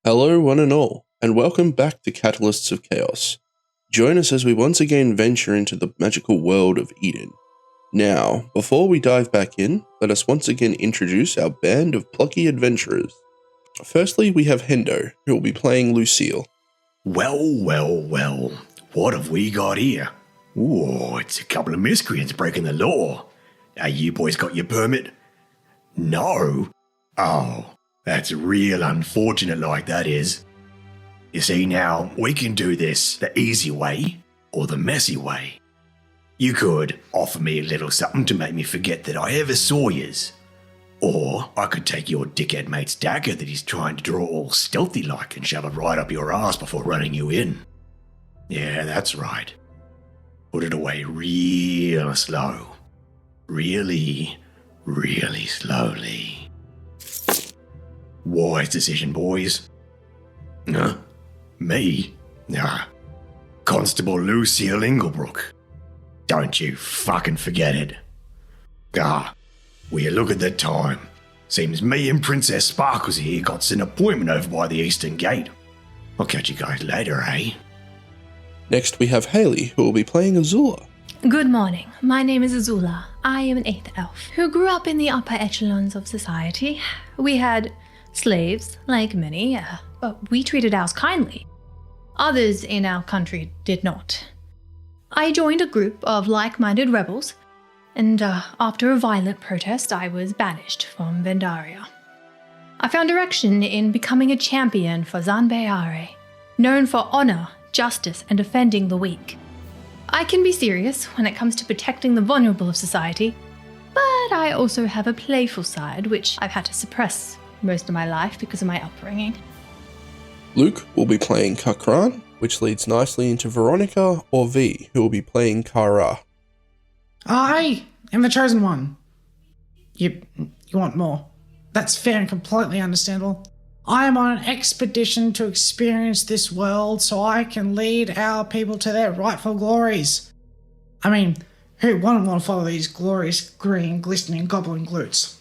Hello, one and all, and welcome back to Catalysts of Chaos. Join us as we once again venture into the magical world of Eden. Now, before we dive back in, let us once again introduce our band of plucky adventurers. Firstly, we have Hendo, who will be playing Lucille. Well, what have we got here? Ooh, it's a couple of miscreants breaking the law. You boys got your permit? No? Oh, that's real unfortunate like that is. You see now, we can do this the easy way or the messy way. You could offer me a little something to make me forget that I ever saw yous. Or I could take your dickhead mate's dagger that he's trying to draw all stealthy like and shove it right up your ass before running you in. Yeah, that's right. Put it away real slow. Really slowly. Wise decision, boys. Huh? Me? Nah. Constable Lucille Inglebrook. Don't you fucking forget it. Will you look at the time? Seems me and Princess Sparkles here got an appointment over by the Eastern Gate. I'll catch you guys later, eh? Next, we have Haley, who will be playing Azula. Good morning. My name is Azula. I am an 8th elf who grew up in the upper echelons of society. We had slaves, like many, but we treated ours kindly. Others in our country did not. I joined a group of like-minded rebels, and after a violent protest, I was banished from Vendaria. I found direction in becoming a champion for Zanbeare, known for honor, justice, and defending the weak. I can be serious when it comes to protecting the vulnerable of society, but I also have a playful side which I've had to suppress most of my life because of my upbringing. Luke will be playing Kakran, which leads nicely into Veronica or V, who will be playing Kara. I am the chosen one. You want more. That's fair and completely understandable. I am on an expedition to experience this world so I can lead our people to their rightful glories. I mean, who wouldn't want to follow these glorious, green, glistening goblin glutes?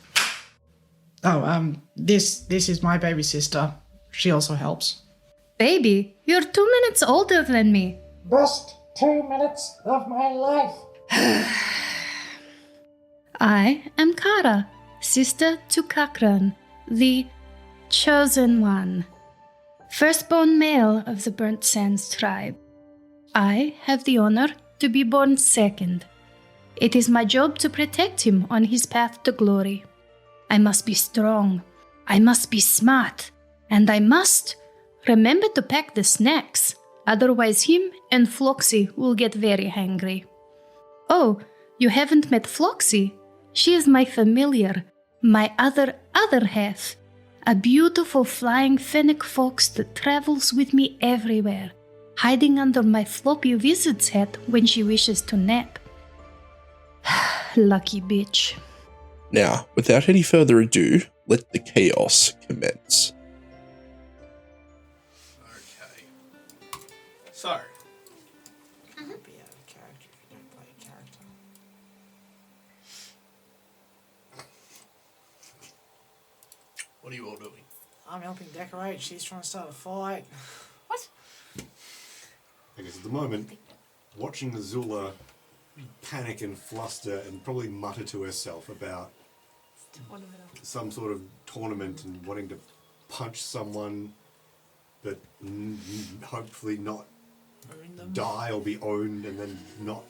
Oh, this is my baby sister. She also helps. Baby, you're 2 minutes older than me. Best 2 minutes of my life. I am Kara, sister to Kakran, the chosen one, firstborn male of the Burnt Sands tribe. I have the honor to be born second. It is my job to protect him on his path to glory. I must be strong, I must be smart, and I must remember to pack the snacks, otherwise him and Floxy will get very hungry. Oh, you haven't met Floxy? She is my familiar, my other half, a beautiful flying fennec fox that travels with me everywhere, hiding under my floppy wizard's hat when she wishes to nap. Lucky bitch. Now, without any further ado, let the chaos commence. Okay. So. Be out of character if you don't play a character. What are you all doing? I'm helping decorate. She's trying to start a fight. What? I guess at the moment, watching Azula panic and fluster and probably mutter to herself about some sort of tournament and wanting to punch someone, but hopefully not die or be owned and then not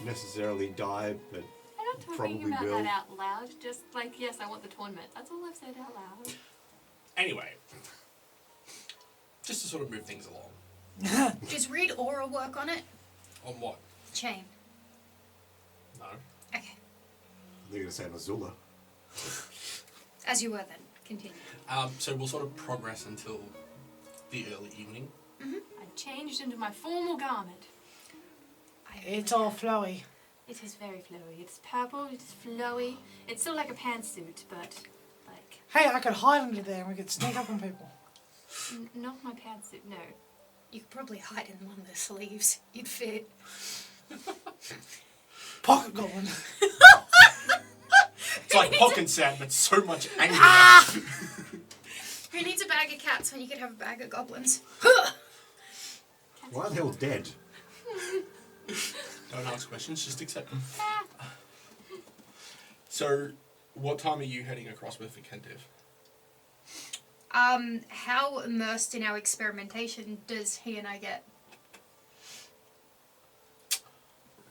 necessarily die, but I'm not talking probably about will. that out loud. Just like, yes, I want the tournament. That's all I've said out loud. Anyway. Just to sort of move things along. Just read aura work on it. On what? Chain. No. Okay. They're going to say Azula. As you were then. Continue. So we'll sort of progress until the early evening. I changed into my formal garment. It's all flowy. It is very flowy. It's purple, it's flowy. It's still like a pantsuit, but like... Hey, I could hide under there and we could sneak up on people. Not my pantsuit, no. You could probably hide in one of the sleeves. You'd fit. Pocket goblin. It's like Pocket Sand, but so much angrier. Who needs a bag of cats when you could have a bag of goblins? Why are they all dead? Don't ask questions, just accept them. So, what time are you heading across with Kentiv? How immersed in our experimentation does he and I get?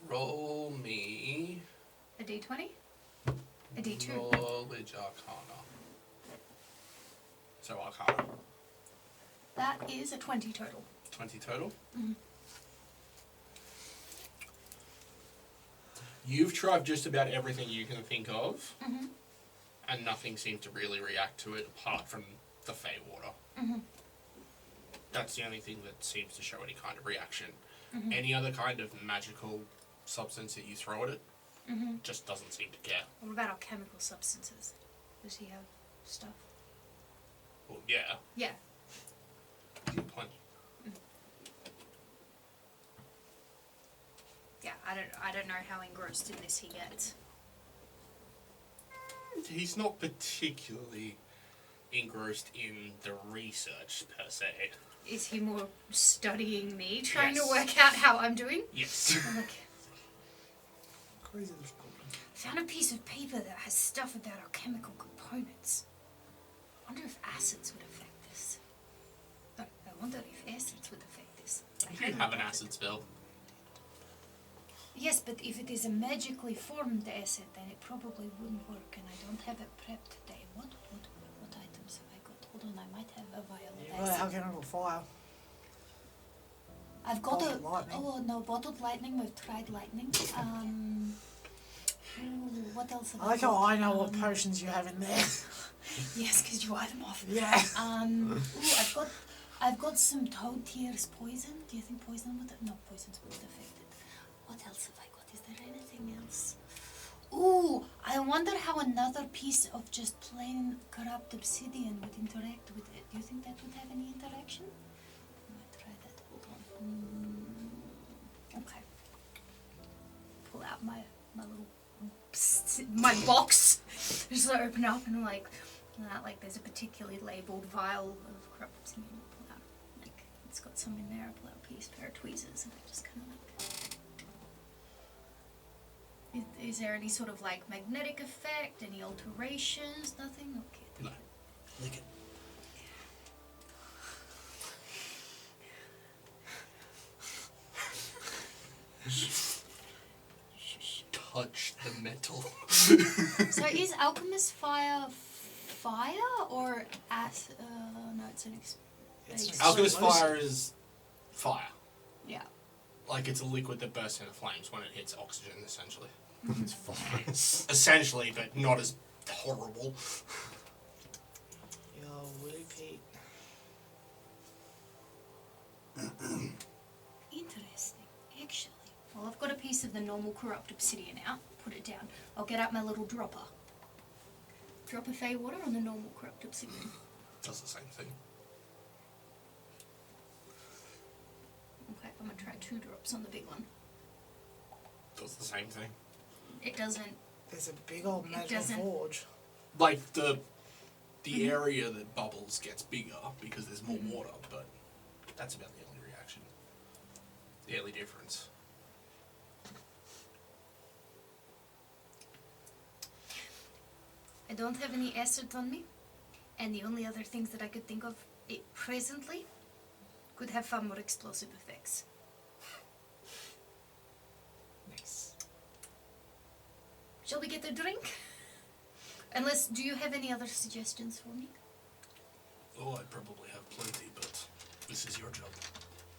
Roll me A d20? A d2? knowledge arcana. So arcana. That is a 20 total. 20 total? Mm-hmm. You've tried just about everything you can think of, Mm-hmm. and nothing seems to really react to it apart from the Fey water. Mm-hmm. That's the only thing that seems to show any kind of reaction. Mm-hmm. Any other kind of magical substance that you throw at it Mm-hmm. just doesn't seem to care. What about our chemical substances? Does he have stuff? Well, yeah, Yeah. plenty. Yeah, I don't know how engrossed in this he gets. He's not particularly engrossed in the research per se. Is he more studying me, trying Yes. to work out how I'm doing? Yes. I'm like, Crazy little goblin. found a piece of paper that has stuff about our chemical components. Wonder if acids would affect this. I wonder if acids would affect this. You have an acid spell. Yes, but if it is a magically formed acid, then it probably wouldn't work, and I don't have it prepped today. What items have I got? Hold on, I might have a vial of Well, acid. alchemical fire. I've got Bottled lightning. Oh no, bottled lightning. We've tried lightning. Ooh, what else have I like how got? I know what potions you have in there. Yes, because you eye them off. Yeah. Ooh, I've got some toad tears poison. Do you think poison would? No, poisons would affect it. What else have I got? Is there anything else? Ooh, I wonder how another piece of just plain corrupt obsidian would interact with it. Do you think that would have any interaction? I might try that. Hold on. Okay. Pull out my little box. Just open it up and like there's a particularly labelled vial of corrupt obsidian. Pull out like it's got some in there. I pull out a pair of tweezers and I just kind of like. Is there any sort of like magnetic effect? Any alterations? Nothing? Okay. No. Lick it. Touch the metal. So is alchemist fire or acid? No, it's an Alchemist fire is fire. Yeah. Like it's a liquid that bursts into flames when it hits oxygen, essentially. It's fine. Essentially, but not as horrible. Yo, Willie Pete. Interesting, actually. Well, I've got a piece of the normal corrupt obsidian out. Put it down. I'll get out my little dropper. Drop a fey water on the normal corrupt obsidian. Does the same thing. Okay, I'm gonna try 2 drops on the big one. Does the same thing. It doesn't. There's a big old It magical doesn't- forge. Like the area that bubbles gets bigger because there's more water, but that's about the only reaction. The only difference. I don't have any acids on me, and the only other things that I could think of presently could have far more explosive effects. Nice. Shall we get a drink? Unless, do you have any other suggestions for me? Oh, I'd probably have plenty, but this is your job.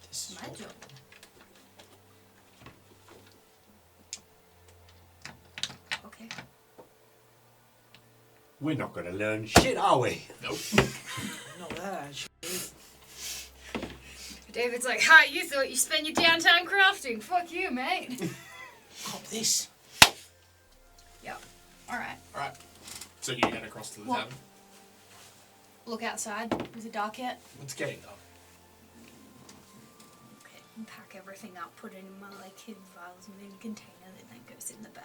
This is My your job. Okay. We're not going to learn shit, are we? Nope. Not that actually. David's like, hi, you thought you spent your downtime crafting. Fuck you, mate. Cop this. Yep. Alright. Alright. So you head across to the What? tavern. Look outside. Is it dark yet? It's getting dark. Okay. And pack everything up, put it in my like hidden vials and then container that then goes in the bag.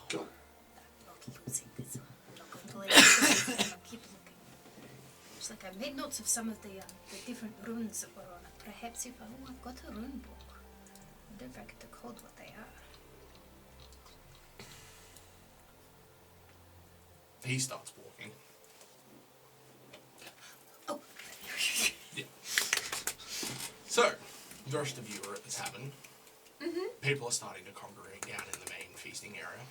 Cool. I'm not using this one. I'm not going carefully. Keep looking. It's like I made notes of some of the different runes that were on it. Perhaps if I've got a rune book. I wonder if I could decode what they are. He starts walking. Oh. Yeah. So, the rest of you are at the tavern. Mm-hmm. People are starting to congregate down in the main feasting area.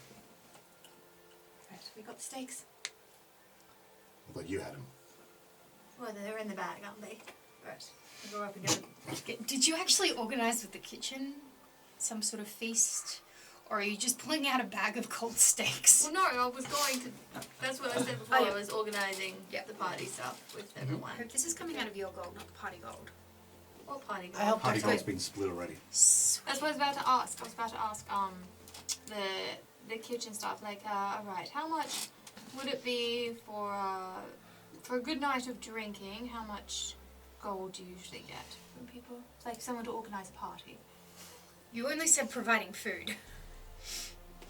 Right, we got the steaks. I thought you had them. Well, they're in the bag, aren't they? Right. We go up and go. Did you actually organize with the kitchen some sort of feast? Or are you just pulling out a bag of cold steaks? Well, no, I was going to. That's what I said before. Oh, yeah. I was organising the party stuff with everyone. Hope this is coming out of your gold, not the party gold. What party? I helped Party her. gold's been split already. That's what I was about to ask. I was about to ask the kitchen staff, like, alright, how much would it be for a good night of drinking? How much gold do you usually get from people? It's like someone to organise a party. You only said providing food.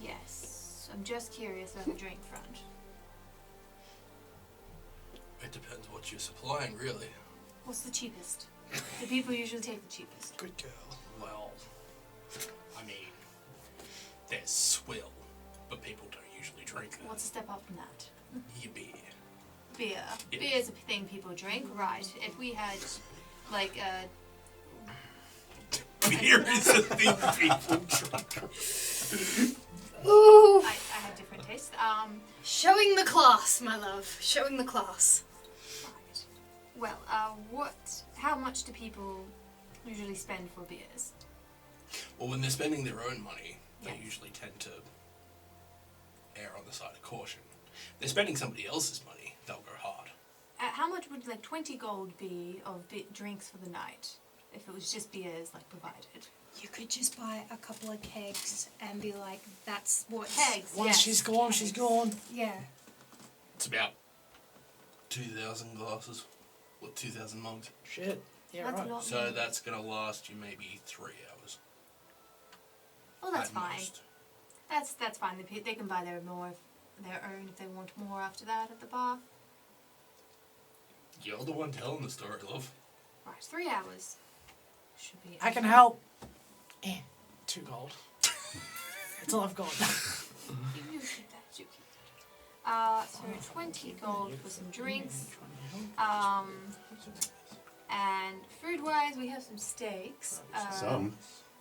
Yes. I'm just curious about the drink front. It depends what you're supplying, really. What's the cheapest? The people usually take the cheapest. Good girl. Well, I mean, there's swill, but people don't usually drink it. What's a step up from that? Your beer. Beer. Yeah. Beer is a thing people drink, right? If we had, like, Beer is a thing people drink. Ooh! I have different tastes. Showing the class, my love. Showing the class. Right. Well, how much do people usually spend for beers? Well, when they're spending their own money, they Yes. usually tend to err on the side of caution. If they're spending somebody else's money, they'll go hard. How much would, like, 20 gold be of drinks for the night? If it was just beers, like, provided. You could just buy a couple of kegs and be like, that's what... Kegs, Once yes. she's gone, she's gone. Yeah. It's about 2,000 glasses. Or 2,000 mugs. Shit. Yeah, That's right. a lot. So that's going to last you maybe 3 hours. Well, that's at fine. most. That's fine. They can buy their own if they want more after that at the bar. You're the one telling the story, love. Right, 3 hours. Should be. I can help. 2 gold. That's all I've got. You keep that. You keep that. So 20 gold for some drinks. And food-wise, we have some steaks. Some.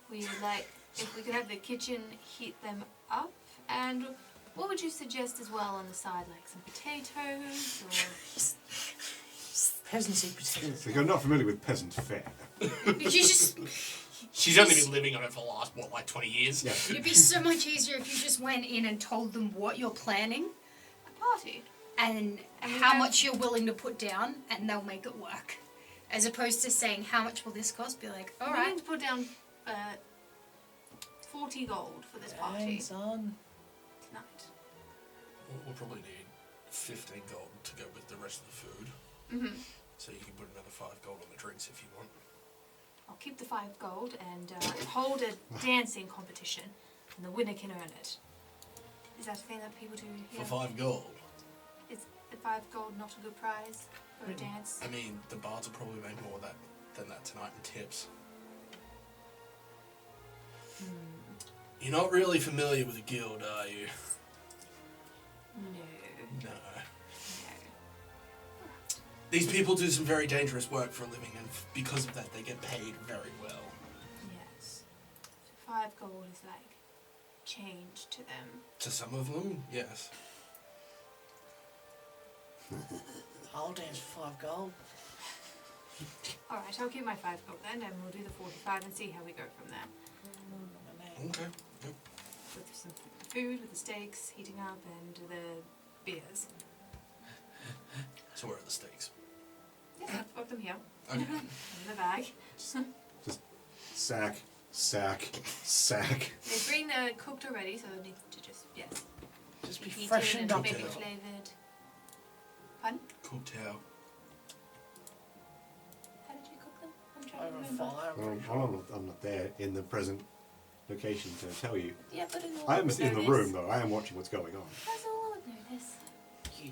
We like if we could have the kitchen heat them up. And what would you suggest as well on the side, like some potatoes or? Peasants eat potatoes. If you're not familiar with peasant fare. You just... She's only been living on it for the last, 20 years? Yeah. It'd be so much easier if you just went in and told them what you're planning A party. and And how then- much you're willing to put down, and they'll make it work. As opposed to saying, how much will this cost? Be like, I'm alright. willing to put down 40 gold for this party Dang, son. tonight. We'll probably need 15 gold to go with the rest of the food. Mm-hmm. So you can put another 5 gold on the drinks if you want. I'll keep the 5 gold and hold a dancing competition, and the winner can earn it. Is that a thing that people do here? For 5 gold. Is the 5 gold not a good prize for a dance? I mean, the bards will probably make more than that tonight in tips. You're not really familiar with the guild, are you? No. No. These people do some very dangerous work for a living, and because of that, they get paid very well. Yes. So 5 gold is like change to them. To some of them, yes. I'll dance for 5 gold. Alright, I'll keep my 5 gold then, and we'll do the 45 and see how we go from there. Okay. Yep. With some food, with the steaks heating up, and the beers. So where are the steaks? Yeah, I've got them here. Okay. In the bag. Sack. They've been cooked already, so they need to just, yes. Just be heated freshened and up. maybe Okay. flavoured. Pardon? Cooked how? How did you cook them? I'm trying to Over remember. fire. I'm not there in the present location to tell you. Yeah, but in the I am Lords in know the this. room though. I am watching what's going on. How's the Lord know this? You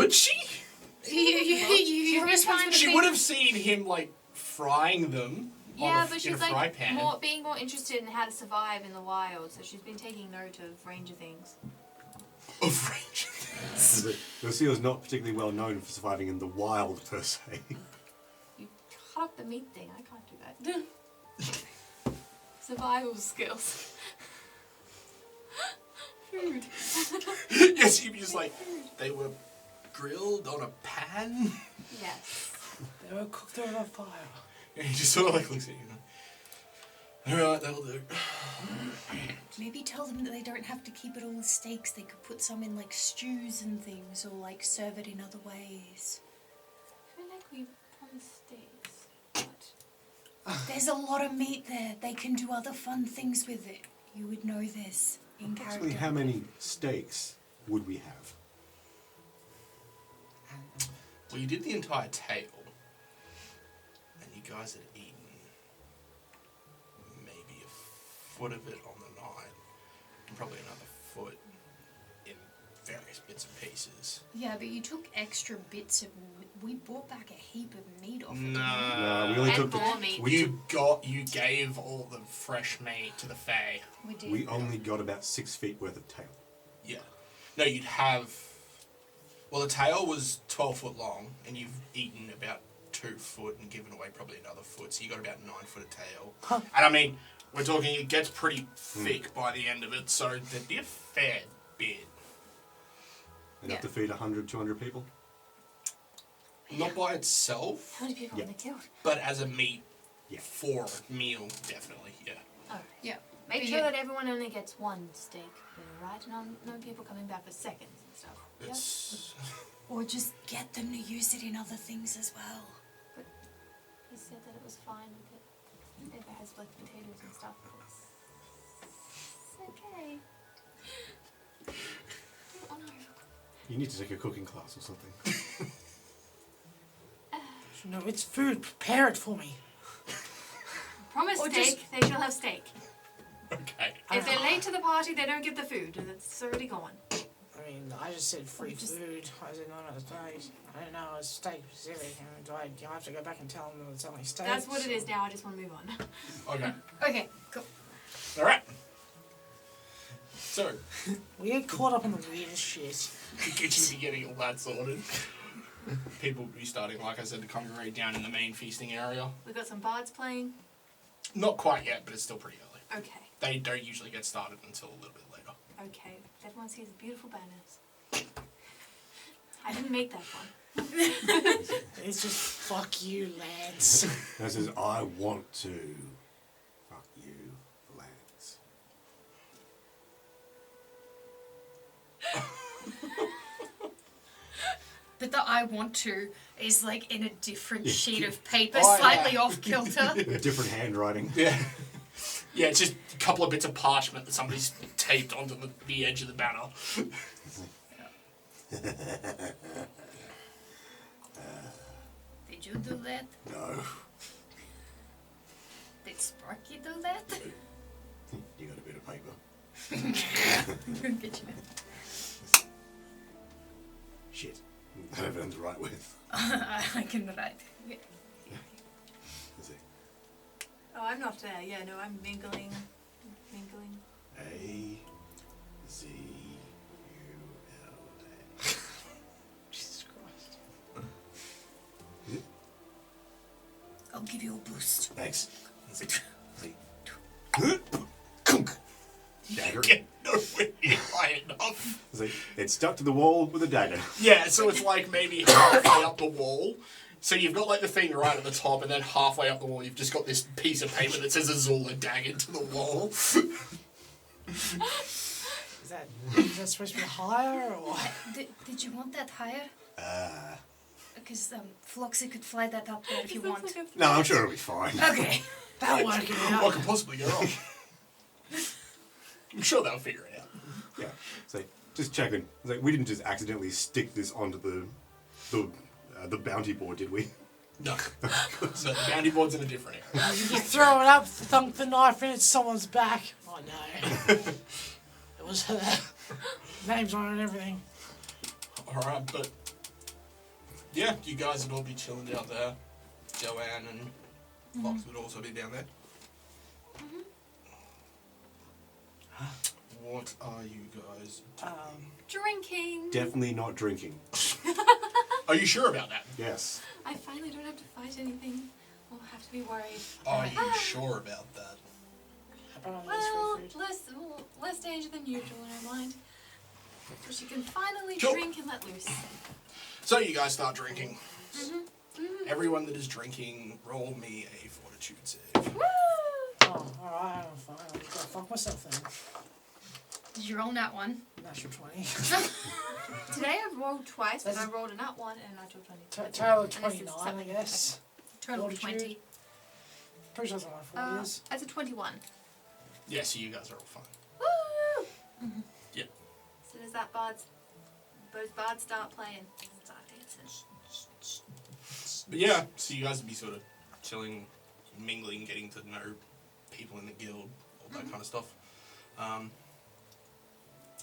Would she? She's trying to She would have seen him like frying them. Yeah, on but in a she's fry like pan. being more interested in how to survive in the wild, so she's been taking note of Ranger things. Of Ranger things. The seal's not particularly well known for surviving in the wild per se. You cut up the meat thing. I can't do that. Survival skills. Food. Yes, you just like they were grilled on a pan. Yes. They were cooked over a fire. And he just sort of like looks at you. Alright, that'll do. Maybe tell them that they don't have to keep it all as steaks. They could put some in like stews and things, or like serve it in other ways. I feel like we promised steaks, but There's a lot of meat there. They can do other fun things with it. You would know this in Approximately character. how many steaks would we have? Well, you did the entire tail, and you guys had eaten maybe a foot of it on the night, and probably another foot in various bits and pieces. Yeah, but you took extra bits of. We brought back a heap of meat off it. No, we only took and more meat. You gave all the fresh meat to the Fae. We did. We only got about 6 feet worth of tail. Yeah. No, you'd have. Well, the tail was 12 foot long, and you've eaten about 2 foot and given away probably another foot, so you got about 9 foot of tail. Huh. And I mean, we're talking, it gets pretty thick by the end of it, so there'd be a fair bit. Enough to feed 100, 200 people? Not by itself, how many people Yeah. have they killed? but as a meat Yeah. for a meal, definitely, yeah. Alright. Yeah. Make But sure yeah. that everyone only gets one steak, right? No people coming back for seconds and stuff. Yeah? It's. Or just get them to use it in other things as well. He said that it was fine with it. If it has like potatoes and stuff. It's okay. Oh no. You need to take a cooking class or something. No, it's food. Prepare it for me. Promise Or steak, they shall have steak. Okay. If they're late to the party, they don't get the food, and it's already gone. I mean, I just said free food. I said not a steak. I don't know, it's steak specific. Do I have to go back and tell them that it's only steak? That's what it is now. I just want to move on. Okay. Okay, cool. Alright. So, We get caught up in the weirdest shit. the kitchen be getting all that sorted. People will be starting, like I said, to congregate down in the main feasting area. We've got some bards playing. Not quite yet, but it's still pretty early. Okay. They don't usually get started until a little bit later. Okay. Everyone sees the beautiful banners. I didn't make that one. It's just fuck you, lads. That says, I want to. Fuck you, lads. But the I want to is like in a different sheet of paper, Oh, slightly yeah. off kilter. Different handwriting. Yeah. Yeah, it's just a couple of bits of parchment that somebody's taped onto the edge of the banner. Did you do that? No. Did Sparky do that? You got a bit of paper. Get you. Shit. I don't have the right with. I can write. Is it Oh, I'm not there. Yeah, no, I'm mingling. Mingling. A Z U L A? Jesus Christ. I'll give you a boost. Thanks. Dagger. Get nowhere near high enough. It's stuck to the wall with a dagger. Yeah, so it's like maybe halfway up the wall. So you've got like the thing right at the top, and then halfway up the wall, you've just got this piece of paper that says Azula daggered to the wall. Is that supposed to be higher or? Did you want that higher? Because Floxy could fly that up there if you want. No, I'm sure it'll be fine. Okay. That'll work it What out. could possibly go wrong? I'm sure they'll figure it out. Yeah. So just checking. It's like we didn't just accidentally stick this onto the bounty board, did we? No. So the bounty board's in a different area. You throw it up, thunk the knife in someone's back. Oh no. It was her. Name's on it and everything. Alright, but Yeah, you guys would all be chilling down there. Joanne and Fox would also be down there. What are you guys doing? Drinking. Definitely not drinking. Are you sure about that? Yes. I finally don't have to fight anything. Or have to be worried. Are you sure about that? Well, less danger than usual, I don't mind. So she can finally Sure. drink and let loose. So you guys start drinking. Everyone that is drinking, roll me a fortitude save. Woo! Oh, alright, I'm fine. I'm just gonna fuck myself then. Did you roll that one? Natural 20. Today I've rolled twice, but I rolled a nat 1 and a natural 20. Total of Unless it's 29, I something- guess. Total of Fortitude. 20. Pretty sure it's like 4 years. That's a 21. Yeah, so you guys are all fine. Woo! Yeah. So does that both bards start playing? Start dancing. But yeah, so you guys would be sort of chilling, mingling, getting to know people in the guild, all that kind of stuff.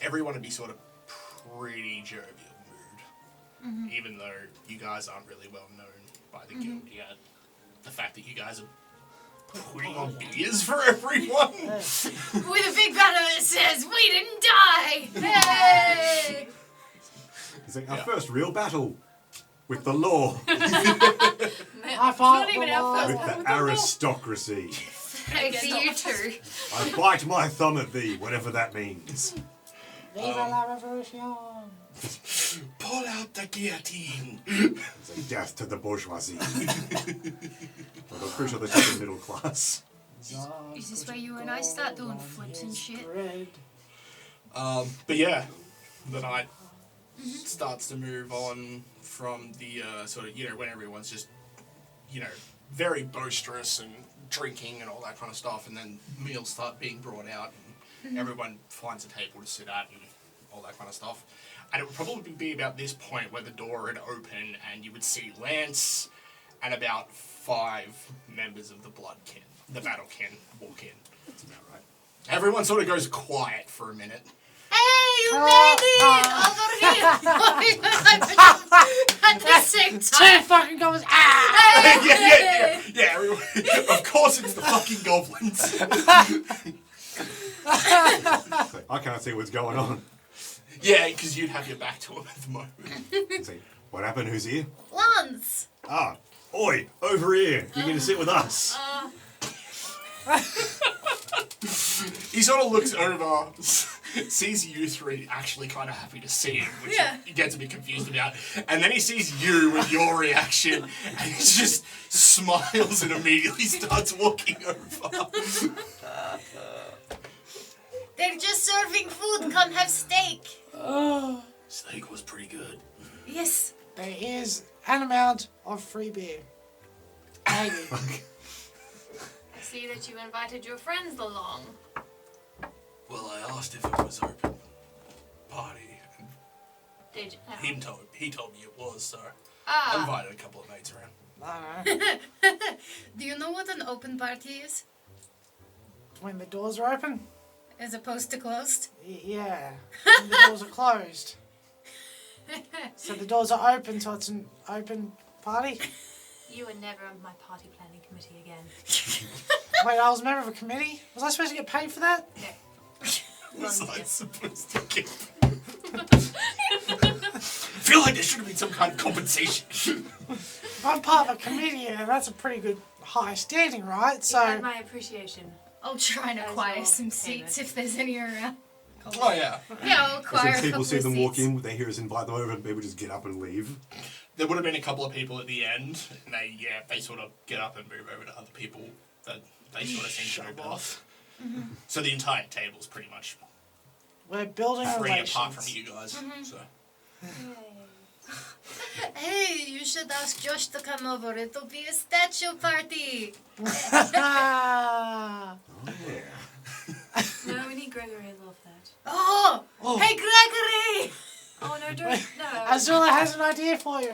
Everyone would be sort of pretty jovial mood, even though you guys aren't really well known by the guild yet. The fact that you guys are putting on beers for everyone. With a big banner that says, "We didn't die!" Hey! It's like our first real battle with the law, I fought even the our law. first with the aristocracy. Hey, for you two. I bite my thumb at thee, whatever that means. Viva la revolution! Pull out the guillotine. It's like death to the bourgeoisie. Well, I'm pretty sure they're just the middle class. Is this where you and I start doing flips and shit? But yeah, the night starts to move on from the sort of, when everyone's just, very boisterous and drinking and all that kind of stuff, and then meals start being brought out and everyone finds a table to sit at and all that kind of stuff. And it would probably be about this point where the door would open and you would see Lance and about 5 members of the blood kin, the battle kin, walk in. That's about right. Everyone sort of goes quiet for a minute. Hey, you made it! Over here! At the same Two time. fucking goblins! Ah! Yeah, everyone. Of course it's the fucking goblins. It's like, I can't see what's going on. Yeah, because you'd have your back to him at the moment. It's like, what happened? Who's here? Lance! Ah, oi, over here. You're going to sit with us. He sort of looks over, sees you three actually kind of happy to see him, which he gets a bit confused about. And then he sees you with your reaction, and he just smiles and immediately starts walking over. They're just serving food. Come have steak. Steak was pretty good. Yes. There is an amount of free beer. Maybe. I see that you invited your friends along. Well, I asked if it was open party, and Did you? he told me it was, so I Ah, invited a couple of mates around. I don't know. Do you know what an open party is? When the doors are open? As opposed to closed? Yeah. And the doors are closed. So the doors are open, so it's an open party? you were never on my party planning committee again. Wait, I was a member of a committee? Was I supposed to get paid for that? Was I supposed to get? Feel like there should have been some kind of compensation. I'm part of a committee, and that's a pretty good high standing, right? So So, my appreciation. I'll try and As acquire well, some payment. seats if there's any around. Oh yeah, Yeah, I'll As acquire a soon as couple people of see them walk seats. in, they hear us invite them over, and people just get up and leave. there would have been a couple of people at the end, and they sort of get up and move over to other people that they sort of seem to know better. So the entire table's pretty much we're building free relations. apart from you guys. So Hey, you should ask Josh to come over. It'll be a statue party. Ah. Oh, yeah. No, we need Gregory. I love that. Oh! Hey, Gregory! Oh no, don't no. Azula has an idea for you.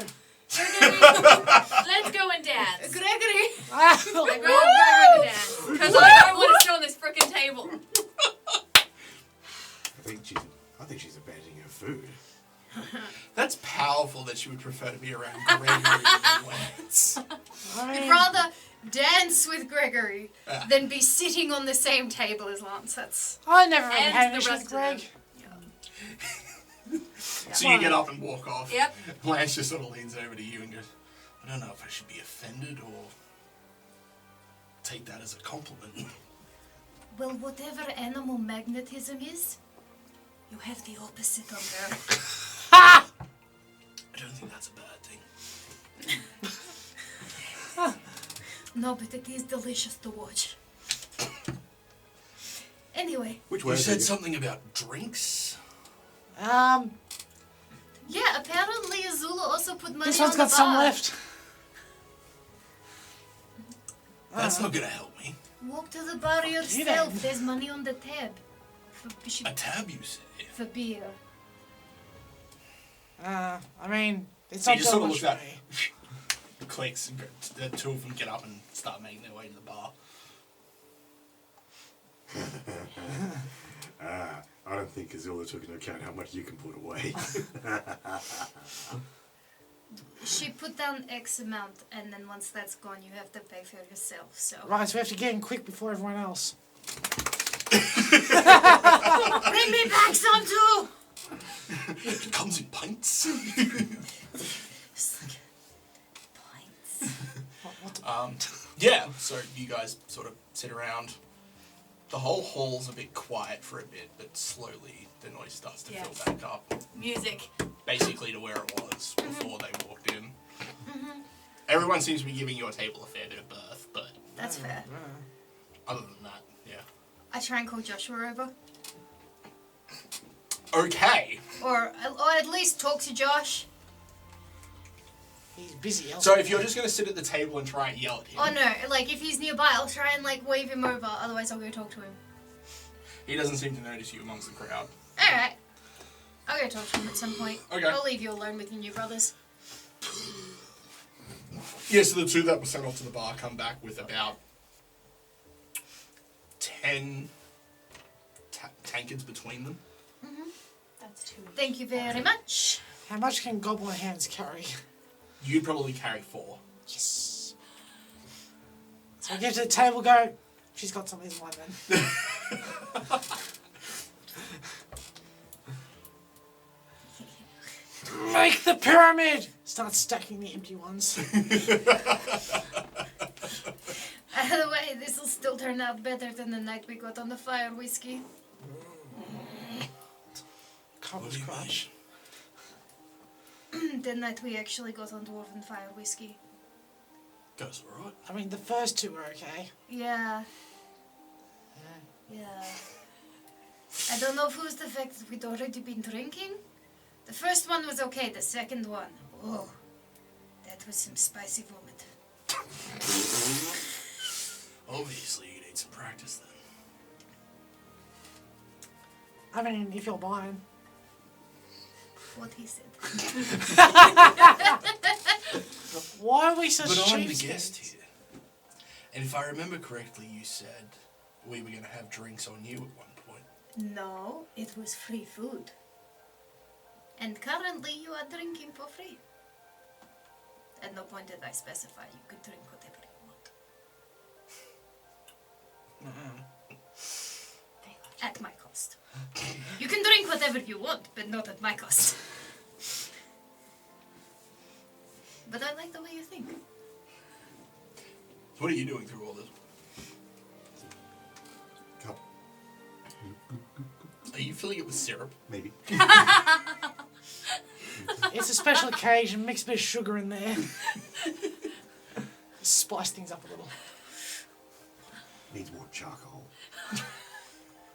Let's go and dance. Gregory! I want Gregory to dance because I don't want to sit on this frickin' table. I think she's abandoning her food. That's powerful that you would prefer to be around Gregory than Lance. I'd rather dance with Gregory than be sitting on the same table as Lance. That's I never really and had the an issue rest with of them. Greg. So you get up and walk off. Yep. Lance just sort of leans over to you and goes, I don't know if I should be offended or take that as a compliment. Well, whatever animal magnetism is, you have the opposite on there. I don't think that's a bad thing. No, but it is delicious to watch. Anyway. Which You way? said something about drinks? Yeah, apparently Azula also put money This on one's the got some bar. left. That's not going to help me. Walk to the bar yourself. There's money on the tab. A tab, you say? For beer. I mean, it's So not you just that sort of much look for at me. clicks, and the two of them get up and start making their way to the bar. I don't think Azula took into account how much you can put away. She put down X amount, and then once that's gone, you have to pay for yourself. So Right, so we have to get in quick before everyone else. bring me back some too. It comes in pints. Just like, pints. Yeah, so you guys sort of sit around. The whole hall's a bit quiet for a bit, but slowly the noise starts to fill back up. Music. Basically to where it was before they walked in. Everyone seems to be giving your table a fair bit of berth, but That's fair. other than that, yeah. I try and call Joshua over, Okay. or at least talk to Josh. He's busy. So if you're just going to sit at the table and try and yell at him, Oh no, like if he's nearby, I'll try and like wave him over. Otherwise, I'll go talk to him. he doesn't seem to notice you amongst the crowd. All right. I'll go talk to him at some point. Okay. I'll leave you alone with your new brothers. Yeah, so the two that were sent off to the bar come back with about 10 tankards between them. That's two. Thank you very much. How much can goblin hands carry? You'd probably carry 4. Yes. So I get to the table, go, she's got some of these wine then. Make the pyramid! Start stacking the empty ones. Either way, this will still turn out better than the night we got on the fire whiskey. What do you mean? The night we actually got on dwarven fire whiskey. Goes alright. I mean, the first two were okay. Yeah. Yeah. I don't know if it was the fact that we'd already been drinking. The first one was okay, the second one, whoa. That was some spicy vomit. Obviously, you need some practice then. I mean, if you're buying. What he said. Why are we such But I'm the cheapskates? guest here. And if I remember correctly, you said we were going to have drinks on you at one point. No, it was free food. And currently you are drinking for free. At no point did I specify you could drink whatever you want. At my cost. You can drink whatever you want, but not at my cost. But I like the way you think. What are you doing through all this? Cup, Are you filling it with syrup? maybe. It's a special occasion, mix a bit of sugar in there. Spice things up a little. Needs more charcoal.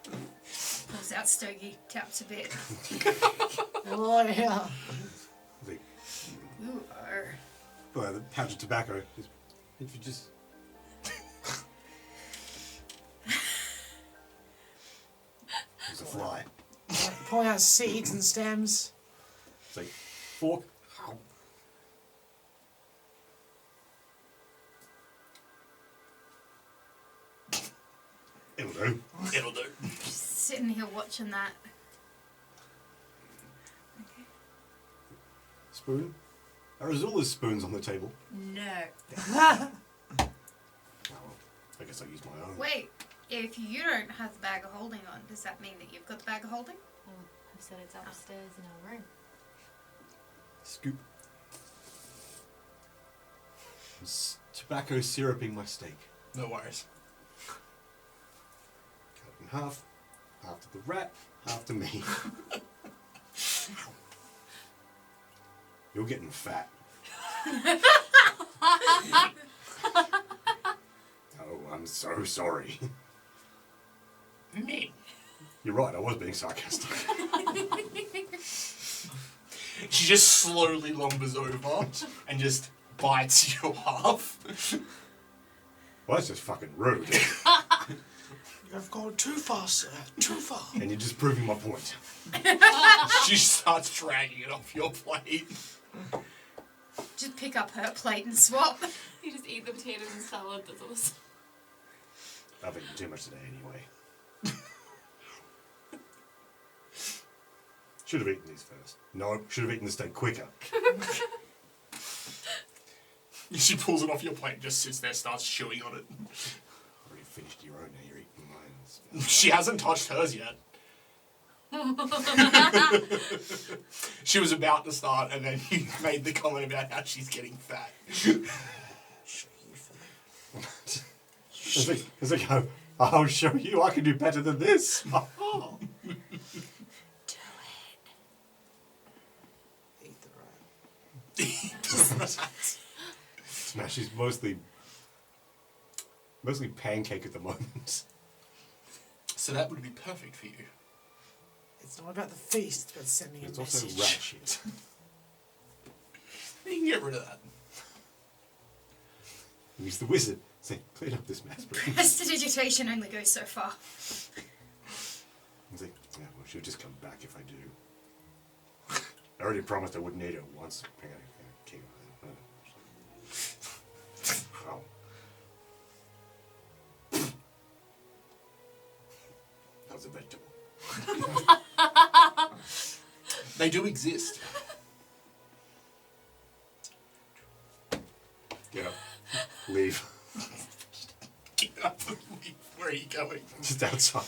Pulls out Stogie, taps a bit. Oh, yeah. Like, Ooh, well, the pouch of tobacco. Just, if you just. There's a fly. Pulling out seeds and stems. It's like, fork. It'll do. It'll do. Just sitting here watching that. Okay. spoon? Are Azula's spoons on the table? No. Oh, well, I guess I'll use my own. Wait, if you don't have the bag of holding on, does that mean that you've got the bag of holding? I've said it's upstairs in our room. Scoop. Tobacco syruping my steak. No worries. Cut it in half. Half to the rat, half to me. You're getting fat. Oh, I'm so sorry. Me. You're right, I was being sarcastic. She just slowly lumbers over and just bites you off. Well, that's just fucking rude. You've gone too far, sir. Too far. And you're just proving my point. She starts dragging it off your plate. Just pick up her plate and swap. You just eat the potatoes and salad that's on the side. I've eaten too much today anyway. Should have eaten these first. No, should have eaten the steak quicker. She pulls it off your plate and just sits there, starts chewing on it. Already finished your own, now you're eating mine. She hasn't touched hers yet. She was about to start, and then you made the comment about how she's getting fat. It's like, I'll show you, I can do better than this. Oh. Eat the rat. Smash, she's mostly pancake at the moment. So that would be perfect for you. It's not about the feast, but sending a It's also message. rat shit. You can get rid of that. Use the wizard. Say, clean up this mess, please. Prestidigitation only goes so far. He's like, yeah, well, she'll just come back if I do. I already promised I wouldn't eat her once. Hang on, king. Oh. That was a vegetable. They do exist. Get up. Leave. Get up and leave. Where are you going? Just outside.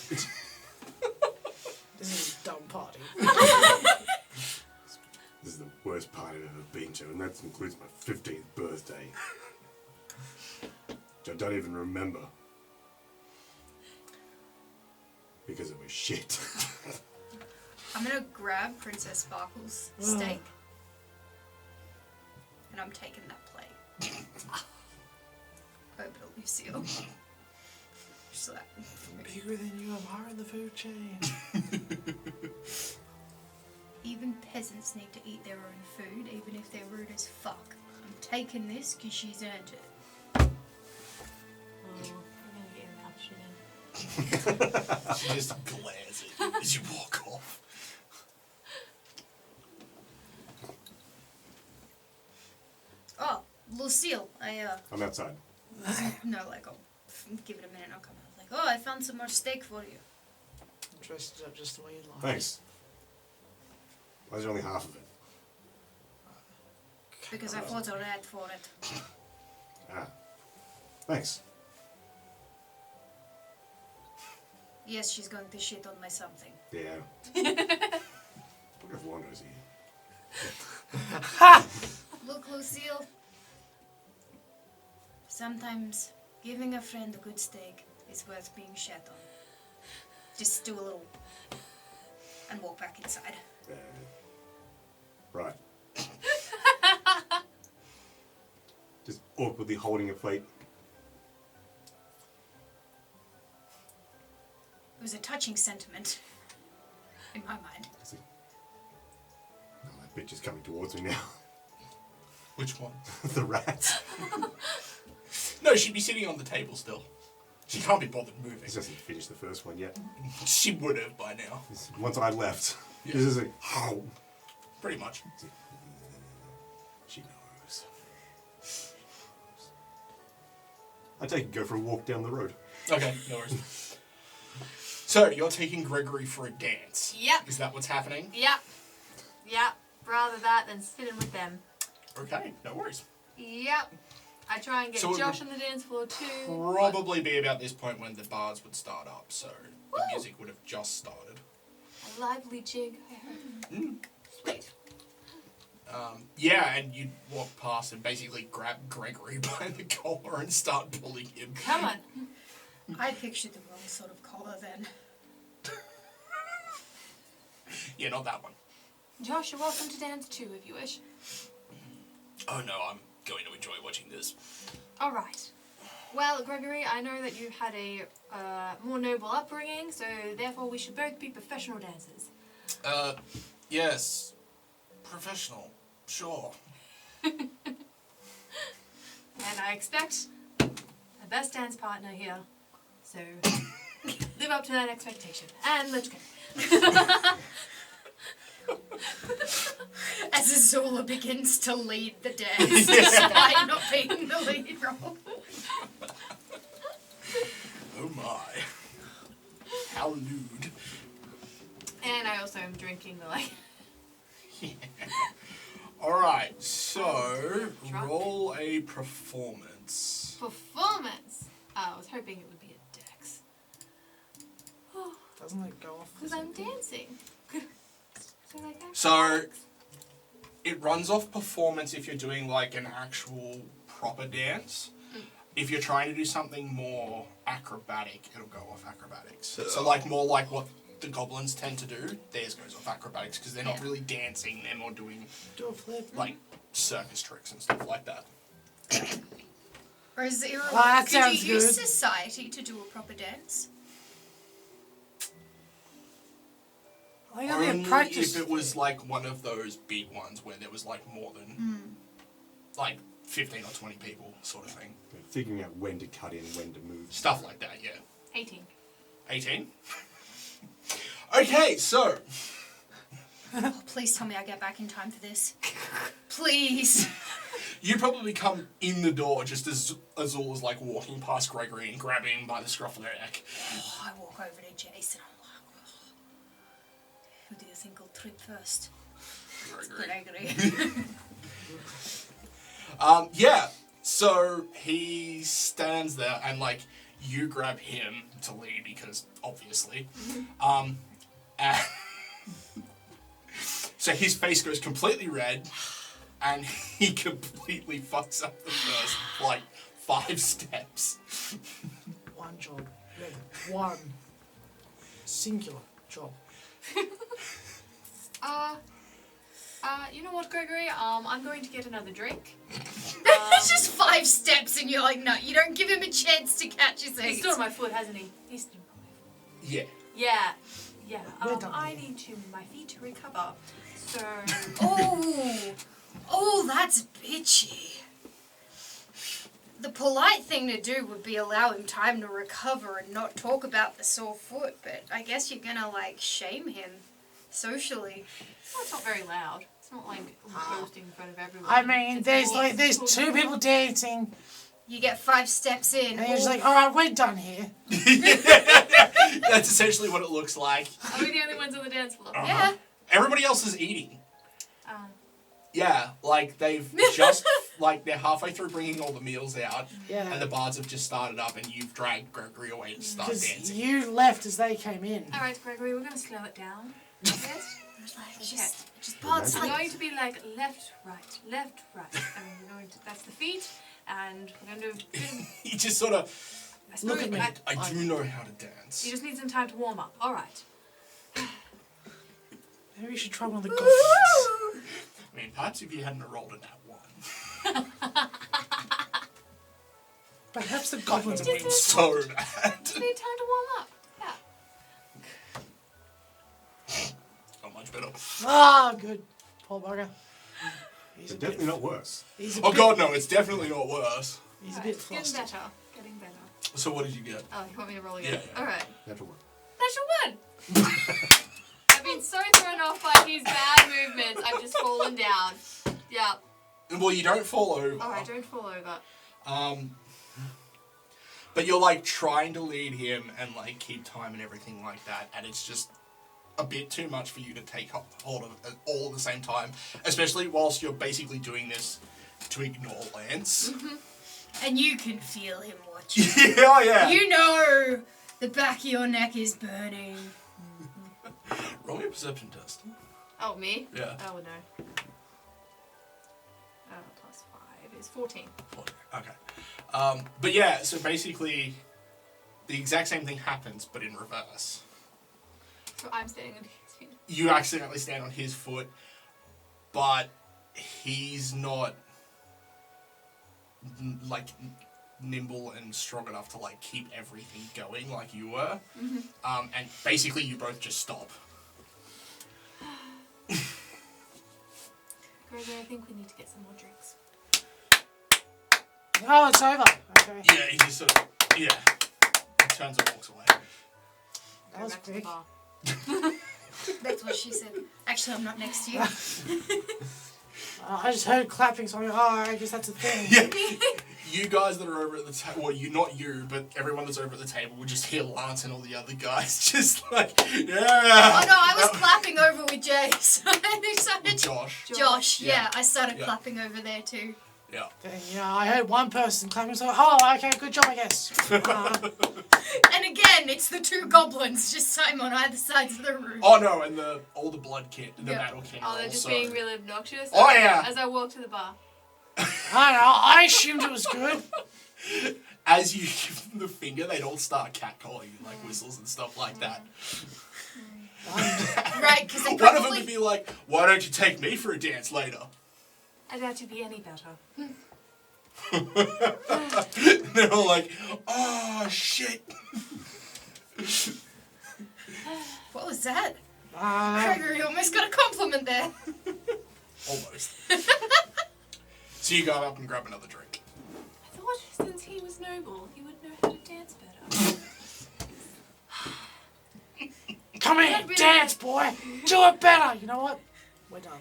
This is a dumb party. This is the worst party I've ever been to, and that includes my 15th birthday. Which I don't even remember. Because it was shit. I'm gonna grab Princess Sparkle's steak. And I'm taking that plate. Over to Lucille. Just like, Bigger than you, I'm higher in the food chain. even peasants need to eat their own food, even if they're rude as fuck. I'm taking this because she's earned it. Oh, you're gonna get your mouth shit in. She just glares at you as you walk off. Oh, Lucille, I'm outside. no, like, I'll give it a minute and I'll come out. Like, oh, I found some more steak for you. Dressed it up just the way you like. Thanks. Why is there only half of it? Because I fought a rat for it. Ah. Thanks. Yes, she's going to shit on my something. Yeah. What if Wando's here? Look, Lucille. Sometimes giving a friend a good steak is worth being shat on. Just do a little and walk back inside. Right. Just awkwardly holding a plate. It was a touching sentiment in my mind. I see. Oh, that bitch is coming towards me now. Which one? The rat. No, she'd be sitting on the table still. She can't be bothered moving. She hasn't finished the first one yet. She would have by now. Once I left, Yeah. this is like, oh. Pretty much. She knows. I take and go for a walk down the road. Okay, no worries. So, you're taking Gregory for a dance. Yep. Is that what's happening? Yep. Yep. Rather that than sitting with them. Okay, no worries. Yep. I try and get So it Josh on the dance floor too. Probably be about this point when the bars would start up, so the music would have just started. A lively jig, I heard. Sweet. Yeah, and you'd walk past and basically grab Gregory by the collar and start pulling him. Come on. I pictured the wrong sort of collar then. Yeah, not that one. Josh, you're welcome to dance too if you wish. Oh no, I'm going to enjoy watching this. All right. Well, Gregory, I know that you've had a more noble upbringing, so therefore we should both be professional dancers. Yes. Professional. Sure. And I expect a best dance partner here. So live up to that expectation. And let's go. As Azula begins to lead the dance, despite not being the lead role. Oh my. How lewd. And I also am drinking the like. Yeah. Alright, so Drunk. roll a performance. Performance! I was hoping it would be a dex. Doesn't it go off? Because I'm dancing. So, like, So, it runs off performance if you're doing like an actual proper dance. If you're trying to do something more acrobatic, it'll go off acrobatics. So like more like what the goblins tend to do, theirs goes off acrobatics because they're not really dancing, they're more doing Do a flip. like circus tricks and stuff like that. Or is it that could sounds you use good. society to do a proper dance? I gotta be Only a practice. if it was like one of those big ones where there was like more than like 15 or 20 people sort of thing. Figuring out when to cut in, when to move. Stuff like that, yeah. 18. 18? Okay, so Oh, please tell me I get back in time for this. Please. you probably come in the door just as Azul is like walking past Gregory and grabbing him by the scruff of their neck. Oh, I walk over to Jason. I'm like, oh, who do you think will trip first? Gregory. Gregory. Yeah, so he stands there and like you grab him to lead because obviously. And so his face goes completely red and he completely fucks up the first like 5 steps. One job. Yeah, one. Singular job. You know what, Gregory? I'm going to get another drink. It's just 5 steps and you're like, no, you don't give him a chance to catch his He's feet. stood on my foot, hasn't he? He's stood on my foot. Yeah. Yeah. Yeah. We're done I here. need my feet to recover. So. Oh, that's bitchy. The polite thing to do would be allow him time to recover and not talk about the sore foot, but I guess you're gonna, like, shame him socially. Well, it's not very loud. It's not like boasting in front of everyone. I mean, It's more there's cool. 2 people dancing, You get 5 steps in. and you're just like, all right, we're done here. That's essentially what it looks like. Are we the only ones on the dance floor? Yeah. Everybody else is eating. Um, Yeah, like they've just, like they're halfway through bringing all the meals out, and Yeah. the bards have just started up, and you've dragged Gregory away to start Because dancing. you left as they came in. all right, Gregory, we're going to slow it down. Yes? Just parts I'm like going to be like left, right, and we're going to, that's the feet, and we're going to, He just sort of, I suppose, Look at me. I do know how to dance. You just need some time to warm up. All right. Maybe you should try one of the goblins. I mean, perhaps if you hadn't rolled a nat 1. Perhaps the goblins are It's being so bad. Just need time to warm up. Yeah. Not much better. Ah, good. Poor bugger. He's But definitely not worse. He's a Oh bit, god, no, it's definitely not worse. He's a All bit right, getting flustered. better. Getting better. So what did you get? Oh, you want me to roll again? Yeah. All right. Natural work. Natural 1. I've been so thrown off by his bad movements. I've just fallen down. Yeah. Well, you don't fall over. All right, don't fall over. But you're like trying to lead him and like keep time and everything like that, and it's just a bit too much for you to take hold of it all at the same time, especially whilst you're basically doing this to ignore Lance. And you can feel him watching. Yeah. You know the back of your neck is burning. Roll me a perception test. Oh, me? Yeah. Oh, no. Plus 5 is 14. Okay. But yeah, so basically, the exact same thing happens, but in reverse. So I'm standing on his feet. You accidentally stand on his foot, but he's not like nimble and strong enough to like keep everything going like you were. And basically, you both just stop. Gregory, I think we need to get some more drinks. Oh, it's over. Okay. Yeah, he just sort of he turns and walks away. That was Back to the quick. bar. That's what she said. Actually, I'm not next to you. I just heard clapping, so I'm like, oh, I guess that's a thing. Yeah. You guys that are over at the table, well, not you, but everyone that's over at the table would just hear Lance and all the other guys just like, yeah. Oh no, I was clapping over with Jay. So I started Josh. yeah, I started Yeah. clapping over there too. Yeah. Yeah, I heard one person clapping, so oh, okay, good job, I guess. And again, it's the two goblins just sitting on either sides of the room. Oh no, and all the blood kit, the Yeah. battle kit. Oh, they're just also. being really obnoxious. Oh, yeah. As I walk to the bar. I don't know, I assumed it was good. As you give them the finger, they'd all start catcalling and like whistles and stuff like that. Right, because they One of them probably... would be like, "Why don't you take me for a dance later?" I doubt you'd be any better. They're all like, "Oh shit!" What was that? Uh, Gregory almost got a compliment there. Almost. So you go up and grab another drink. I thought since he was noble, he would know how to dance better. come here, dance, boy. Do it better. You know what? We're done.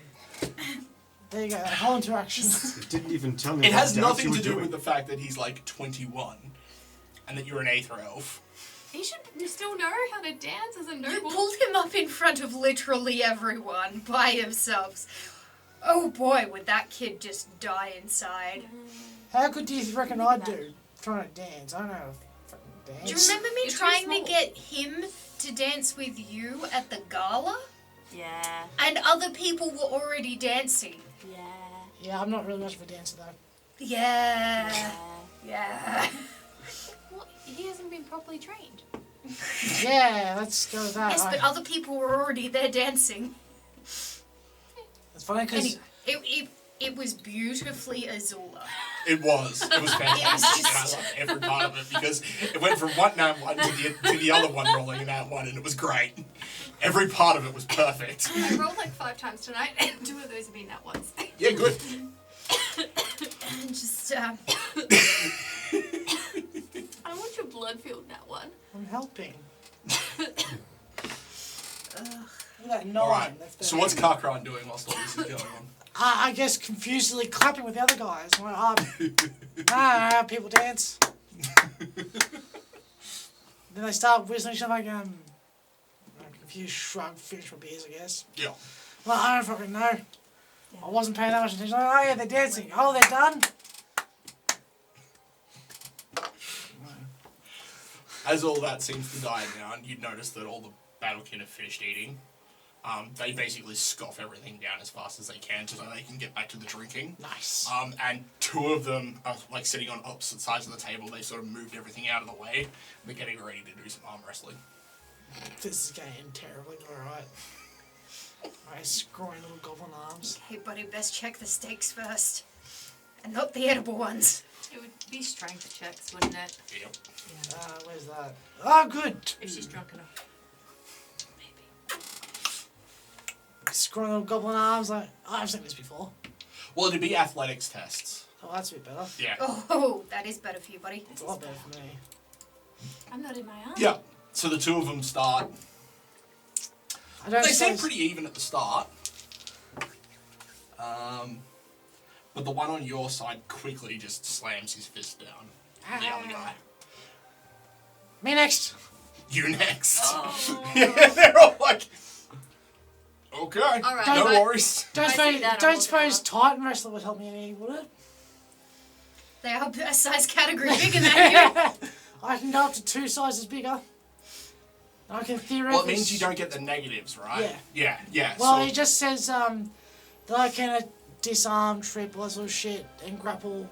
There you go, that whole interaction. It didn't even tell me. It what has dance nothing you to were do doing. with the fact that he's like 21 and that you're an Aether elf. He should still know how to dance as a You noble. pulled him up in front of literally everyone by yourselves. Oh boy, would that kid just die inside. How good do you reckon I'd do trying to dance? I don't know how to fucking Do you dance. remember me You're too trying to small. get him to dance with you at the gala? Yeah. And other people were already dancing. Yeah. Yeah, I'm not really much of a dancer though. Yeah. Yeah. Well, he hasn't been properly trained. Yeah, let's go with that. Yes, but other people were already there dancing. It's funny because Anyway, it was beautifully Azula. It was fantastic. It was just- And I loved every part of it because it went from one to the other one rolling in that one, and it was great. Every part of it was perfect. I rolled like 5 times tonight, and 2 of those have been that once. Yeah, good. And just, I want your blood filled that one. I'm helping. Look at that 9. All right. That's So what's Karkran doing whilst all this is going on? I guess confusedly clapping with the other guys. I'm like, I don't know how people dance. Then they start whistling stuff like, I'm confused, shrug, finish my beers, I guess. Yeah. Well, I don't fucking know. I wasn't paying that much attention. Like, oh yeah, they're dancing. Oh, they're done? As all that seems to die down, you'd notice that all the battlekin have finished eating. They basically scoff everything down as fast as they can so they can get back to the drinking. Nice. And 2 of them are like sitting on opposite sides of the table. They sort of moved everything out of the way. They're getting ready to do some arm wrestling. This is going to end terribly, alright. My scrawny little goblin arms. hey buddy, best check the steaks first. And not the edible ones. It would be strength checks, wouldn't it? Yep. Where's that? Oh, good. If she's drunk enough. Scrawny little goblin arms. Like, oh, I've seen this before. Well, it'd be athletics tests. Oh, that's a bit better. Yeah. Oh, that is better for you, buddy. It's a lot better for me. I'm not in my arm. Yeah. So the 2 of them start. I don't They seem suppose- pretty even at the start. But the one on your side quickly just slams his fist down. The other guy. Me next. You next. Oh. Yeah, they're all like, Okay. All right. No but worries. Don't I see suppose, that, I'm don't looking suppose up. Titan Wrestler would help me any, would it? They are a size category bigger than you. I can go up to 2 sizes bigger. I can theoretically... Well, it means you don't get the negatives, right? Yeah. Well, so, it just says that I can disarm, trip, all that sort of shit, and grapple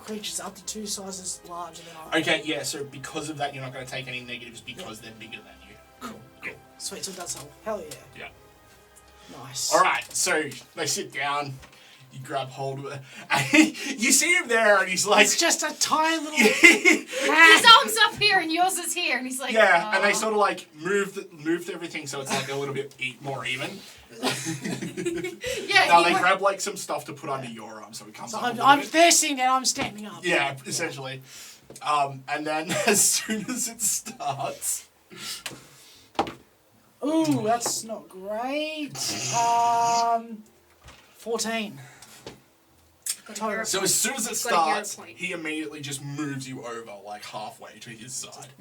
creatures up to 2 sizes larger than I am. okay, yeah, so because of that, you're not going to take any negatives because they're bigger than you. Cool. Yeah. Sweet, so that's all. Hell yeah. Yeah. Nice. Alright, so they sit down, you grab hold of it, and you see him there, and he's like... It's just a tiny little... His arm's up here and yours is here, and he's like, Yeah, and they sort of like moved everything so it's like a little bit more even. yeah. Now they grab like some stuff to put under your arm so it comes up a little bit. They're sitting there, I'm standing up. Yeah, essentially. And then as soon as it starts... Ooh, that's not great. 14. Total. So as soon as it He's got a hero starts, point. he immediately just moves you over like halfway to his side.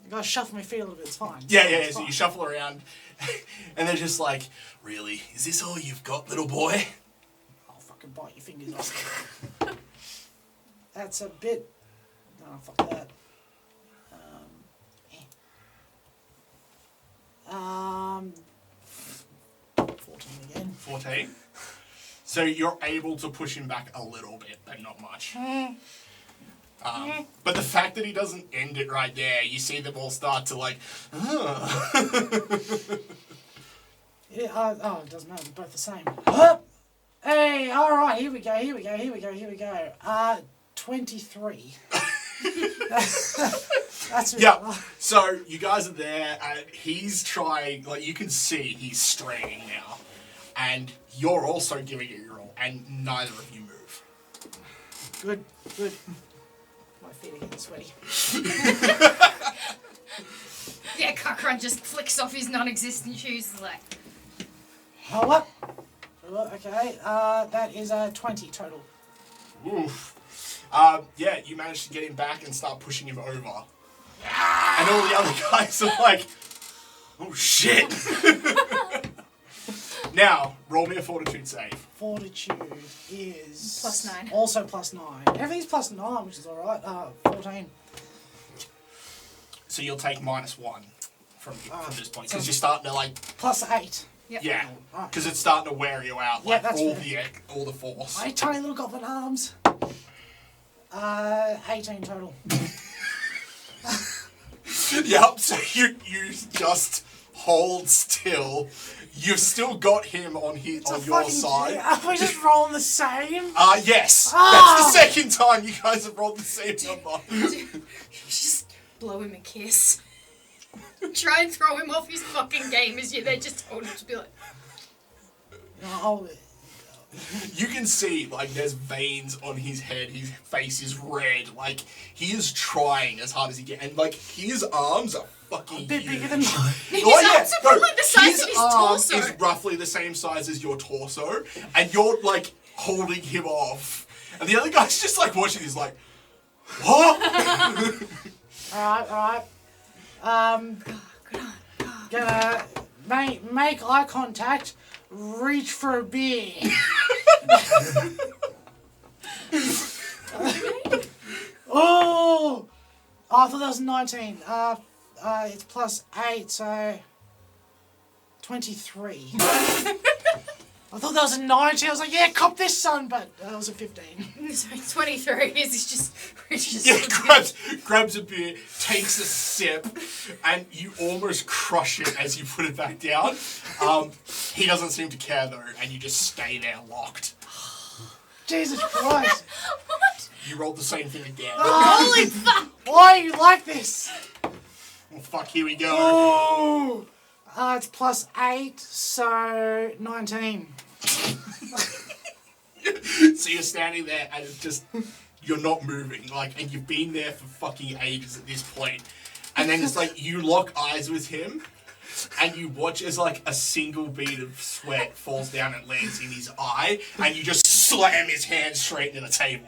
You gotta shuffle my feet a little bit, it's fine. Yeah, It's so fine. you shuffle around, and they're just like, really? Is this all you've got, little boy? I'll fucking bite your fingers off. That's a bit... No, fuck that. 14 again. 14. So you're able to push him back a little bit, but not much. But the fact that he doesn't end it right there, you see them all start to like, Yeah, oh, it doesn't matter, they're both the same. Hey, alright, here we go. 23. That's it. yeah. So you guys are there, and he's trying, like you can see he's straining now, and you're also giving it your all, and neither of you move. Good. My feet are getting sweaty. Yeah, Cockron just flicks off his non-existent shoes and like... Hold up. Okay, that is 20 total. Oof. Yeah, you managed to get him back and start pushing him over. And all the other guys are like, oh shit. Now, roll me a fortitude save. Fortitude is... +9. Also +9. Everything's +9, which is alright. 14. So you'll take -1 from this point, because you're starting to like... +8. Yep. Yeah, Alright. because it's starting to wear you out, Yeah, like that's all the force. My tiny little goblin arms. 18 total. Yep, so you just hold still. You've still got him on your side. Are we just rolling the same? Yes. Ah! That's the second time you guys have rolled the same number. Just blow him a kiss. Try and throw him off his fucking game as you there just told him to be like... Oh, You can see, like, there's veins on his head. His face is red. Like, he is trying as hard as he can. And, like, his arms are fucking a bit huge. bigger than mine. His arms are probably the size of his torso. His arm is roughly the same size as your torso. And you're, like, holding him off. And the other guy's just, like, watching. He's like, what? Alright. Gonna make eye contact, reach for a beer. Oh, I thought that was 19. It's +8, so 23. I thought that was a 19. I was like, yeah, cop this, son, but that was a 15. So 23 is just... Yeah, grabs a beer, takes a sip, and you almost crush it as you put it back down. He doesn't seem to care though, and you just stay there locked. Jesus Christ. What? You rolled the same thing again. Holy fuck! Why are you like this? Well, fuck, here we go. Oh, it's +8, so 19. So you're standing there, and it's just, you're not moving, like, and you've been there for fucking ages at this point. And then it's like, you lock eyes with him, and you watch as, like, a single bead of sweat falls down and lands in his eye, and you just slam his hand straight into the table.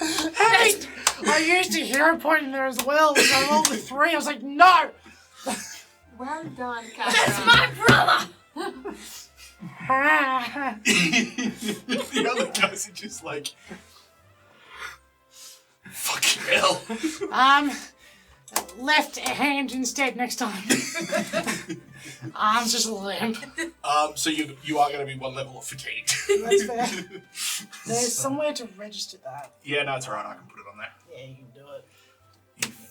I used a hero point in there as well, so I rolled a 3. I was like, no! Well done, Catherine. That's my brother! The other guys are just like, fucking hell. Left hand instead next time. Arms just limp. So you are going to be one level of fatigued. That's fair. There's somewhere to register that. Yeah, no, it's alright. I can put it on there. Yeah, you can do it.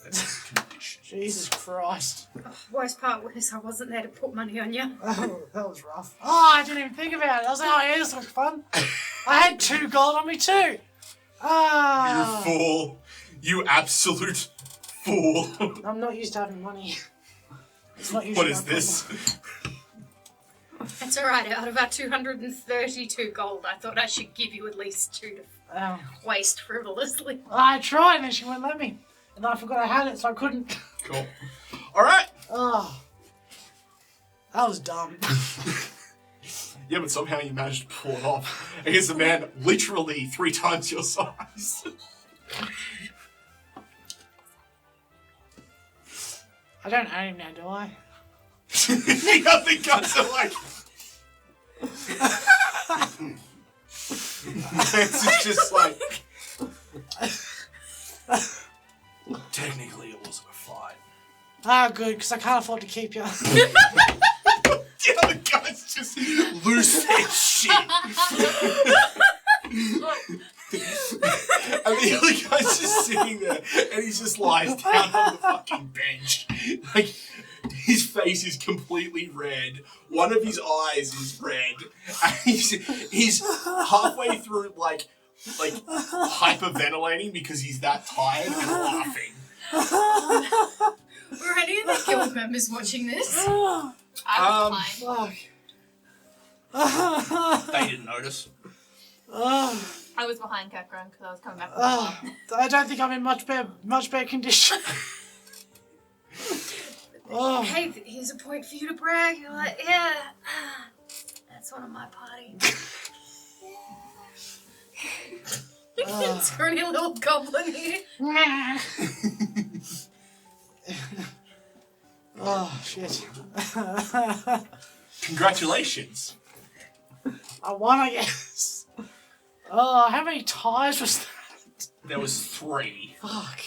That's a condition. Jesus Christ. Worst part was I wasn't there to put money on you. Oh, that was rough. Oh, I didn't even think about it. I was like, oh yeah, this looks fun. I had 2 gold on me too. Ah. You fool. You absolute fool. I'm not used to having money. It's not What usually is my this? It's alright, out of our 232 gold, I thought I should give you at least 2 to problem. waste frivolously. I tried and then she wouldn't let me. And I forgot I had it, so I couldn't. Cool. Alright. Oh. That was dumb. Yeah, but somehow you managed to pull it off against a man literally 3 times your size. I don't own him now, do I? The other guys are like... Lance is just like... Technically, it wasn't a fight. Ah, good, because I can't afford to keep you. The other guys just lose their shit. And the other guy's just sitting there, and he just lies down on the fucking bench. Like, his face is completely red. One of his eyes is red. And he's halfway through, like hyperventilating because he's that tired and laughing. Were any of the guild members watching this? I was fine. Fuck. They didn't notice. I was behind Kakran because I was coming back from I don't think I'm in much better condition. Hey, here's a point for you to brag. You're like, yeah, that's one of my party. Scrawny little goblin here. Oh, shit. Congratulations. I won, I guess. Oh, how many ties was that? There was 3. Fuck.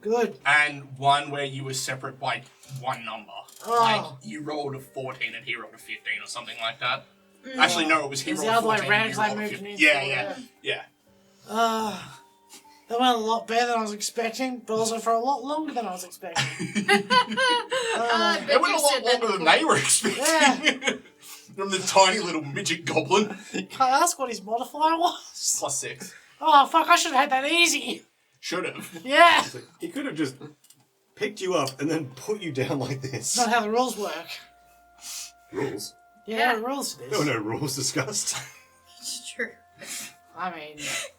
Good. And one where you were separate by 1 number. Oh. Like, you rolled a 14 and he rolled a 15 or something like that. Actually, no, it was he It was rolled the other way 14 round and you 'cause I rolled a moved 15. in. Yeah. That went a lot better than I was expecting, but also for a lot longer than I was expecting. It went a lot longer than they were expecting. From the tiny little midget goblin. Can I ask what his modifier was? +6. Oh, fuck, I should have had that easy. Should have. Yeah. He could have just picked you up and then put you down like this. It's not how the rules work. Rules? Yeah, there are rules to this. There were no rules discussed. It's true. I mean...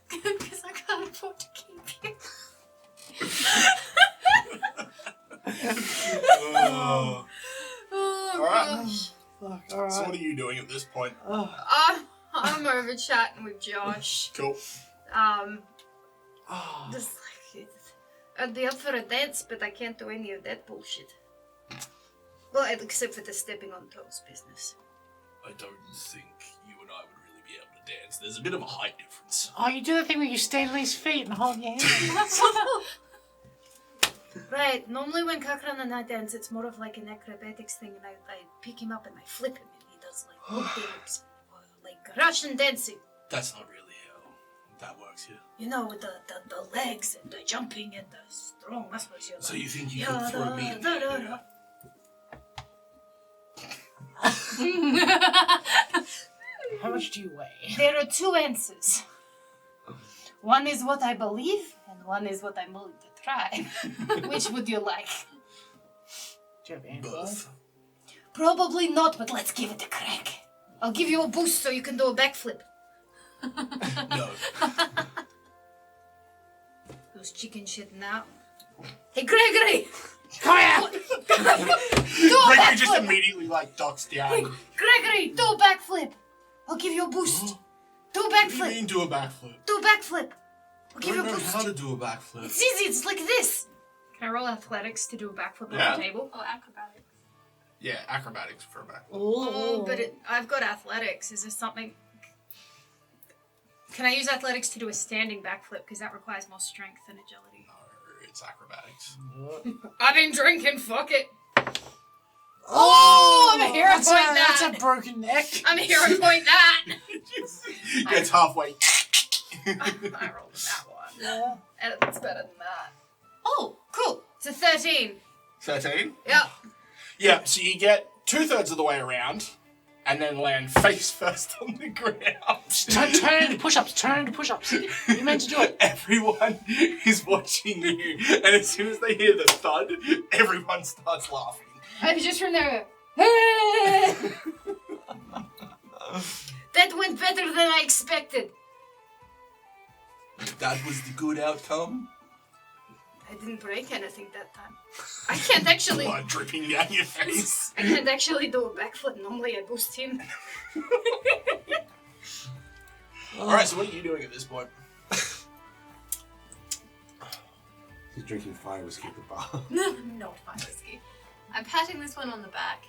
Because I can't afford to keep you. Oh, Oh, gosh. Fuck, so alright. what are you doing at this point? I'm over chatting with Josh. Cool. Just like, I'd be up for a dance, but I can't do any of that bullshit. Well, except for the stepping on toes business. I don't think you and I would really be able to dance. There's a bit of a height difference. Oh, you do the thing where you stand on his feet and hold your hands. Right, normally when Kakran and I dance, it's more of like an acrobatics thing, and I pick him up and I flip him, and he does like whoop-de-loops, like Russian dancing. That's not really how that works here. You know, with the legs and the jumping and the strong muscles. So you think you could throw me in there? How much do you weigh? There are 2 answers. One is what I believe, and one is what I'm willing to try. Which would you like? Do you have any Both. Probably not, but let's give it a crack. I'll give you a boost so you can do a backflip. No. Who's chicken shit now? Hey, Gregory! Come here! Gregory just immediately ducks down. Gregory, do a backflip! I'll give you a boost. Do a What do you backflip. mean do a backflip? Do a backflip. I'll I give you don't a know boost. how to do a backflip. It's easy. It's like this. Can I roll athletics to do a backflip Yeah. on the table? Oh, acrobatics. Yeah, acrobatics for a backflip. Oh, but I've got athletics. Is this something... Can I use athletics to do a standing backflip? Because that requires more strength and agility. No, it's acrobatics. I've been drinking, fuck it. Oh, I'm a hero point that. That's a broken neck. I'm a hero point that. Gets halfway. I rolled that one. Yeah. And it's better than that. Oh, cool. It's a 13. 13? Yep. Yeah, so you get 2/3 of the way around, and then land face first on the ground. Turn into push-ups. Turn into push-ups. You meant to do it. Everyone is watching you, and as soon as they hear the thud, everyone starts laughing. I was just from there. That went better than I expected. That was the good outcome. I didn't break anything that time. I can't actually. Blood dripping down your face. I can't actually do a backflip. Normally I boost him. Alright, so what are you doing at this point? He's drinking fire whiskey at the bar. Not fine whiskey. I'm patting this one on the back,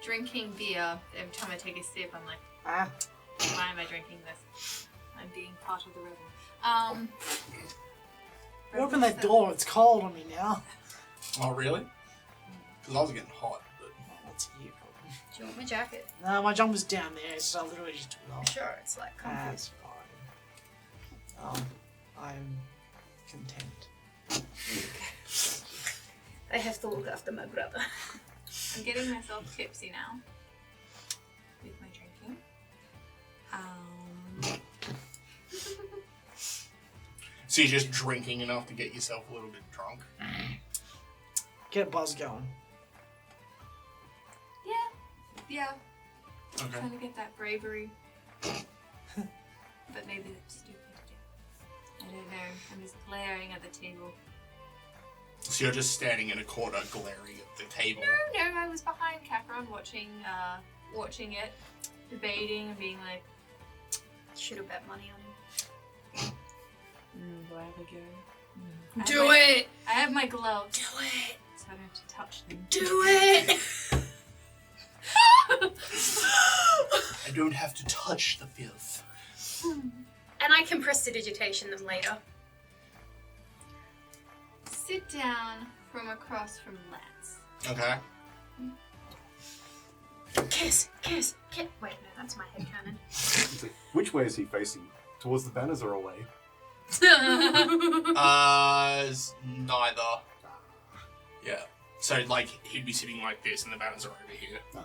drinking beer. Every time I take a sip, I'm like, why am I drinking this? I'm being part of the revel. Open that door. It's cold on me now. Oh, really? Because I was getting hot, but... That's you. Do you want my jacket? No, my jumper's down there, so I literally just took it off. Sure, it's like comfy. That's fine. I'm content. I have to look after my brother. I'm getting myself tipsy now with my drinking. So you're just drinking enough to get yourself a little bit drunk? Get a buzz going. Yeah. Okay. Trying to get that bravery. But maybe that's stupid to do. I don't know. I'm just glaring at the table. So you're just standing in a corner glaring at the table? No, I was behind Capron watching it, debating and being like, Should have bet money on him. do I have a go? Do it! I have my gloves. Do it! So I don't have to touch them. Do it! I don't have to touch the filth. And I can prestidigitation them later. Sit down from across from Lance. Okay. Kiss, kiss, kiss. Wait, no, that's my headcanon. Which way is he facing? Towards the banners or away? Neither. Yeah. So, like, he'd be sitting like this and the banners are over here. No.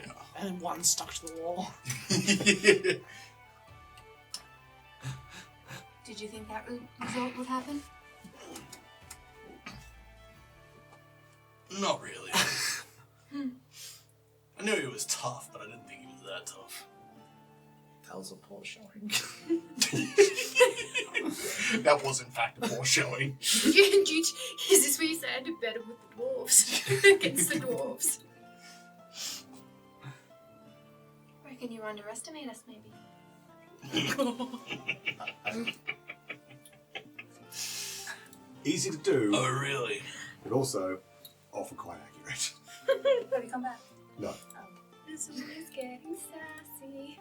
Yeah. And one stuck to the wall. Did you think that result would happen? Not really. I knew he was tough, but I didn't think he was that tough. That was a poor showing. That was, in fact, a poor showing. Is this where you say I did better with the dwarves? Against the dwarves. Reckon you underestimate us, maybe. Easy to do, Oh, really? but also often quite accurate. Have you come back? No. This one is getting sassy.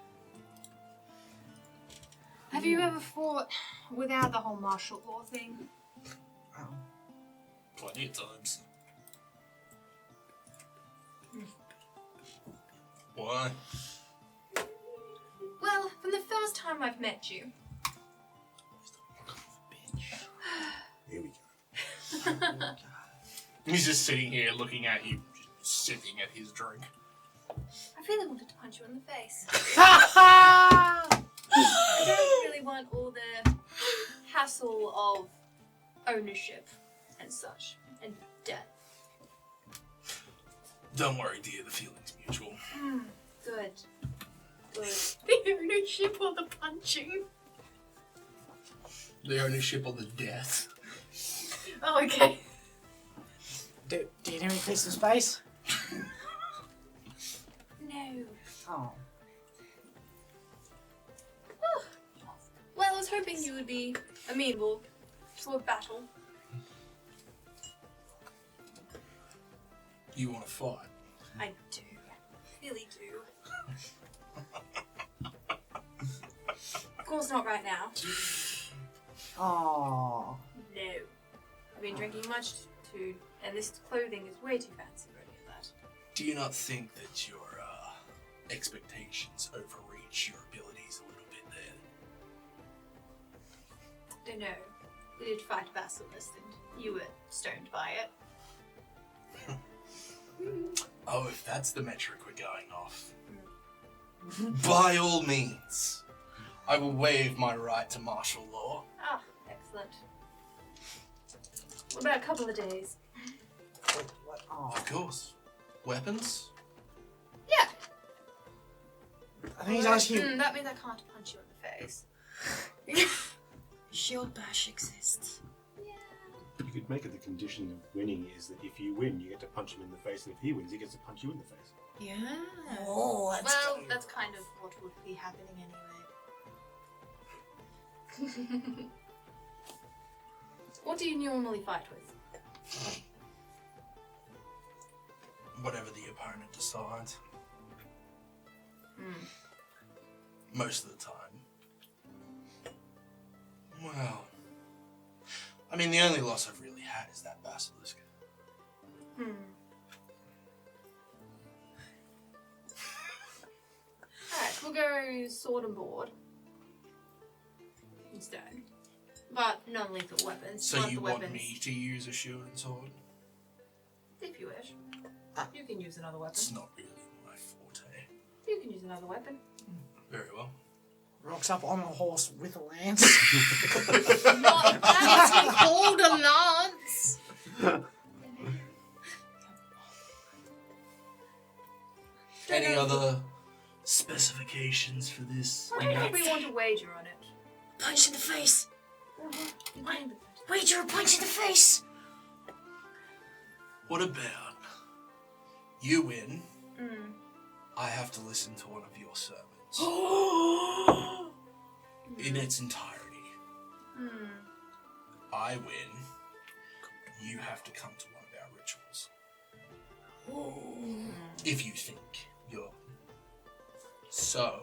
Have you ever fought without the whole martial law thing? Plenty of times. Why? Well, from the first time I've met you. Here we go. He's just sitting here looking at you, just sipping at his drink. I really wanted to punch you in the face. I don't really want all the hassle of ownership and such, and death. Don't worry, dear, the feeling's mutual. Good. Good. The ownership or the punching? The ownership of the death. Oh, okay. Do you need me to clear some space? No. Oh. Well, it was was hoping you would be amenable to a battle. You want to fight? I do. Really do. Of course not right now. Aww. No. I've been drinking much too, and this clothing is way too fancy for any of that. Do you not think that your expectations overreach your abilities a little bit there? Don't know. We did fight a basilisk, and you were stoned by it. Oh, if that's the metric we're going off. By all means, I will waive my right to martial law. Ah, excellent. What about a couple of days? What? Oh. Of course. Weapons? Yeah. I think he's asking. That means I can't punch you in the face. Shield bash exists. You could make it the condition of winning is that if you win, you get to punch him in the face, and if he wins, he gets to punch you in the face. Yeah. Oh, that's Well, that's kind of what would be happening anyway. What do you normally fight with? Whatever the opponent decides. Most of the time. Well, I mean, the only loss I've really had is that basilisk. Alright, we'll go sword and board. Instead. But non-lethal weapons. So Not you the want weapons. me to use a shield and sword? If you wish. You can use another weapon. It's not really my forte. You can use another weapon. Very well. rocks up on a horse with a lance. Not that called a lance. Any other specifications for this? I don't know if we want to wager on it. Punch in the face. What? Wager a punch in the face. What about you win? I have to listen to one of your sermons in its entirety. I win. You have to come to one of our rituals. If you think you're so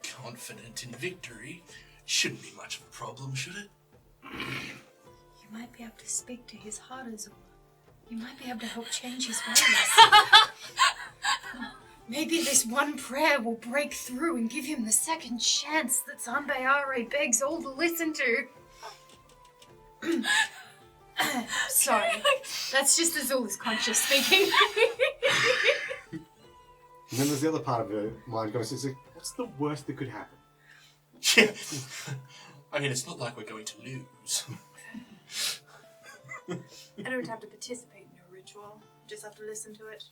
confident in victory, shouldn't be much of a problem, should it? You might be able to speak to his heart, Azula. You might be able to help change his ways. Maybe this one prayer will break through and give him the second chance that Zambayare begs all to listen to. Sorry, that's just Azula's conscious speaking. And then there's the other part of her mind goes, it's like, what's the worst that could happen? Yeah. I mean, it's not like we're going to lose. I don't have to participate in your ritual. You just have to listen to it.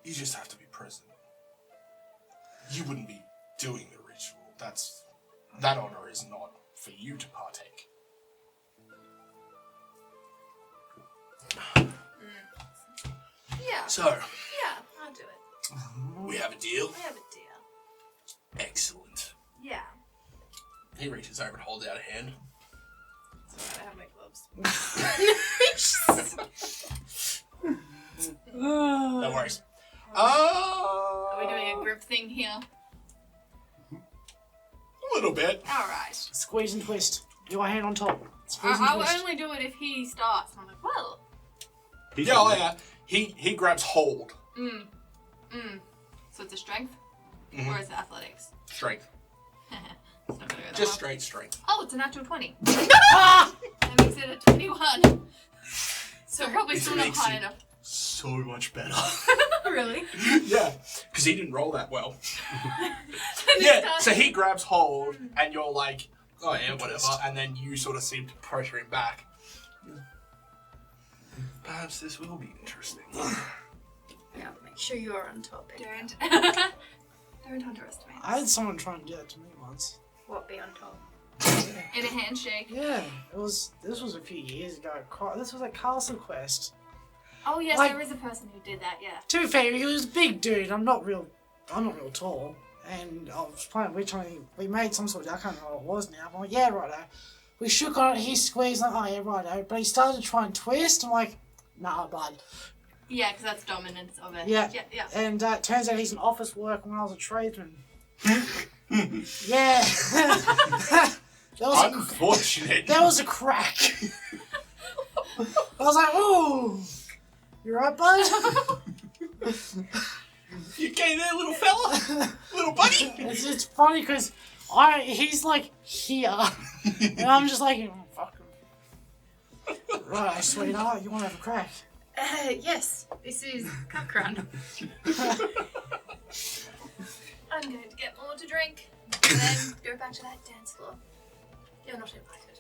You just have to be present. You wouldn't be doing the ritual. That honor is not for you to partake. Yeah. So, Yeah, I'll do it. we have a deal? I have a deal. Excellent. Yeah. He reaches over and holds out a hand. It's alright, I have my gloves. No worries. Are we doing a grip thing here? A little bit. Alright. Squeeze and twist. Do I hand on top? Squeeze and I will twist. only do it if he starts. And I'm like, well. Yeah, oh yeah. He grabs hold. So it's a strength? Mhm. Or is it athletics? Strength. It's not gonna go that Just well. straight strength. Oh, it's a natural 20. That makes it a 21. So probably This still not makes high it- enough. So much better. Really? Yeah, because he didn't roll that well. Then Yeah, starts- so he grabs hold, and you're like, oh yeah, whatever, and then you sort of seem to pressure him back. Perhaps this will be interesting. Yeah, make sure you are on top. Don't. Don't underestimate. I had someone try and do that to me once. What, be on top? In a handshake. Yeah, this was a few years ago. This was at Castle Quest. Oh yes, Like- there is a person who did that, yeah. To be fair, he was a big dude. I'm not real tall. And I was playing, we made some sort of, I can't remember what it was now. I'm like, yeah, righto. We shook on it, he squeezed, like, oh yeah, righto. But he started to try and twist. I'm like, nah, bud. Yeah, because that's dominance of it. Yeah. Yeah. And it turns out he's an office worker when I was a tradesman. Yeah. Unfortunate. There was a crack. I was like, ooh. You right, bud? You okay there, little fella? Little buddy? It's funny because he's like here. And I'm just like, fuck him. Right, sweetheart, you want to have a crack? Yes, this is Kakran. I'm going to get more to drink and then go back to that dance floor. You're not invited.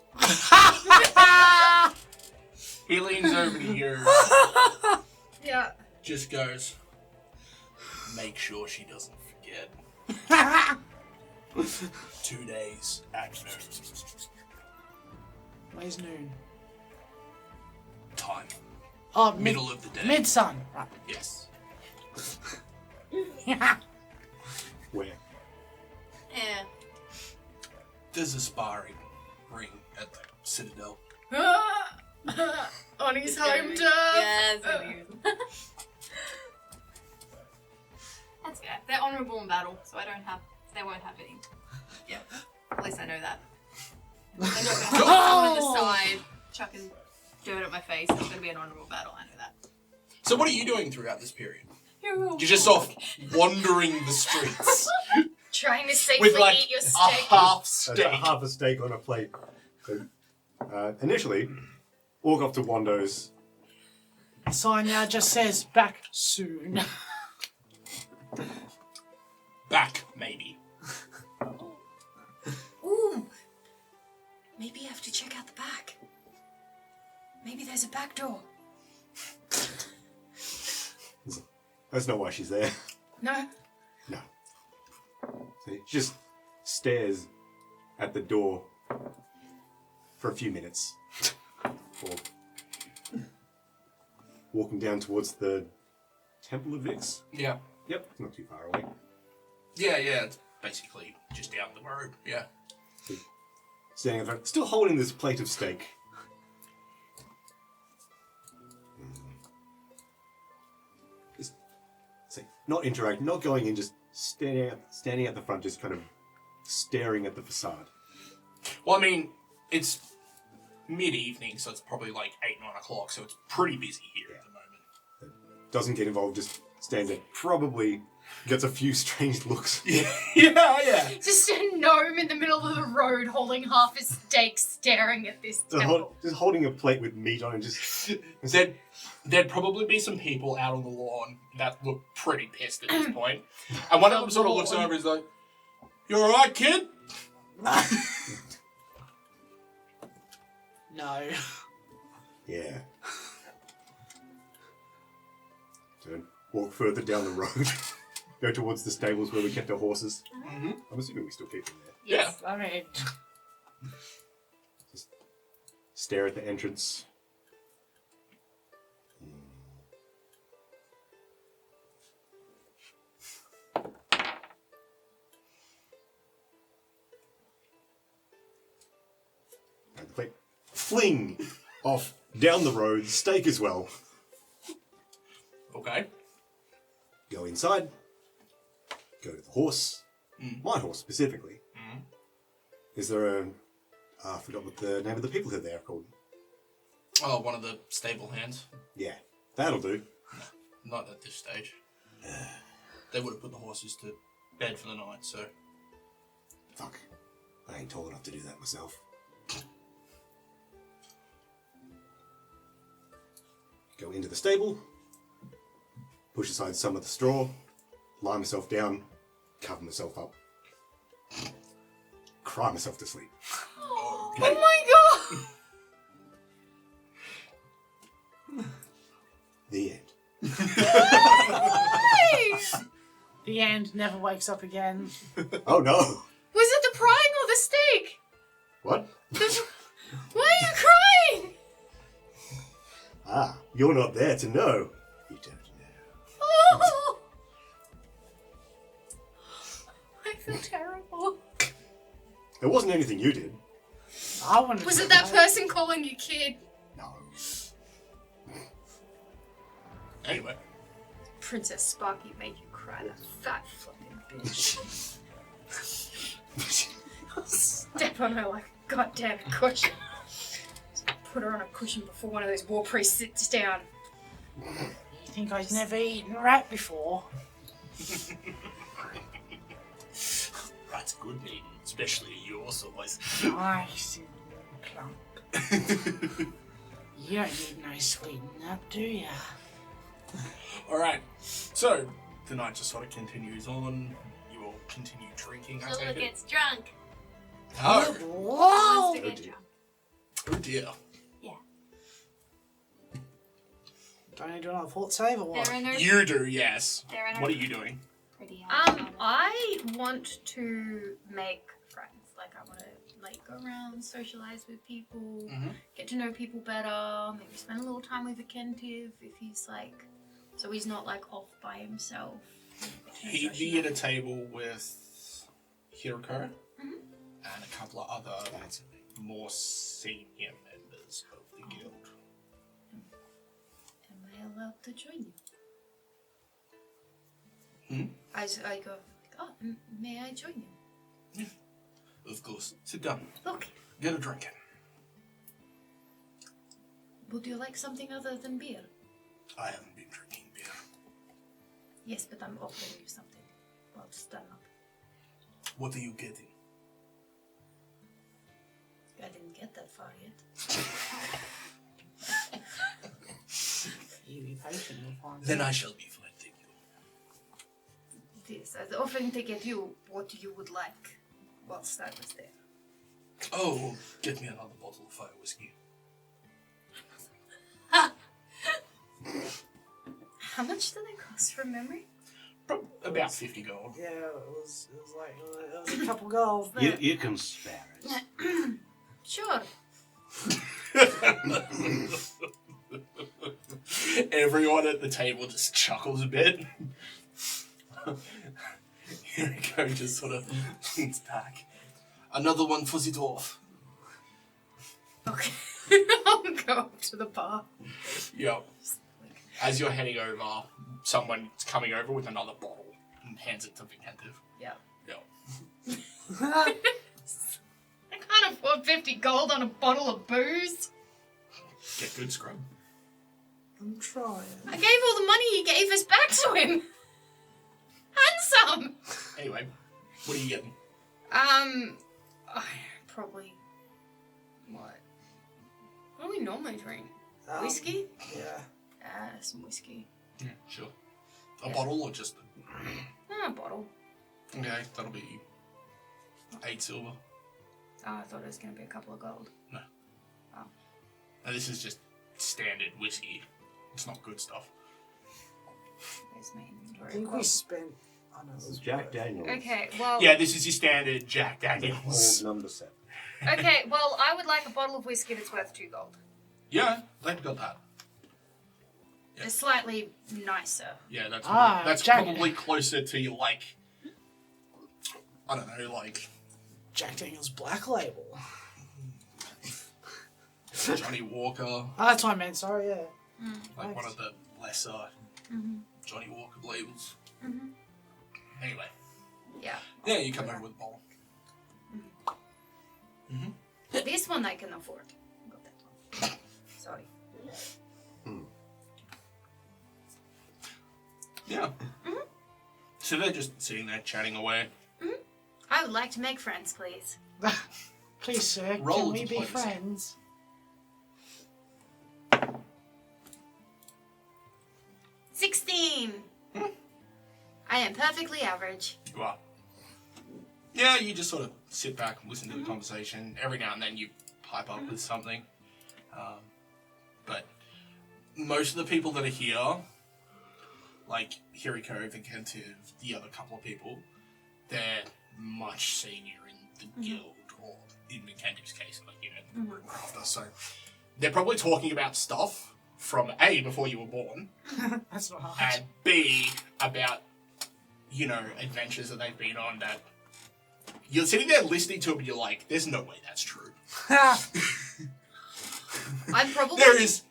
He leans over to you. Yeah. Just goes, make sure she doesn't forget. 2 days at noon. Where's noon? Time. Oh, Middle of the day. Mid-sun. Right. Yes. Where? Yeah. There's a sparring ring at the Citadel. On his home turf. Yeah, that's fair. They're honourable in battle, so they won't have any. Yeah, at least I know that. They're not going to hold someone on the side, chucking dirt at my face. It's going to be an honourable battle, I know that. So what are you doing throughout this period? You're just off wandering the streets. trying to safely With like eat your a steak. half So steak. half a steak on a plate. So, initially, walk up to Wando's. Sign now just says back soon. Back, maybe. Ooh. Maybe I have to check out the back. Maybe there's a back door. That's not why she's there. No. No. So she just stares at the door for a few minutes. Or walking down towards the Temple of Vix. Yeah. Yep, it's not too far away. Yeah, it's basically just down the road, yeah. So, standing in front, still holding this plate of steak. Just not interacting, not going in, just standing at the front, just kind of staring at the facade. Well, I mean, it's mid-evening, so it's probably like 8, 9 o'clock, so it's pretty busy here at the moment. Doesn't get involved, just stands there. Probably gets a few strange looks. Yeah. Just a gnome in the middle of the road holding half a steak staring at this temple. Just holding a plate with meat on it, just... There'd probably be some people out on the lawn that look pretty pissed at this point. And one of them sort of looks over and is like, "You alright, kid?" No. Yeah. So walk further down the road. Go towards the stables where we kept our horses. Mm-hmm. I'm assuming we still keep them there. Yeah. I mean... Just stare at the entrance. And the plate fling off down the road, steak as well. Okay. Go inside. Go to the horse. My horse specifically. Is there a... I forgot what the name of the people who are there are called. Oh, one of the stable hands. Yeah, that'll do. Not at this stage. They would have put the horses to bed for the night, so... Fuck. I ain't tall enough to do that myself. Go into the stable. Push aside some of the straw. Lie myself down. Cover myself up. Cry myself to sleep. Oh my god! The end. The end never wakes up again. Oh no! Was it the prying or the steak? What? Why are you crying? Ah, you're not there to know. You don't know. Oh. feel terrible. It wasn't anything you did. I wanted Was to it that know. person calling you kid? No. Anyway, Princess Sparky made you cry, that fat fucking bitch. Step on her like a goddamn cushion. Just put her on a cushion before one of those war priests sits down. You think I've never eaten rat before? rat's good meat, especially your size. Nice and plump. You don't need no sweetening up, do ya? Alright, so the night just sort of continues on. You all continue drinking, I Zula take it. gets drunk. Oh, Whoa! Wants to get drunk. oh dear. Do I need to do another fort save or what? There are no You do, yes. There are no What are you doing? Pretty I want to make friends. Like, I want to, like, go around, socialize with people, get to know people better, maybe spend a little time with Attentive if he's, like, so he's not, like, off by himself. He'd be at a table with Hiroko and a couple of other more senior members of the guild. Am I allowed to join you? Hmm? I go, oh, may I join you? Of course. Sit down. Okay. Get a drink in. Would you like something other than beer? I haven't been drinking beer. Yes, but I'm offering you something. Well, stand up. What are you getting? I didn't get that far yet. You be patient, you'll find Then out. I shall be fine, thank you. Yes, I was offering to get you what you would like whilst I was there. Oh, get me another bottle of fire whiskey. How much do they cost from memory? About 50 gold. Yeah, it was a couple goals there. You can spare it. Sure. Everyone at the table just chuckles a bit. Hiroko just sort of leans back. Another one for the dwarf. Okay. I'll go up to the bar. Yep. As you're heading over, someone's coming over with another bottle and hands it to Vincentive. Yeah. Yep. I can't afford 50 gold on a bottle of booze. Get good, scrub. I'm trying. I gave all the money he gave us back to him. And some. Anyway, what are you getting? Probably. What do we normally drink? Whiskey? Yeah. Some whiskey. Yeah, sure. A bottle or just A bottle. Okay, that'll be 8 silver. Oh, I thought it was going to be a couple of gold. No. Oh. Now, this is just standard whiskey. It's not good stuff. Where's my I inventory? think we spent. I know it was Jack Daniels. Okay, well. Yeah, this is your standard Jack Daniels. Old number 7. Okay, well, I would like a bottle of whiskey that's worth 2 gold. Yeah, they've got that. Yeah. It's slightly nicer. Yeah, that's Jack- probably closer to your, like, I don't know, like Jack Daniels Black Label. Johnny Walker, Oh, that's what I meant. Sorry, yeah. like one of the lesser Johnny Walker labels. Anyway, Yeah. yeah, you come over with a bottle. This one I can afford. Got that one. Sorry. Yeah. So they're just sitting there chatting away. I would like to make friends, please. Please, sir, Roll can we be diplomacy. friends? 16! I am perfectly average. You are. Yeah, you just sort of sit back and listen to the conversation. Every now and then you pipe up with something. But most of the people that are here, like Hiroko, Vincentive, the other couple of people, they're much senior in the guild, or in Vincentive's case, like, you know, the room crafter. So they're probably talking about stuff from A, before you were born, That's not hard. and B, about, you know, adventures that they've been on that You're sitting there listening to him and you're like, there's no way that's true. I'm probably... There is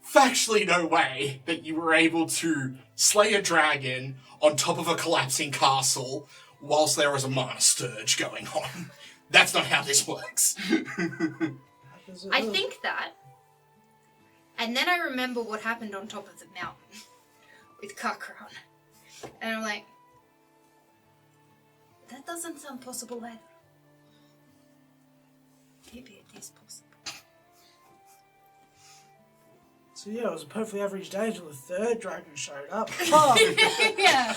factually no way that you were able to slay a dragon on top of a collapsing castle whilst there was a mana sturge going on. That's not how this works. I think that. And then I remember what happened on top of the mountain with Cockcrown. And I'm like, that doesn't sound possible either. Maybe it is possible. So yeah, it was a perfectly average day until the third dragon showed up. Yeah.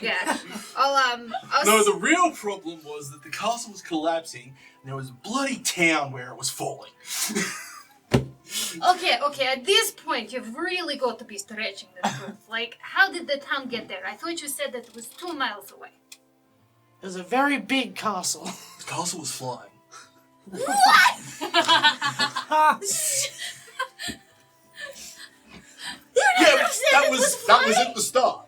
Yeah. I'll No, the real problem was that the castle was collapsing and there was a bloody town where it was falling. Okay, at this point, you've really got to be stretching the truth. Like, how did the town get there? I thought you said that it was 2 miles away. It was a very big castle. The castle was flying. What? Yeah, that was at the start.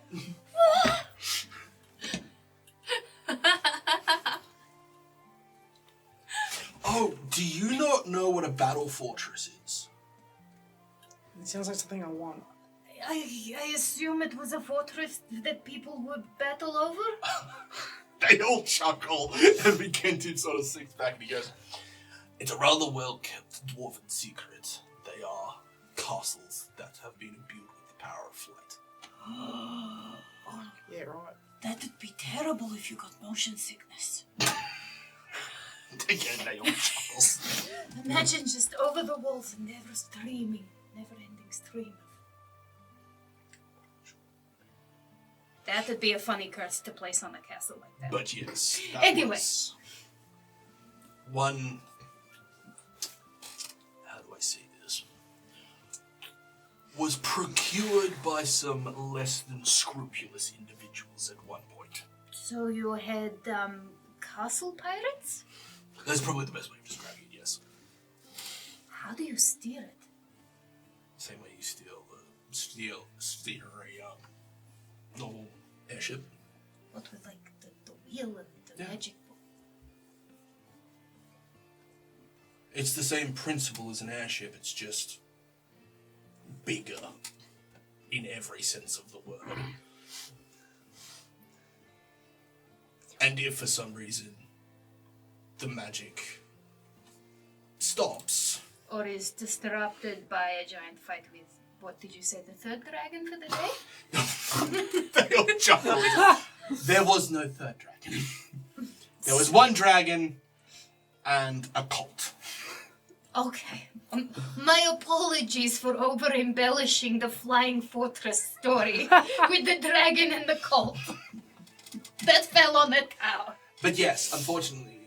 Oh, do you not know what a battle fortress is? It sounds like something I want. I assume it was a fortress that people would battle over? They all chuckle and begin to sort of sink back and he goes, it's a rather well-kept dwarven secret. They are castles that have been imbued with the power of flight. Yeah, right. That would be terrible if you got motion sickness. Again, they all chuckles. Imagine just over the walls and never-ending stream of... That would be a funny curse to place on a castle like that. But yes, that Anyway. was one... How do I say this? Was procured by some less than scrupulous individuals at one point. So you had, castle pirates? That's probably the best way of describing it, yes. How do you steer it? Same way you steer a normal airship. What with, like, the wheel and the magic book? It's the same principle as an airship, it's just bigger in every sense of the word. And if for some reason the magic stops... Or is disrupted by a giant fight with, what did you say, the third dragon for the day? They all chuckle. There was no third dragon. There was one dragon and a cult. Okay. My apologies for over-embellishing the flying fortress story with the dragon and the cult. That fell on a cow. But yes, unfortunately,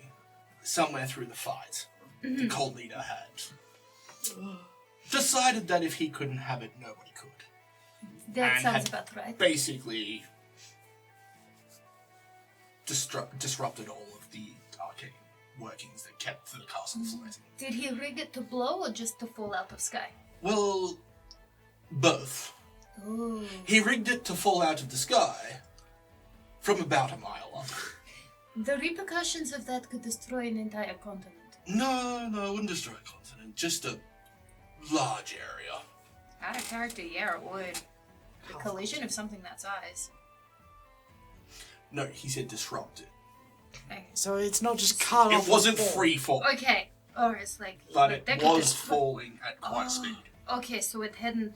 somewhere through the fight, the cult leader had decided that if he couldn't have it, nobody could. That And sounds had about right. Basically disrupted all of the arcane workings that kept the castle floating. Did he rig it to blow or just to fall out of sky? Well, both. Ooh. He rigged it to fall out of the sky from about a mile up. The repercussions of that could destroy an entire continent. No, it wouldn't destroy a continent, just a large area. Out of character, yeah, it would. The collision of something that size. No, he said disrupt it. Okay. So it's not just cut off. It wasn't and fall. free fall, Okay. Or it's like... but like it that could was just- falling at quite speed. Okay, so it hadn't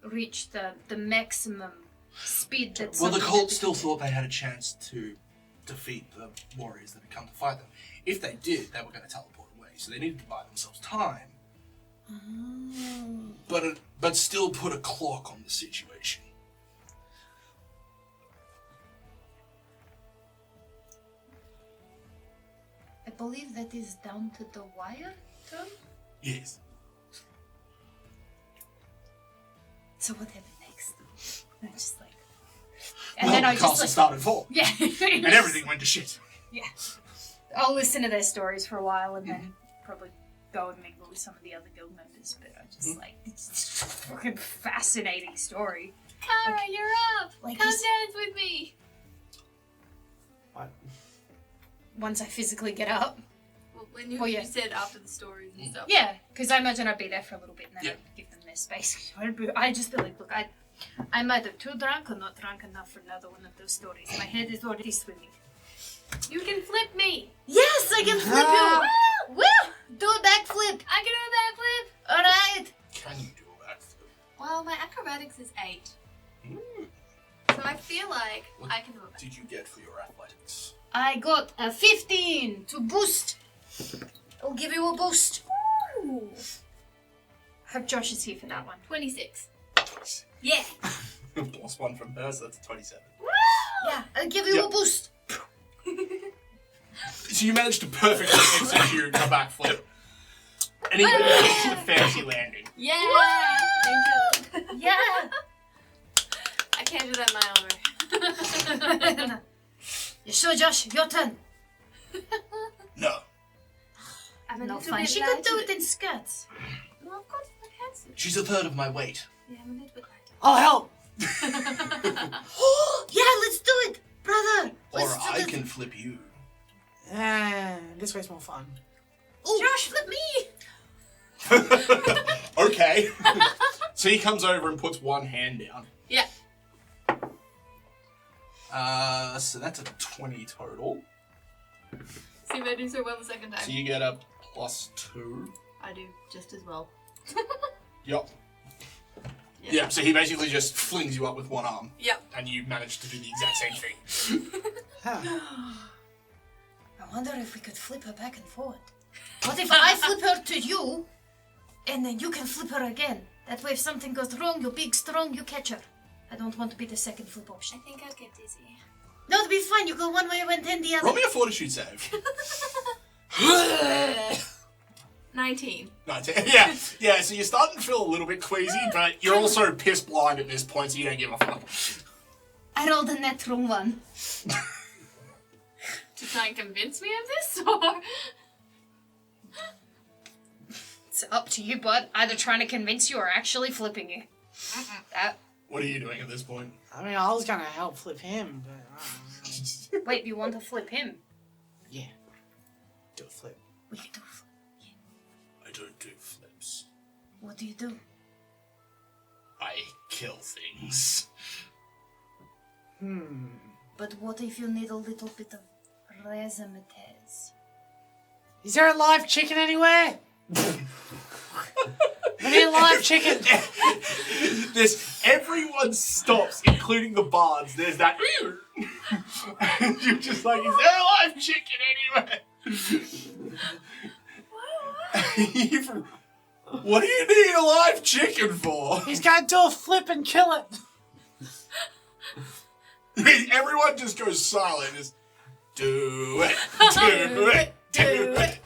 reached the maximum speed that... Well, the something cult that- still thought they had a chance to defeat the warriors that had come to fight them. If they did, they were going to teleport away, so they needed to buy themselves time. But still put a clock on the situation. I believe that is down to the wire term? Yes. So what happened next? I'm just like... And Well, then I the just castle like... started falling, Yeah. and everything went to shit. Yeah. I'll listen to their stories for a while and then probably go and mingle with some of the other guild members, but I just like, it's just a fucking fascinating story. Kara, you're up! Like Come he's- dance with me! once I physically get up. Well, when you, Well, yeah. you said after the stories and stuff. Yeah, because I imagine I'd be there for a little bit and then Yeah. I'd give them their space. I just feel like, look, I'm either too drunk or not drunk enough for another one of those stories. My head is already swimming. You can flip me. Yes, I can flip you! Woo! Do a backflip! I can do a backflip. Alright! Can you do that? Well, my acrobatics is 8. So I feel like What I can do a backflip. did you get for your athletics? I got a 15 to boost. I'll give you a boost. Ooh. I hope Josh is here for that one. 26. Yeah! +1 from her, so that's a 27. Yeah, I'll give you Yep. a boost. So you managed to perfectly execute a backflip. And even a fancy landing. Yeah! Thank you. Yeah! I can't do that in my armor. You sure, Josh? Your turn. No. I'm a No, little fine. bit She lighter could do it than- in skirts. No, I've got my hands. She's a third of my weight. Yeah, I'm a little bit lighter. I'll help. Yeah, let's do it, brother. Or Let's do I it. can flip you. This way's more fun. Ooh. Josh, flip me. Okay. So he comes over and puts one hand down. Yeah. So that's a 20 total. See if I do so well the second time. So you get a +2. I do just as well. Yup. Yeah, so he basically just flings you up with one arm. Yep. And you manage to do the exact same thing. I wonder if we could flip her back and forward. What if I flip her to you, and then you can flip her again? That way, if something goes wrong, you're big, strong, you catch her. I don't want to be the second flip I option. think I'd get dizzy. No, it'll be fine. You go one way, I went in the other. Roll me a fortitude save. 19. 19. Yeah, so you're starting to feel a little bit queasy, but you're also piss blind at this point, so you don't give a fuck. I rolled a natural one. To try and convince me of this, or... It's up to you, bud. Either trying to convince you or actually flipping you. What are you doing at this point? I mean, I was gonna help flip him, but Wait, you want to flip him? yeah, do a flip. We can do. I don't do flips. What do you do? I kill things. But what if you need a little bit of razzmatazz? Is there a live chicken anywhere? We need a live chicken. Everyone stops, including the bards. There's that. And you're just like, is there a live chicken anywhere? What do you need a live chicken for? He's gonna do a flip and kill it. Everyone just goes silent. Just do it, do it, do it.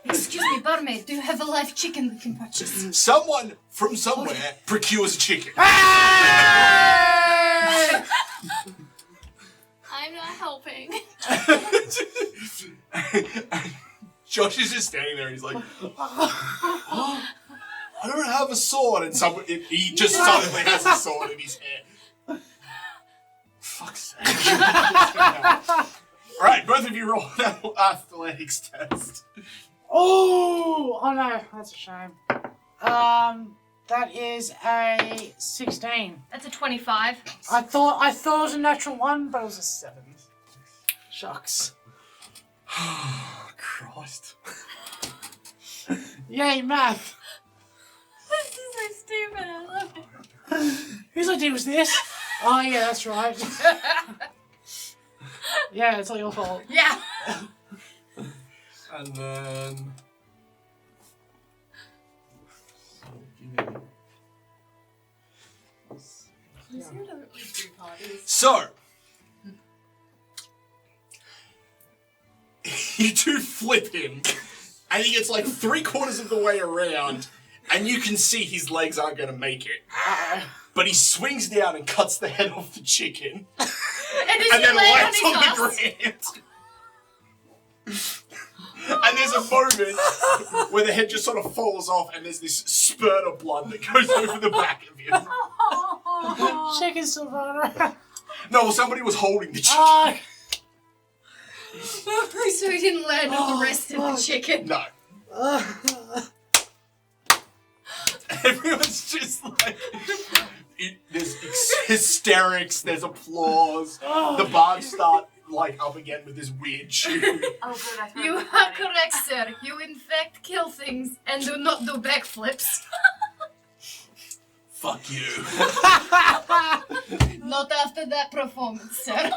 Excuse me, barmaid, do you have a live chicken we can purchase? Someone from somewhere procures a chicken. I'm not helping. Josh is just standing there and he's like, I don't have a sword. And he just suddenly has a sword in his hand. Fuck's sake. Alright, both of you roll an athletics test. Oh no, that's a shame. That is a 16. That's a 25. I thought it was a natural 1, but it was a 7. Shucks. Christ. Yay, math. This is so stupid. I love it. Whose idea was this? Oh yeah, that's right. Yeah, it's all your fault. Yeah. And then... So, you do flip him, and he gets like 3/4 of the way around, and you can see his legs aren't going to make it. But he swings down and cuts the head off the chicken, and then lands on the ground. And there's a moment where the head just sort of falls off, and there's this spurt of blood that goes over the back of him. Chicken's still running around. No, somebody was holding the chicken. Oh, So he didn't land on the rest of the chicken. No. Everyone's just like... there's hysterics, there's applause. The bards start, like, up again with this weird tune. Oh, good, I thought You it was are funny. correct, sir. You in fact kill things and do not do backflips. Fuck you. Not after that performance, sir.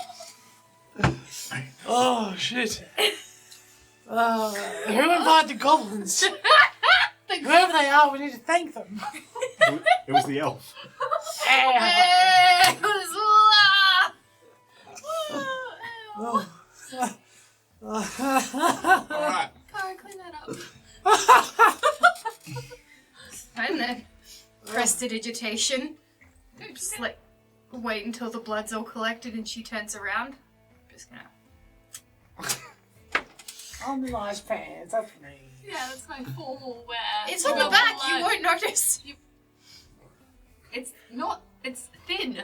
oh shit. Who invited the goblins? Whoever they are, we need to thank them. It was the elf. Hey, Zula! Alright. Cara, clean that up. And then prestidigitation. Just like wait until the blood's all collected and she turns around. Just gonna. On the nice pants, that's me. Yeah, that's my formal wear. It's on the Formal back. blood. You won't notice. It's not. It's thin.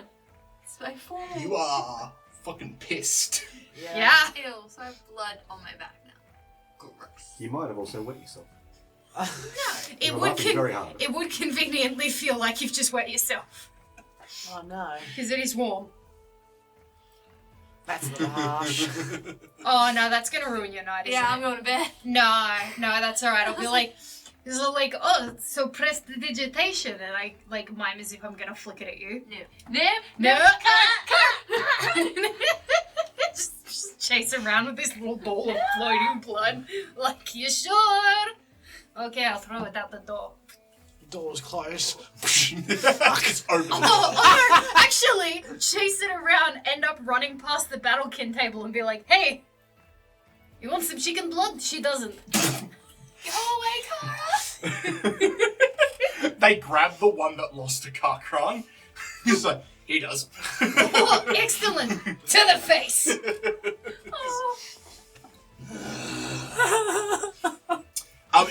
It's my formal. You are fucking pissed. Yeah. Ew, so I have blood on my back now. Gross. You might have also wet yourself. It You're would laughing very hard. it would conveniently feel like you've just wet yourself Oh no. because it is warm. That's a little harsh. Oh no, that's gonna ruin your night. Yeah, I'm Isn't going to bed. it? No, that's all right. I'll be like, oh, so prestidigitation, and I like mime as if I'm gonna flick it at you. No. Just chase around with this little ball of floating blood. Like, you sure? Okay, I'll throw it out the door. The door's closed. It's open. Oh, actually, chase it around, end up running past the battlekin table and be like, hey, you want some chicken blood? She doesn't. Go away, Cara. They grab the one that lost to Karkran. He's like, he does. Oh, excellent. To the face.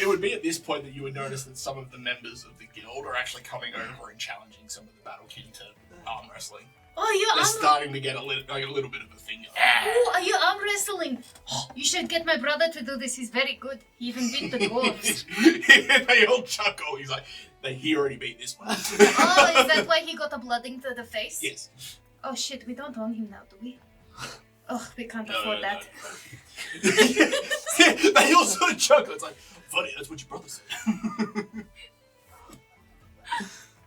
It would be at this point that you would notice that some of the members of the guild are actually coming over and challenging some of the battlekin to arm wrestling. Oh, you're They're arm. starting to get a little bit of a thing going. Oh, are you arm wrestling? You should get my brother to do this. He's very good. He even beat the dwarves. They all chuckle. He's like, he already beat this one. Oh, is that why he got a blooding to the face? Yes. Oh shit, we don't own him now, do we? Oh, we can't No, afford no, that. no. They all sort of chuckle. It's like, funny, that's what your brother said.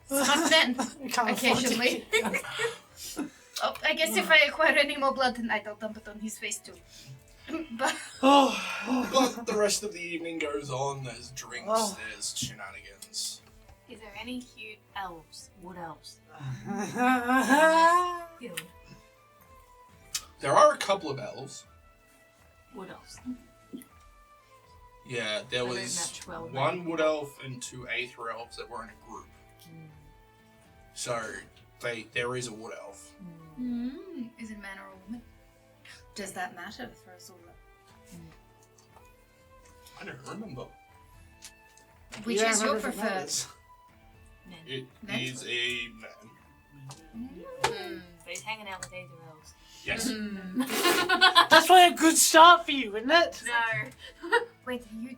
Smart men, We can't afford to occasionally. Oh, I guess if I acquire any more blood tonight, I'll dump it on his face too. But But the rest of the evening goes on. There's drinks, there's shenanigans. Is there any cute elves? Wood elves? Ew. There are a couple of elves. Wood elves. Yeah, there don't was match well with one my- wood elf and two aether elves that were in a group. So there is a wood elf. is it a man or a woman? Does that matter for Azula? I don't remember. Which Yeah, is your remember if it preferred? matters. It Man. is a man. But he's hanging out with aether elves. Yes. That's probably a good start for you, isn't it? No. Wait, you.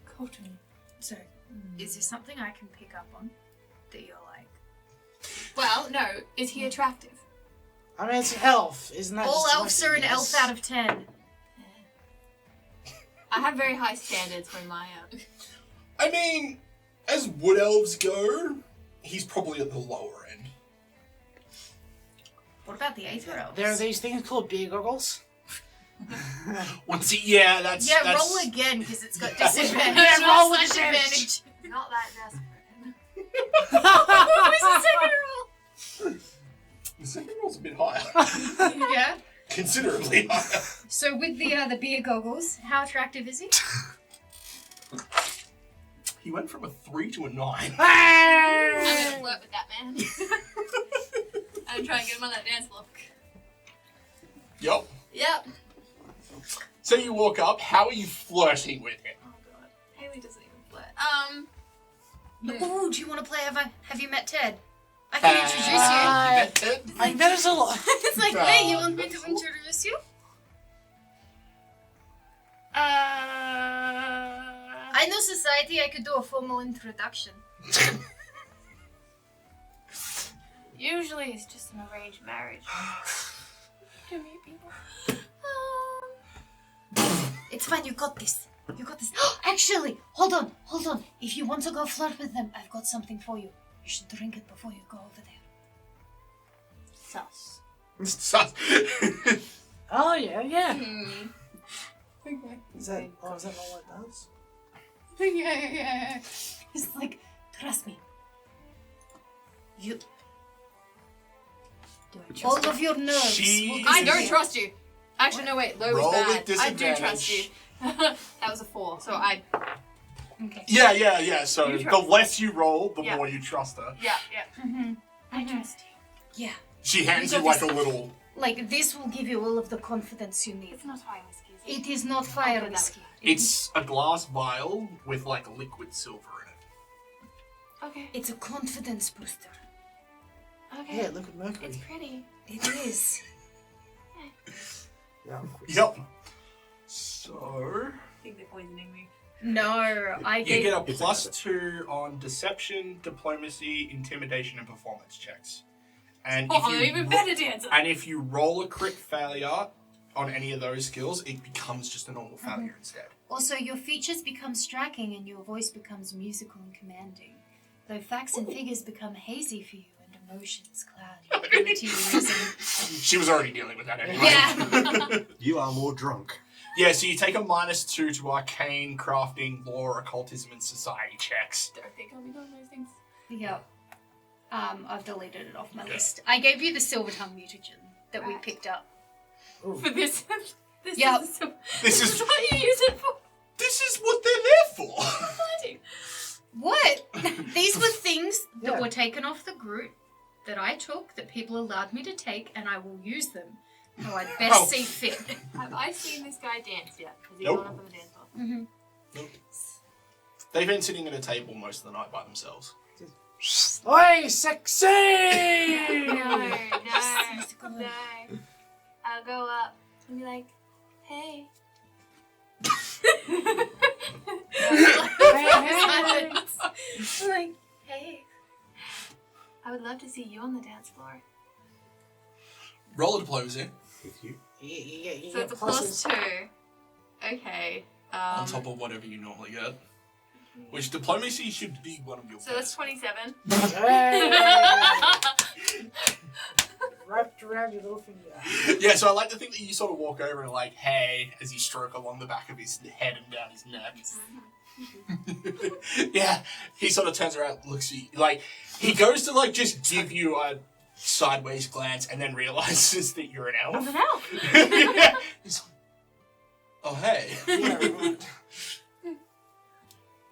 Cotton. Sorry. Is there something I can pick up on that you're like? Well, no. Is he attractive? I mean, it's an elf, isn't that? All just elves like are a an yes? elf out of 10. I have very high standards for my I mean, as wood elves go, he's probably at the lower end. What about the Aether elves? There are these things called beer goggles. Once he, yeah, that's Yeah, that's, roll again because it's got disadvantage. Yeah, not roll with slash advantage. Not that desperate. What was the second The second roll's a bit higher, roll? Yeah. considerably higher. So with the beer goggles, how attractive is he? He went from a 3 to a 9. I'm gonna flirt with that man. I'm trying to get him on that dance floor. Yup. Yep. So you walk up. How are you flirting with him? Oh god. Haley doesn't even flirt. Ooh, do you want to play Have You Met Ted? I can introduce you. I met a lot. It's like, hey, you want me to introduce you? I know society. I could do a formal introduction. Usually it's just an arranged marriage. To meet people. It's fine, you got this. You got this. Actually, hold on. If you want to go flirt with them, I've got something for you. You should drink it before you go over there. Sus. Sus. Oh, yeah. Okay. Is that not what it does? Yeah. It's like, trust me. You. Do I All trust of your nerves. She- will I don't disappear. trust you. Actually, no, wait. Low Roll was with bad. I do disadvantage. trust you. That was a 4, so I... Okay. Yeah. So You the trust less you roll, the Yeah. more you trust her. Yeah. I trust you. Yeah. She hands you got like this. a little. Like, this will give you all of the confidence you need. It's not fire whiskey, is it? It is not fire Okay, whiskey. It's a glass vial with like liquid silver in it. Okay. It's a confidence booster. Okay. Yeah, look at Mercury. It's pretty. It is. Yeah. Yep. So I think they're poisoning me. No, I you gave... get a +2 on deception, diplomacy, intimidation, and performance checks. And Oh, I'm even better dancer. And if you roll a crit failure on any of those skills, it becomes just a normal failure instead. Also, your features become striking and your voice becomes musical and commanding. Though facts and figures become hazy for you and emotions cloud your ability to reason. She was already dealing with that anyway. Yeah. You are more drunk. Yeah, so you take a -2 to arcane, crafting, lore, occultism, and society checks. Don't think I'll be doing those things. Yep. I've deleted it off my Yeah. list. I gave you the silver tongue mutagen that we Right. picked up. For this. Yep. This is what you use it for. this is what they're there for. Fighting. What? These were things that Yeah. were taken off the group that I took, that people allowed me to take, and I will use them how I best Oh. see fit. Have I seen this guy dance yet? Has he Nope. gone up on the dance floor? They've been sitting at a table most of the night by themselves. Oi, sexy! No. I'll go up and be like, hey. Like, hey. I would love to see you on the dance floor. Roll a diplomacy With you. You So get it's a pluses. +2. Okay. on top of whatever you normally get. Which diplomacy should be one of your So that's best. 27. Hey! Wrapped around your little finger. Yeah, so I like to think that you sort of walk over and like, hey, as you stroke along the back of his head and down his neck. Yeah, he sort of turns around, looks at you, like, he goes to like just give you a sideways glance and then realizes that you're an elf. I'm an elf. Yeah. He's like, oh, hey. Yeah, right.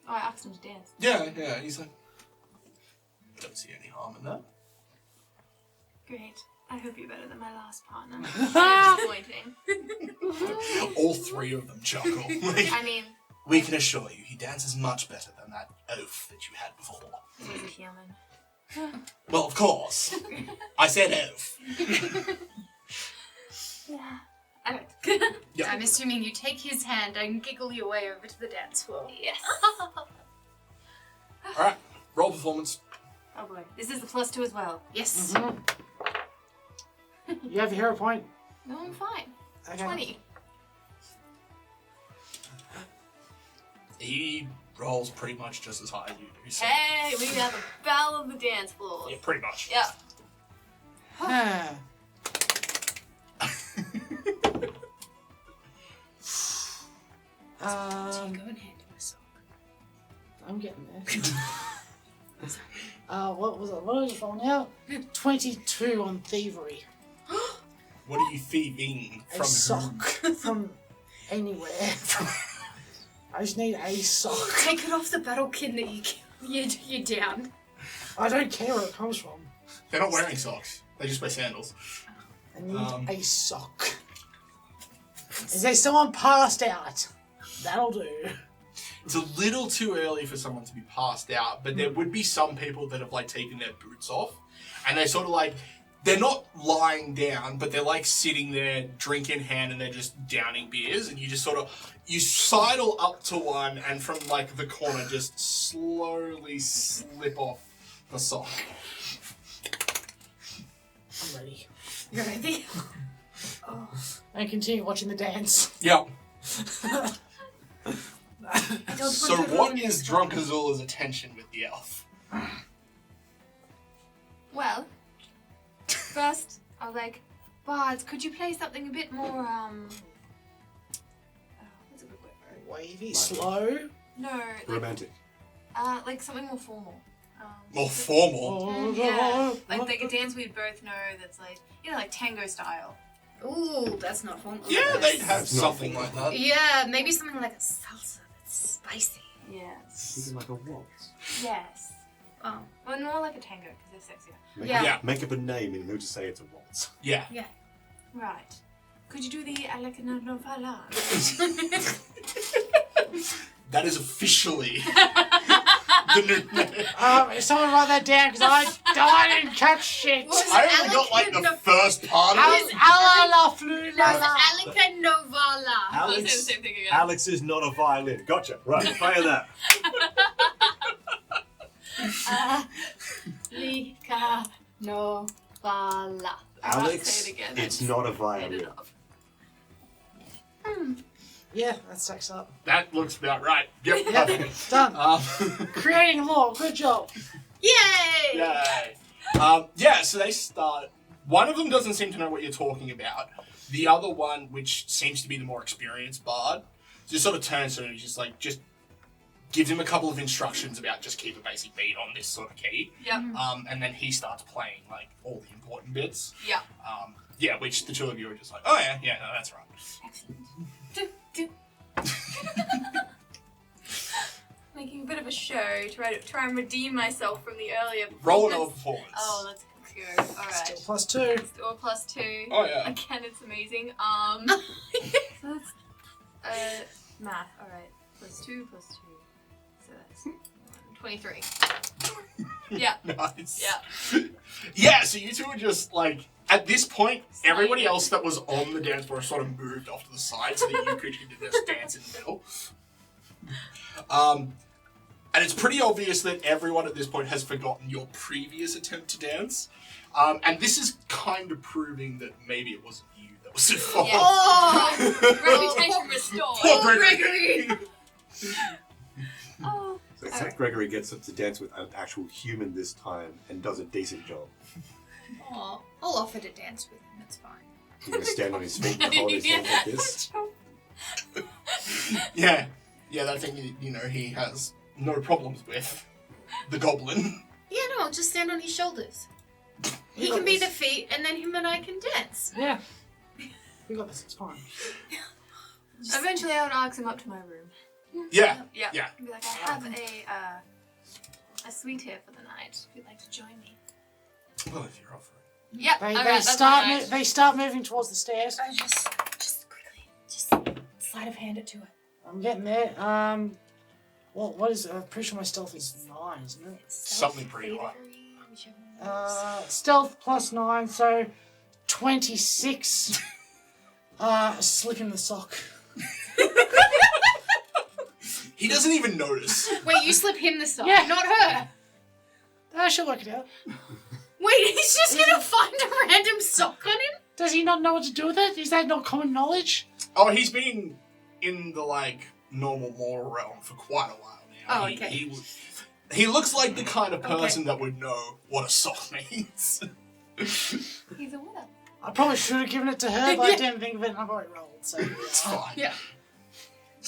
Oh, I asked him to dance. Yeah, he's like, don't see any harm in that. Great. I hope you're better than my last partner. Disappointing. All three of them chuckle. Like, I mean, we can assure you, he dances much better than that oaf that you had before. he's a human. Well, of course. I said oaf. Yeah. I don't. Yeah. I'm assuming you take his hand and giggle your way over to the dance floor. Yes. Alright, roll performance. Oh boy. This is the +2 as well. Yes. You have a hero point. No, I'm fine. Okay. 20. He rolls pretty much just as high as you do. So. Hey, we have a battle of the dance floor. Yeah, pretty much. Yeah. Ah. Do you go and hand him a sock? I'm getting there. What was it? What did I roll now? 22 on thievery. What are you thieving A from sock whom? from anywhere. I just need a sock. Take it off the battle kit that you're down. I don't care where it comes from. They're not wearing socks. They just wear sandals. I need a sock. Is there someone passed out? That'll do. It's a little too early for someone to be passed out, but there would be some people that have like taken their boots off and they're sort of like, they're not lying down, but they're like sitting there, drink in hand, and they're just downing beers, and you just sort of, you sidle up to one, and from like the corner just slowly slip off the sock. I'm ready. You're ready? And continue watching the dance. Yep. I don't So want to what ruin is this. Drunk Azula's attention with the elf? Well, first, I was like, Bards, could you play something a bit more, what's a good word for it? Wavy, slow. No, Romantic. like something more formal. More formal? Yeah, like a dance we both know that's like, like tango style. Ooh, that's not fun. Yeah, they'd have That's not something formal. like that. Yeah, maybe something like a salsa that's spicy. Yes. Thinking like a waltz. Yes. Oh. Well, more like a tango because they're sexier. Yeah. Make up a name and they'll just say it's a waltz. Yeah. Right. Could you do the Alekana Novala? That is officially the new name. Someone write that down because I didn't catch shit. I only got like the first part of it. Aleka Novala. I'll say the Alex, same thing again. Alex is not a violin. Gotcha. Right, play that. Aleka Novala. Alex, Say it again. it's not a Edit violin. it off. Yeah, that stacks up. That looks about right. Yep. Yep, done. Creating law, good job. Yay! Yay. So they start. One of them doesn't seem to know what you're talking about. The other one, which seems to be the more experienced bard, just sort of turns to him and just gives him a couple of instructions about just keep a basic beat on this sort of key. Yep. And then he starts playing like all the important bits. Yeah. Which the two of you are just like, oh yeah, no, that's right. Excellent. Making a bit of a show to try and redeem myself from the earlier Roll performance. another performance. Oh, let's go. Alright. Still +2. Or +2. Oh, yeah. Again, it's amazing. So that's math. Alright. +2 +2. So that's 23. Yeah. Nice. Yeah. Yeah, so you two are just like, at this point, everybody else that was on the dance floor sort of moved off to the side so that you could just dance in the middle. And it's pretty obvious that everyone at this point has forgotten your previous attempt to dance. And this is kind of proving that maybe it wasn't you that was involved. Yeah. Oh! Reputation restored. Poor Gregory! Oh. So Zach Gregory gets up to dance with an actual human this time and does a decent job. Aw, I'll offer to dance with him, it's fine. He's going to stand on his feet and hold his hands like this. Yeah, that thing, he has no problems with. The goblin. Yeah, no, I'll just stand on his shoulders. He can be the feet, and then him and I can dance. Yeah. We got this, it's fine. Eventually, I would ask him up to my room. Yeah. Yeah. Be like, I have a suite here for the night. If you'd like to join me. Well, if you're offering. Yep. They start moving towards the stairs. Just quickly, just sleight of hand it to it. I'm getting there. What is? I'm pretty sure my stealth is 9, isn't it? Something pretty high. Stealth +9, so 26. Slip in the sock. He doesn't even notice. Wait, you slip him the sock, Yeah. not her. I should work it out. Wait, he's just gonna find a random sock on him? Does he not know what to do with it? Is that not common knowledge? Oh, he's been in the, normal moral realm for quite a while now. Oh, okay. He looks like the kind of person that would know what a sock means. He's a widow. I probably should have given it to her, but I didn't think of it and I've already rolled, so It's fine. Yeah.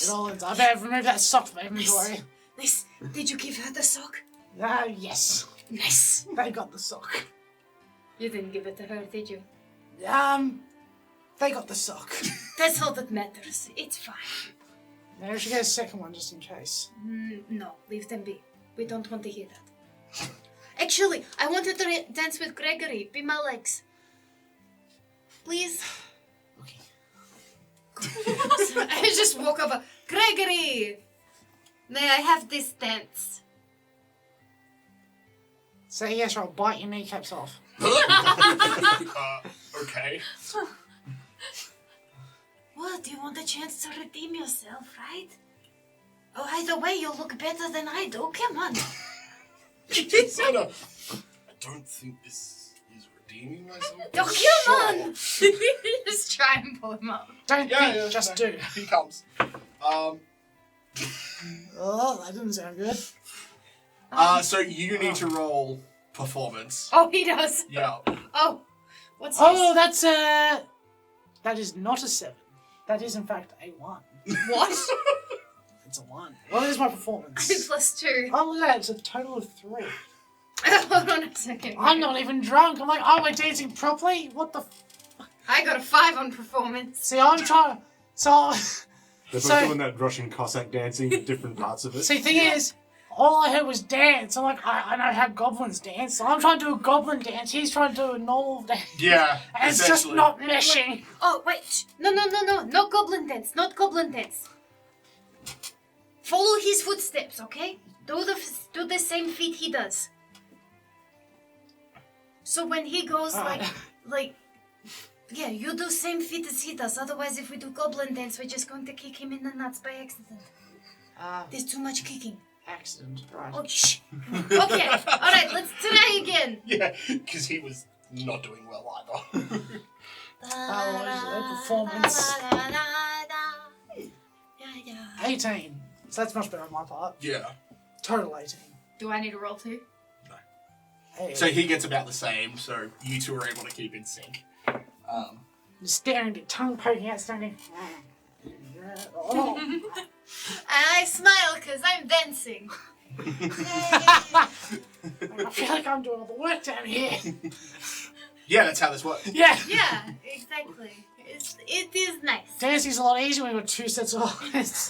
it all ends. I better remove that sock from my inventory. Nice. Did you give her the sock? Yes. Nice. They got the sock. You didn't give it to her, did you? They got the sock. That's all that matters. It's fine. Maybe we should get a second one just in case. No, leave them be. We don't want to hear that. Actually, I wanted to dance with Gregory. Be my legs. Please. Okay. So I just walk over. Gregory! May I have this dance? Say yes or I'll bite your kneecaps off. Okay. What? You want a chance to redeem yourself, right? Oh, either way, you'll look better than I do. Come on. Sort of. I don't think this is redeeming myself. Oh, come on. Just try and pull him up. Don't think, just do. He comes. Oh, that didn't sound good. So you need to roll performance. Oh, he does. Yeah. Oh, what's Oh, that's a... That is not a 7. That is, in fact, a 1. What? It's a 1. What is my performance? +2. Oh, look at that. It's a total of 3. Hold on a second. I'm not even drunk. I'm like, oh, we're dancing properly? What the... I got a 5 on performance. See, I'm trying... So... They're both So- doing that Russian Cossack dancing in different parts of it. See, thing is, all I heard was dance. I'm like, I know how goblins dance. So I'm trying to do a goblin dance. He's trying to do a normal dance. Yeah. And it's just not meshing. Oh, wait. No. No goblin dance. Not goblin dance. Follow his footsteps, okay? Do the same feet he does. So when he goes like, yeah, you do same feet as he does. Otherwise, if we do goblin dance, we're just going to kick him in the nuts by accident. There's too much kicking. Accident, right. Oh, shh. Okay, all right, let's try again. Yeah, because he was not doing well either. Performance. 18. So that's much better on my part. Yeah. Total 18. Do I need to roll 2? Hey. So he gets about the same, so you two are able to keep in sync. Just staring at tongue poking out, standing. Oh. And I smile because I'm dancing. I feel like I'm doing all the work down here. Yeah, that's how this works. Yeah. Yeah, exactly. It is nice. Dancing's a lot easier when we've got 2 sets of eyes.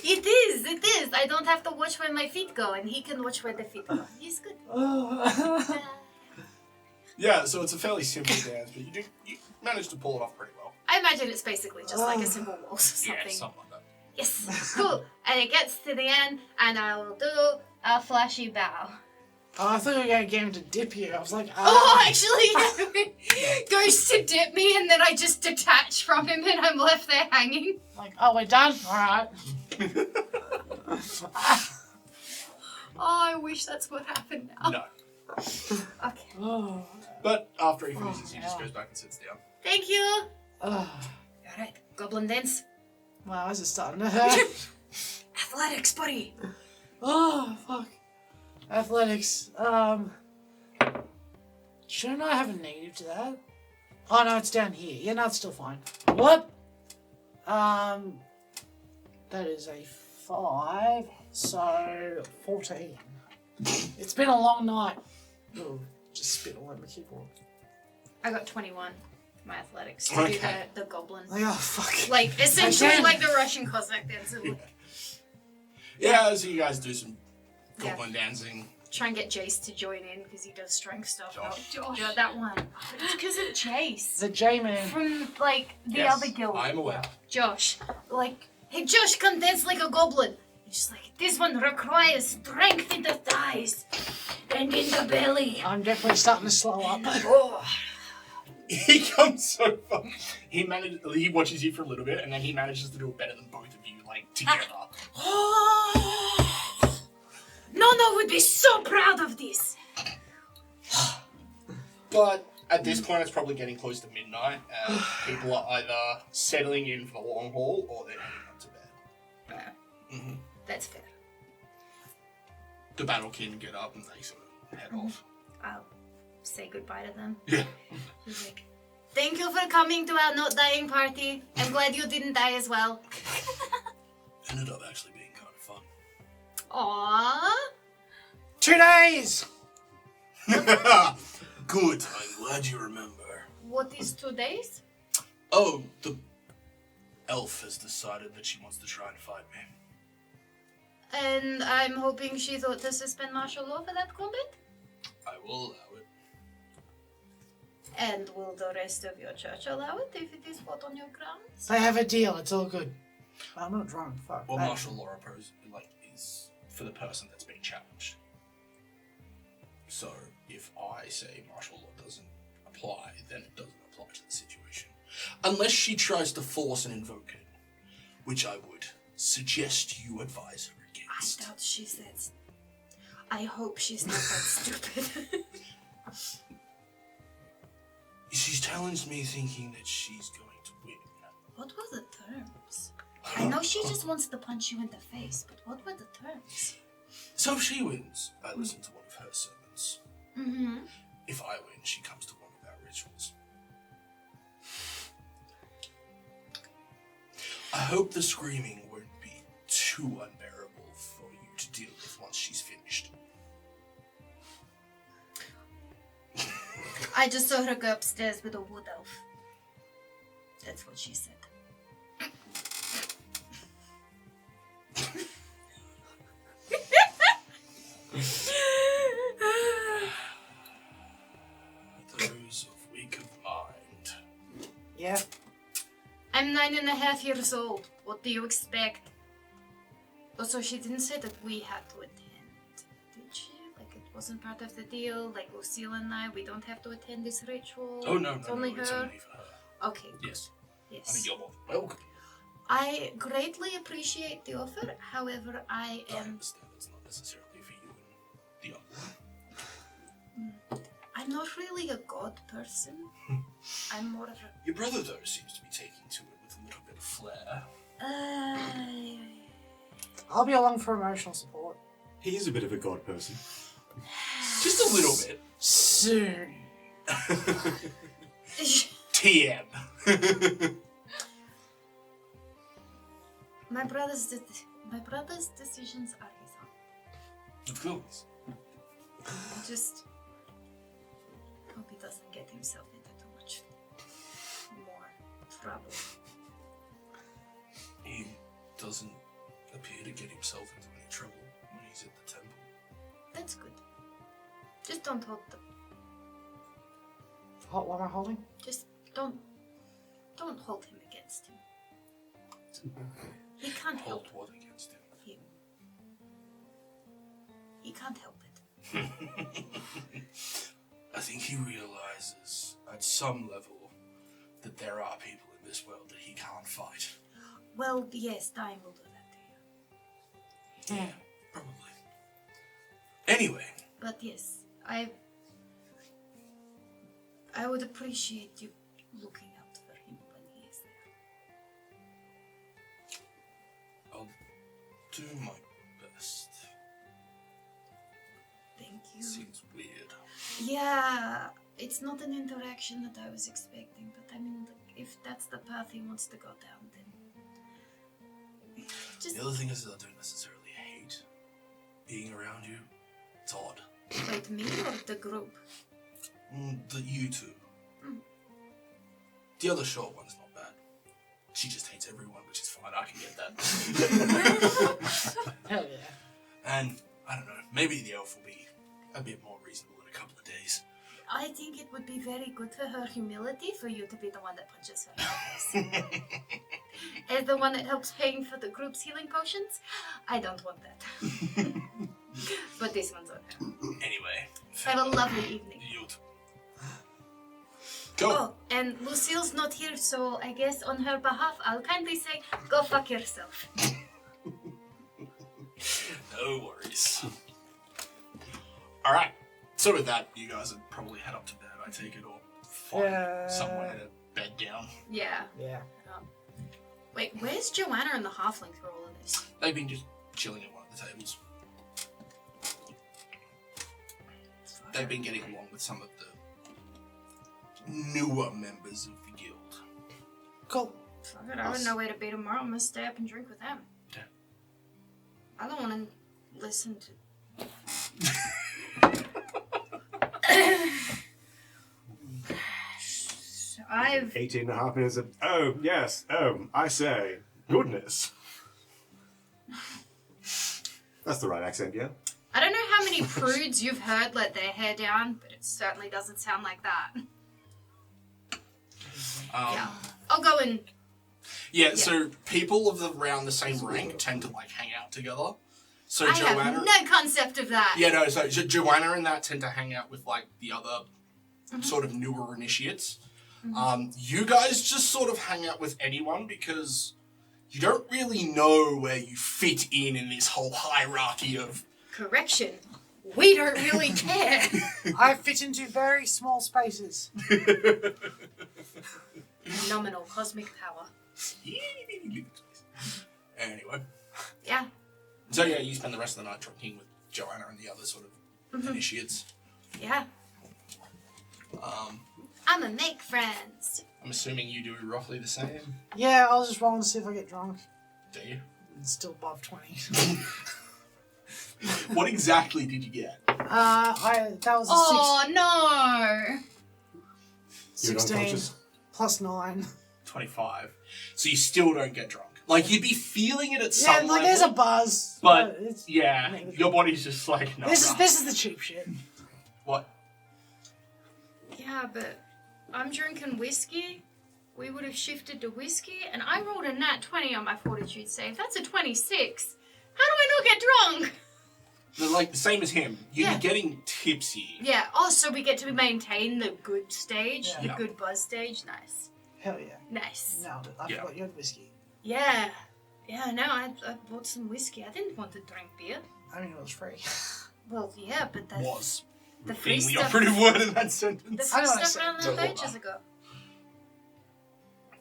It is. I don't have to watch where my feet go, and he can watch where the feet go. He's good. Yeah, so it's a fairly simple dance, but you manage to pull it off pretty well. I imagine it's basically just like a simple waltz or Yeah, something. something like that. Yes, cool. And it gets to the end, and I will do a flashy bow. Oh, I thought you were going to get him to dip you. I was like, Oh, actually, goes to dip me, and then I just detach from him, and I'm left there hanging. Like, oh, we're done? Alright. Oh, I wish that's what happened now. No. Okay. Oh. But after he finishes, he just goes back and sits down. Thank you. Oh. Alright, goblin dance. My eyes are starting to hurt. Athletics, buddy. Oh, fuck. Athletics. Shouldn't I have a negative to that? Oh, no, it's down here. Yeah, no, it's still fine. What? That is a 5, so 14. It's been a long night. Ooh, just spit all over my keyboard. I got 21 for my athletics to do the goblin. Like, oh, fuck. Like, essentially Again. like the Russian Cossack dance. Yeah, so you guys do some goblin dancing. Try and get Jace to join in because he does strength stuff. Josh. Yeah, that one. It's because of Jace. The J-Man. From, like, the Yes, other guild. I'm aware. Josh. Like, hey, Josh, come dance like a goblin. He's just like, this one requires strength in the thighs and in the belly. I'm definitely starting to slow up. Oh. He comes so far. He watches you for a little bit, and then he manages to do it better than both of you, like, together. Nono would be so proud of this. But at this point, it's probably getting close to midnight, and people are either settling in for the long haul or they're heading up to bed. Mm-hmm. That's fair. The battle kin get up and they sort of head off. I'll say goodbye to them. Yeah. He's like, thank you for coming to our not dying party. I'm glad you didn't die as well. Ended up actually being kind of fun. Aww. 2 days! Good. I'm glad you remember. What is 2 days? Oh, the elf has decided that she wants to try and fight me. And I'm hoping she thought to suspend martial law for that combat? I will allow it. And will the rest of your church allow it if it is fought on your grounds? They have a deal, it's all good. I'm not drunk, fuck. Well, martial law is for the person that's being challenged. So, if I say martial law doesn't apply, then it doesn't apply to the situation. Unless she tries to force and invoke it, which I would suggest you advise her against. I doubt she's that. I hope she's not that stupid. She's challenged me thinking that she's going to win. What were the terms? I know she just wants to punch you in the face, but what were the terms? So if she wins, I listen to one of her sermons. Mm-hmm. If I win, she comes to one of our rituals. I hope the screaming won't be too unbearable for you to deal with once she's finished. I just saw her go upstairs with a wood elf. That's what she said. Those of weak of mind. Yeah. I'm 9.5 years old. What do you expect? Also, she didn't say that we had to attend, did she? Like, it wasn't part of the deal? Like, Lucille and I, we don't have to attend this ritual? Oh, no, it's no, only no, her? it's only for her. Okay. Yes. Yes. I mean, you're more than welcome. I greatly appreciate the offer. However, I I am... understand it's not necessarily for you and the other one. I'm not really a god person. I'm more of a... Your brother, though, seems to be taking to it with a little bit of flair. I'll be along for emotional support. He is a bit of a god person. Just a little bit. Soon. TM. My brother's decisions are his own. Of course. I just hope he doesn't get himself into too much more trouble. He doesn't appear to get himself into any trouble when he's at the temple. That's good. Just don't hold them. What am I holding? Just don't hold him against him. He can't help Hold what against him? him. He can't help it. I think he realizes at some level that there are people in this world that he can't fight. Well, yes, dying will do that to you. Yeah, probably. Anyway. But yes, I would appreciate you looking out for him when he is there. I'll do my best. Thank you. Seems weird. Yeah, it's not an interaction that I was expecting, but I mean, if that's the path he wants to go down, then just The other thing is that I don't necessarily hate being around you. It's odd. wait, me or the group? You two. The other short one's not bad. She just hates everyone, which is fine. I can get that. Hell yeah. And I don't know. Maybe the elf will be a bit more reasonable in a couple of days. I think it would be very good for her humility for you to be the one that punches her in the face. As the one that helps paying for the group's healing potions, I don't want that. But this one's okay. Anyway. Have a lovely evening. You too. Go. Oh, and Lucille's not here, so I guess on her behalf, I'll kindly say, go fuck yourself. No worries. Alright. So with that, you guys would probably head up to bed, I take it, or find somewhere to bed down. Yeah. Yeah. Wait, where's Joanna and the halfling through all of this? They've been just chilling at one of the tables. They've been getting along with some of the newer members of the guild. Cool. Fuck it, I wouldn't know where to be tomorrow. I'm gonna stay up and drink with them. Yeah. I don't want to listen to... I've... 18 and a half minutes of, oh, yes, I say, goodness. That's the right accent, yeah? I don't know how many prudes you've heard let their hair down, but it certainly doesn't sound like that. Yeah. I'll go and... Yeah, so people of around the same rank tend to, like, hang out together. So I Joanna. have no concept of that. Yeah, no. So Joanna and that tend to hang out with like the other sort of newer initiates. You guys just sort of hang out with anyone because you don't really know where you fit in this whole hierarchy of. Correction. We don't really care. I fit into very small spaces. Phenomenal cosmic power. Anyway. Yeah. So yeah, you spend the rest of the night drinking with Joanna and the other sort of initiates. Yeah. I'ma make friends. I'm assuming you do roughly the same. Yeah, I was just rolling to see if I get drunk. Do you? It's still above 20. What exactly did you get? That was a Oh no! You're 16 unconscious. plus 9. 25. So you still don't get drunk. Like you'd be feeling it at Yeah, some like level. there's a buzz. But it's, yeah, your body's just like no. this bruh. is the cheap shit. What? Yeah, but I'm drinking whiskey. We would have shifted to whiskey, and I rolled a nat 20 on my fortitude save. That's a 26. How do I not get drunk? They're like the same as him. You'd Yeah. be getting tipsy. Yeah. Oh, so we get to maintain the good stage, Yeah. the Yeah. good buzz stage. Nice. Hell yeah. Nice. Nailed it. I Yeah. forgot you had whiskey. Yeah. Yeah, no, I bought some whiskey. I didn't want to drink beer. I mean, it was free. Well, yeah, but that's Was. the free Being the stuff. operative word in that The sentence. I free know what I stuff said. ran Don't out lie. ages ago.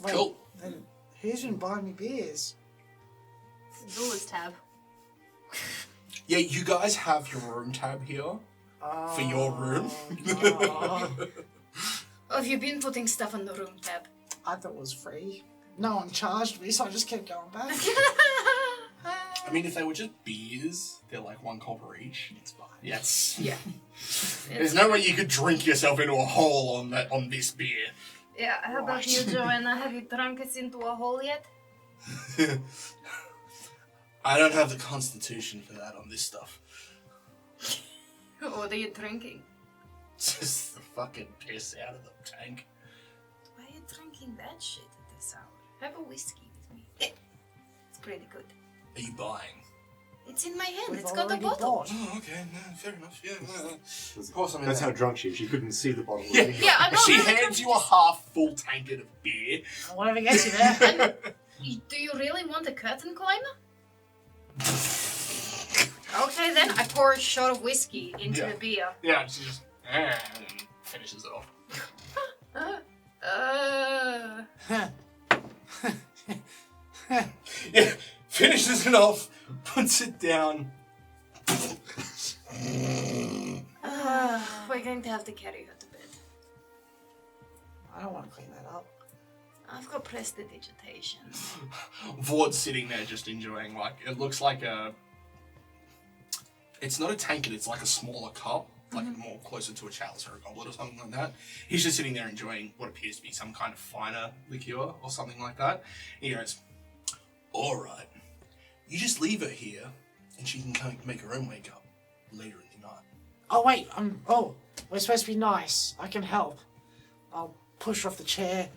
Wait, Cool. then who's been buying me beers? Zula's tab. Yeah, you guys have your room tab here for your room. no. Oh, have you been putting stuff on the room tab? I thought it was free. No one charged me, so I just kept going back. I mean, if they were just beers, they're like 1 copper each. It's fine. Yes. Yeah. There's no way you could drink yourself into a hole on this beer. Yeah, how about you, Joanna? Have you drunk us into a hole yet? I don't have the constitution for that on this stuff. What are you drinking? Just the fucking piss out of the tank. Why are you drinking that shit at this hour? Have a whiskey with me. It's pretty good. Are you buying? It's in my hand. We've It's got a already bottle. bought. Oh, okay. No, fair enough. Yeah. Of course, I'm in That's there. how drunk she is. She couldn't see the bottle. Yeah, Yeah, I'm not she really hands drunk. you a half-full tankard of beer. Whatever gets you there. Do you really want a curtain climber? Okay, then I pour a shot of whiskey into Yeah. the beer. Yeah, she just and finishes it off. Yeah, finishes it off, puts it down. We're going to have to carry her to bed. I don't want to clean that up. I've got prestidigitation. Vord's sitting there just enjoying, like, it looks like a... It's not a tankard, it's like a smaller cup, like more closer to a chalice or a goblet or something like that. He's just sitting there enjoying what appears to be some kind of finer liqueur or something like that. He goes, alright, you just leave her here and she can come make her own wake up later in the night. Oh, wait. We're supposed to be nice. I can help. I'll push her off the chair,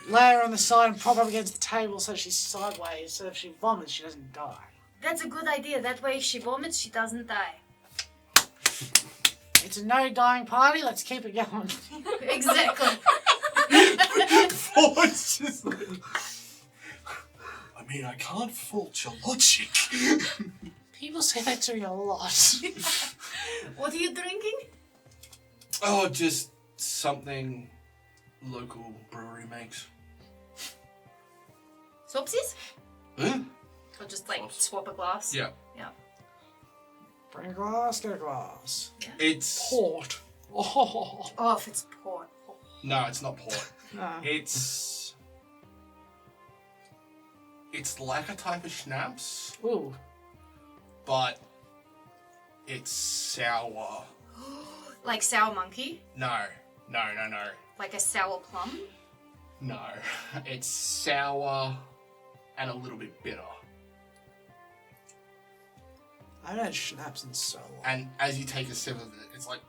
lay her on the side and prop her up against the table so she's sideways, so if she vomits, she doesn't die. That's a good idea. That way, if she vomits, she doesn't die. It's a no-dying party. Let's keep it going. Exactly. Vord's just like, I mean, I can't fault your logic. People say that to me a lot. What are you drinking? Oh, just something local brewery makes. Swapsies? Huh? Or just like Swaps. swap a glass? Yeah. Yeah. Bring a glass, get a glass. It's... Port. Oh. Oh, if it's port. Oh. No, it's not port. No. It's like a type of schnapps, Ooh. but it's sour. Like sour monkey? No. Like a sour plum? No. It's sour and a little bit bitter. I haven't had schnapps in so long. And as you take a sip of it, it's like...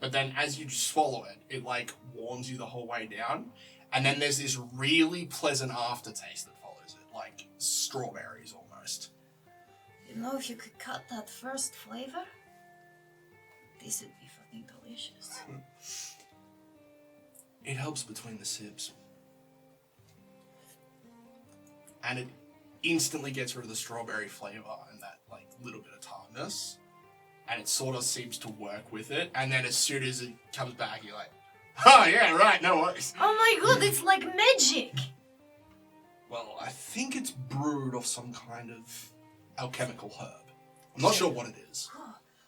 But then as you swallow it, it like warms you the whole way down. And then there's this really pleasant aftertaste that follows it, like strawberries almost. You know, if you could cut that first flavor, this would be fucking delicious. It helps between the sips. And it instantly gets rid of the strawberry flavor and that, like, little bit of tartness. And it sort of seems to work with it. And then as soon as it comes back, you're like, oh, yeah, right, no worries. Oh my god, it's like magic! Well, I think it's brewed off some kind of alchemical herb. I'm not sure what it is.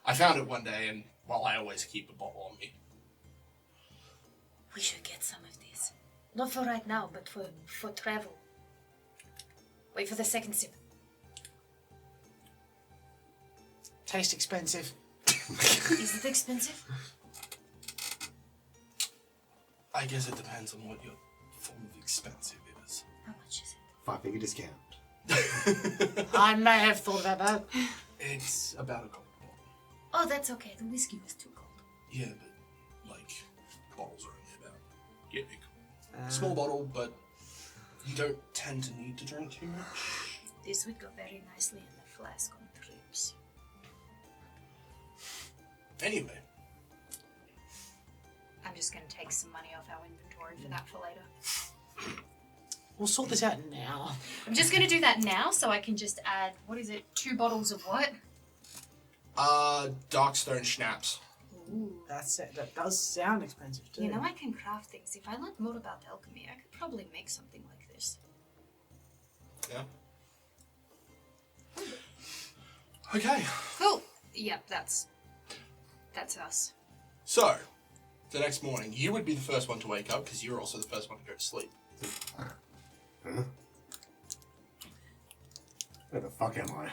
I found it one day, and, well, I always keep a bottle on me. We should get some of these. Not for right now, but for travel. Wait for the second sip. Taste expensive. Is it expensive? I guess it depends on what your form of expensive is. How much is it? 5-figure discount. I may have thought about that. It's about a gold bottle. Oh, that's okay. The whiskey was too cold. Yeah, but, like, bottles are only about... Yeah, big. Small bottle, but you don't tend to need to drink too much. This would go very nicely in the flask on trips. Anyway. I'm just going to take some money off our inventory for that for later. We'll sort this out now. I'm just going to do that now so I can just add, 2 bottles of what? Darkstone schnapps. Ooh, that does sound expensive too. You know, I can craft things. If I learned more about alchemy, I could probably make something like this. Yeah. Okay. Cool. Yep, that's us. So, the next morning, you would be the first one to wake up because you're also the first one to go to sleep. Huh? Where the fuck am I?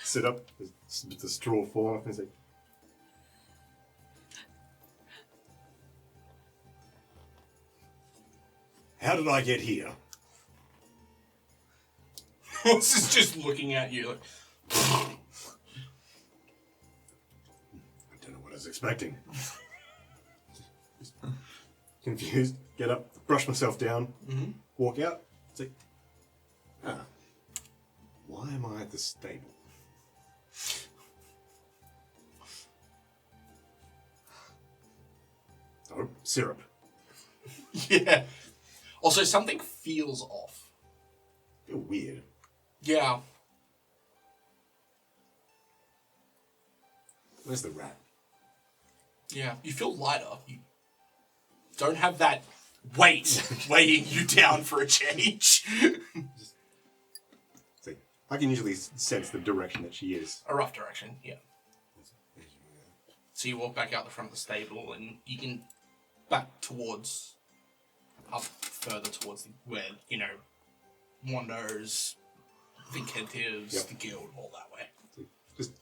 Sit up with the straw fall off and say, how did I get here? This is just looking at you like... I don't know what I was expecting. Just confused, get up, brush myself down, walk out, say, why am I at the stable? Oh, syrup. Yeah. Also, something feels off. Feel weird. Yeah. Where's the rat? Yeah. You feel lighter. You don't have that weight weighing you down for a change. See, I can usually sense the direction that she is. A rough direction, yeah. So you walk back out the front of the stable and you can back towards, up further towards where, you know, Wando's, the Kentives, the guild, all that way. So just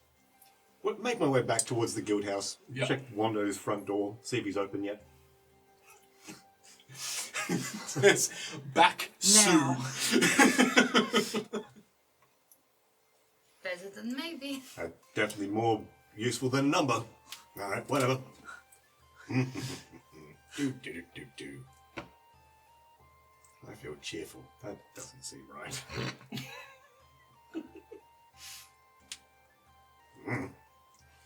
make my way back towards the guild house. Yep. Check Wando's front door, see if he's open yet. It's back soon. Better than maybe. Definitely more useful than a number. Alright, whatever. do. I feel cheerful. That doesn't seem right.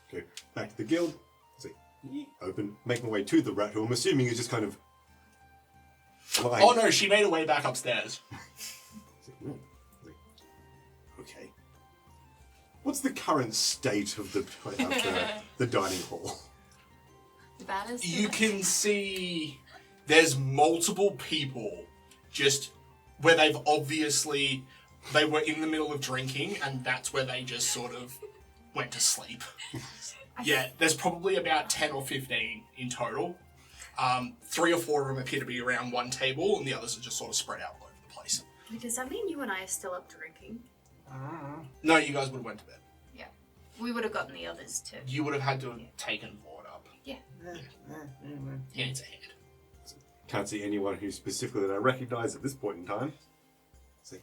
Okay, back to the guild. See, open, make my way to the rat, who I'm assuming is just kind of lying. Oh no, she made her way back upstairs. Okay. What's the current state of the dining hall? That is You can see there's multiple people just where they were in the middle of drinking and that's where they just sort of went to sleep. Yeah, there's probably about 10 or 15 in total. 3 or 4 of them appear to be around one table and the others are just sort of spread out all over the place. Does that mean you and I are still up drinking? No, you guys would have went to bed. Yeah. We would have gotten the others too. You would have had to have taken Vord up. Yeah. He needs a hand. Can't see anyone who specifically that I recognise at this point in time. See.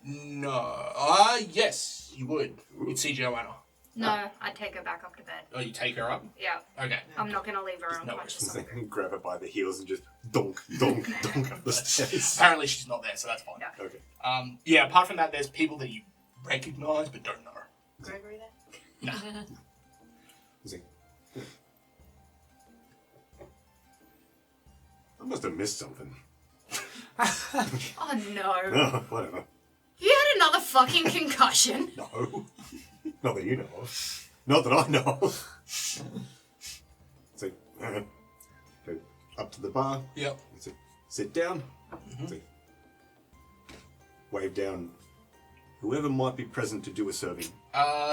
No. Yes, you would. You'd see Joanna. No, I take her back up to bed. Oh, you take her up? Yeah. Okay. I'm not gonna leave her unconscious. So grab her by the heels and just donk, donk, donk up the stairs. Apparently she's not there, so that's fine. Yeah. Okay. Yeah, apart from that, there's people that you recognise but don't know. Gregory there? No. See. I must have missed something. Oh no. Oh, whatever. You had another fucking concussion. No. Not that you know of. Not that I know of. So, go up to the bar. Yep. Sit down. Wave down whoever might be present to do a serving.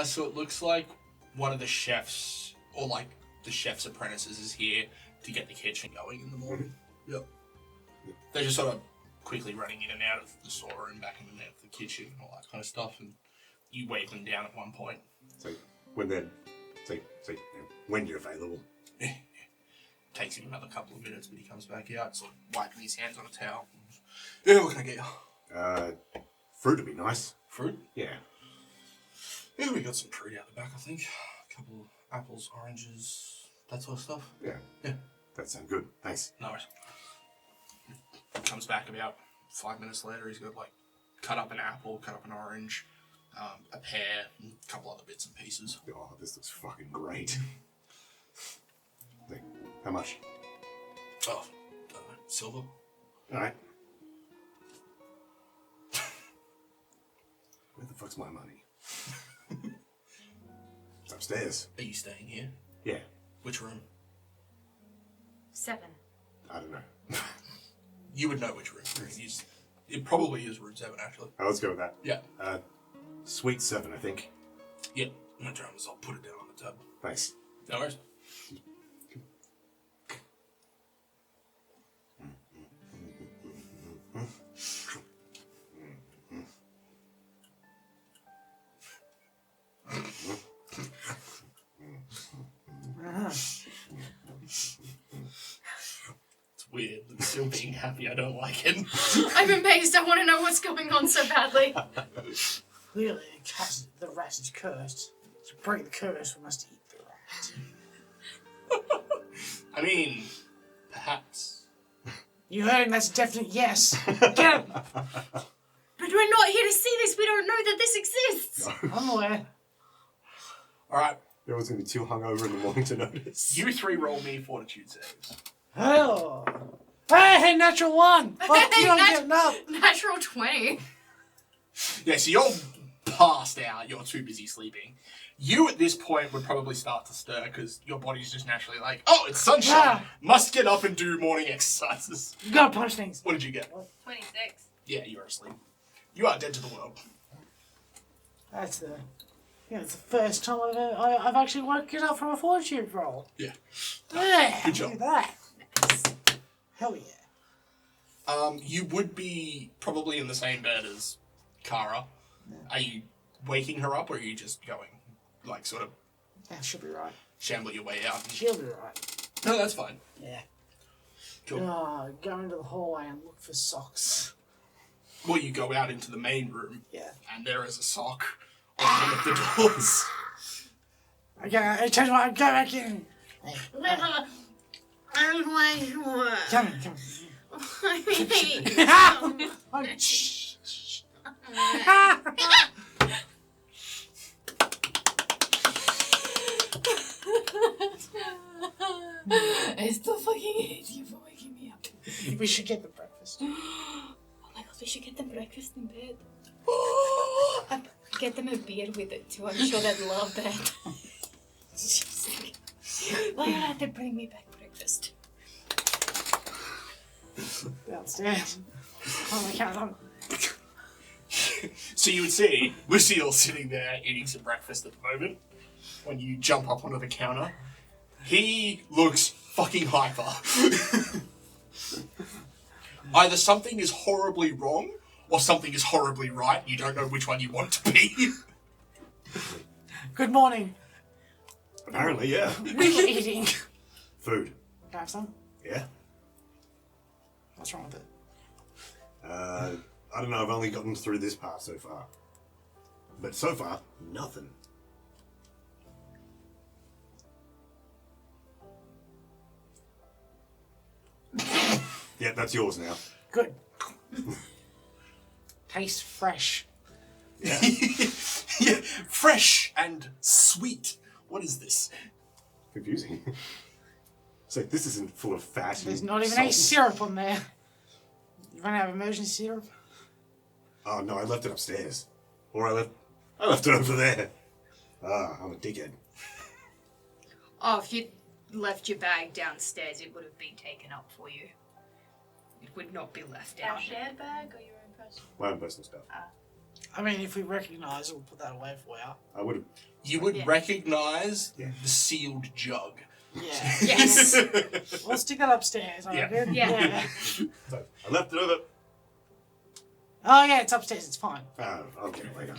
So it looks like one of the chefs, or like the chef's apprentices, is here to get the kitchen going in the morning. Yep. They're just sort of quickly running in and out of the store and back in and out of the kitchen and all that kind of stuff, and you wave them down at one point. So when they're, when you're available. Takes him another couple of minutes, but he comes back out, sort of wiping his hands on a towel. Yeah, what can I get you? Fruit would be nice. Fruit? Yeah. Yeah, we got some fruit out the back, I think. A couple of apples, oranges, that sort of stuff. Yeah. Yeah. That sounds good. Thanks. No worries. Comes back about 5 minutes later. He's got like cut up an apple, cut up an orange, a pear, and a couple other bits and pieces. Oh, this looks fucking great. How much? Oh, silver. All right. Where the fuck's my money? It's upstairs. Are you staying here? Yeah. Which room? 7. I don't know. You would know which room. It probably is room 7, actually. Oh, let's go with that. Yeah. Suite 7, I think. Yep. No dramas. I'll put it down on the tab. Thanks. No worries. It's weird. I'm still being happy. I don't like it. I'm amazed. I want to know what's going on so badly. Clearly, the rat is cursed. To break the curse, we must eat the rat. I mean, perhaps. You heard him, that's a definite yes. Get him! But we're not here to see this. We don't know that this exists. I'm aware. Alright. Everyone's going to be too hungover in the morning to notice. You 3 roll me fortitude saves. Oh. Hey, natural 1! Fuck you, I'm getting up! Natural 20. Yeah, so you're passed out. You're too busy sleeping. You, at this point, would probably start to stir because your body's just naturally like, oh, it's sunshine. Yeah. Must get up and do morning exercises. You gotta punch things. What did you get? 26. Yeah, you're asleep. You are dead to the world. That's it's the first time I've actually woken up from a fortitude roll. Yeah. Yeah, Good job. look at that. Hell yeah. You would be probably in the same bed as Kara. Yeah. Are you waking her up, or are you just going, like, sort of... That should be right. Shamble your way out? She'll be right. No, that's fine. Yeah. Cool. Go into the hallway and look for socks. Well, you go out into the main room. Yeah. And there is a sock on one of the doors. Okay, I tell you what, go back in. I'm like, what? Come in. Oh, shh. I still fucking hate you for waking me up. We should get the breakfast. Oh my god, we should get them breakfast in bed. Get them a beer with it too. I'm sure they'd love that. Why don't they bring me back breakfast? Downstairs. Oh my god, So you would see Lucille sitting there eating some breakfast at the moment when you jump up onto the counter. He looks fucking hyper. Either something is horribly wrong or something is horribly right. You don't know which one you want to be. Good morning. Apparently, yeah. We were eating. Food. Can I have some? Yeah. What's wrong with it? I don't know, I've only gotten through this part so far. But so far, nothing. Yeah, that's yours now. Good. Tastes fresh. Yeah. Yeah, fresh and sweet. What is this? Confusing. So this isn't full of fat. There's and not even any salt. syrup on there. You run out of emergency syrup? Oh no, I left it upstairs. Or I left it over there. Ah, I'm a dickhead. Oh, if you'd left your bag downstairs, it would have been taken up for you. It would not be left Our out. shared bag or your own personal? My own personal stuff. I mean, if we recognise it, we'll put that away for you. I would have. You would Yeah. recognise the sealed jug. Yeah. Yes. We'll stick that upstairs. Yeah. Good? Yeah. So I left it over. Oh, yeah, it's upstairs. It's fine. I'll get it later.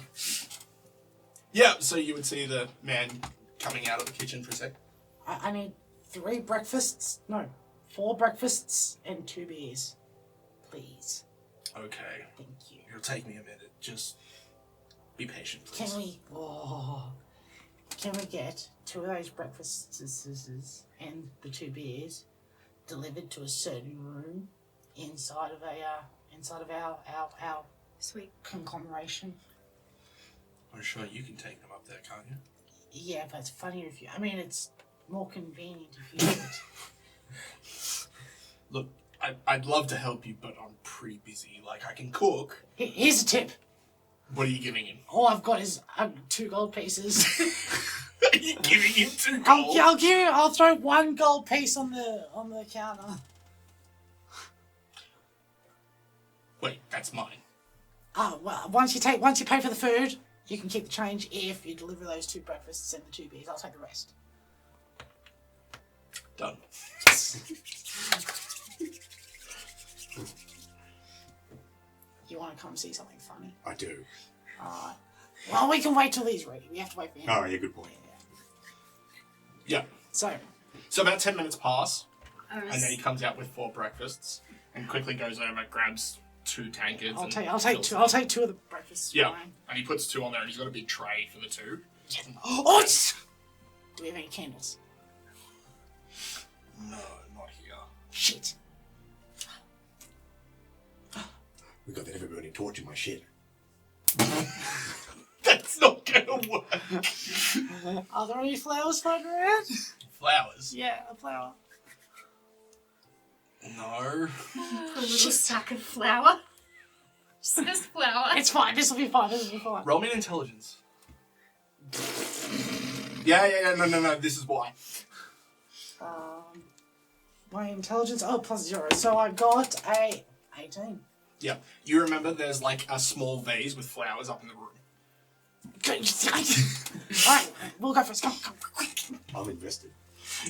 Yeah, so you would see the man coming out of the kitchen for a sec. I need 3 breakfasts. No, 4 breakfasts and 2 beers. Please. Okay. Thank you. It'll take me a minute. Just be patient, please. Can we get 2 of those breakfasts and the 2 beers delivered to a certain room inside of our Sweet. conglomeration? I'm sure you can take them up there, can't you? Yeah, but it's funnier if you. I mean, it's more convenient if you do it. Look, I'd love to help you, but I'm pretty busy. Like, I can cook. Here's a tip. What are you giving him? All I've got is 2 gold pieces. Are you giving him 2 gold? I'll throw 1 gold piece on the counter. Wait, that's mine. Oh well, once you pay for the food, you can keep the change if you deliver those 2 breakfasts and the 2 beers. I'll take the rest. Done. You want to come see something funny? I do. Alright. Well, we can wait till he's ready. We have to wait for him. Oh, yeah, good point. Yeah. So, about 10 minutes pass, I was- and then he comes out with 4 breakfasts, and quickly goes over, grabs 2 tankards. I'll and take fills 2. them. I'll take 2 of the breakfasts. Yeah, Fine. and he puts 2 on there, and he's got a big tray for the 2. Oh, do we have any candles? No, not here. Shit. We got that ever burning torch in my shit. That's not gonna work. Are there any flowers floating around? Flowers? Yeah, a flower. No. A little sack of flour. Just flour. It's fine. This will be fine. Roll me an intelligence. Yeah, no, this is why. My intelligence. Oh, +0. So I got a 18. Yeah, you remember there's like a small vase with flowers up in the room. Alright, we'll go first. Come. I'm invested.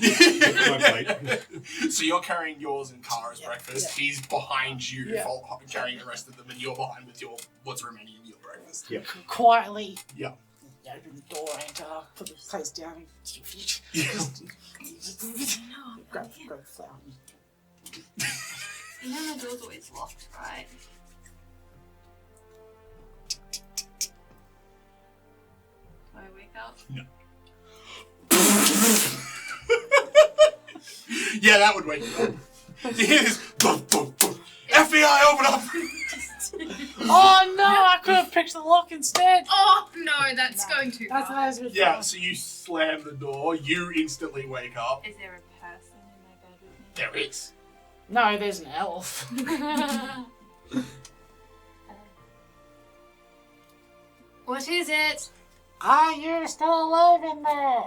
My plate. So you're carrying yours and Kara's breakfast. yeah. He's behind you, Yeah. carrying the rest of them, and you're behind with what's remaining of your breakfast. Yeah. Quietly Yeah. open the door and put the place down. Grab the flower. You know the door's always locked, right? Do I wake up? No. Yeah, that would wake you up. You hear this? Boom, boom, boom. FBI, open up! Oh no! I could have picked the lock instead. Oh no, that's going too That's far. what Yeah, so you slam the door, you instantly wake up. Is there a person in my bed with me? There is. No, there's an elf. What is it? Are you still alive in there?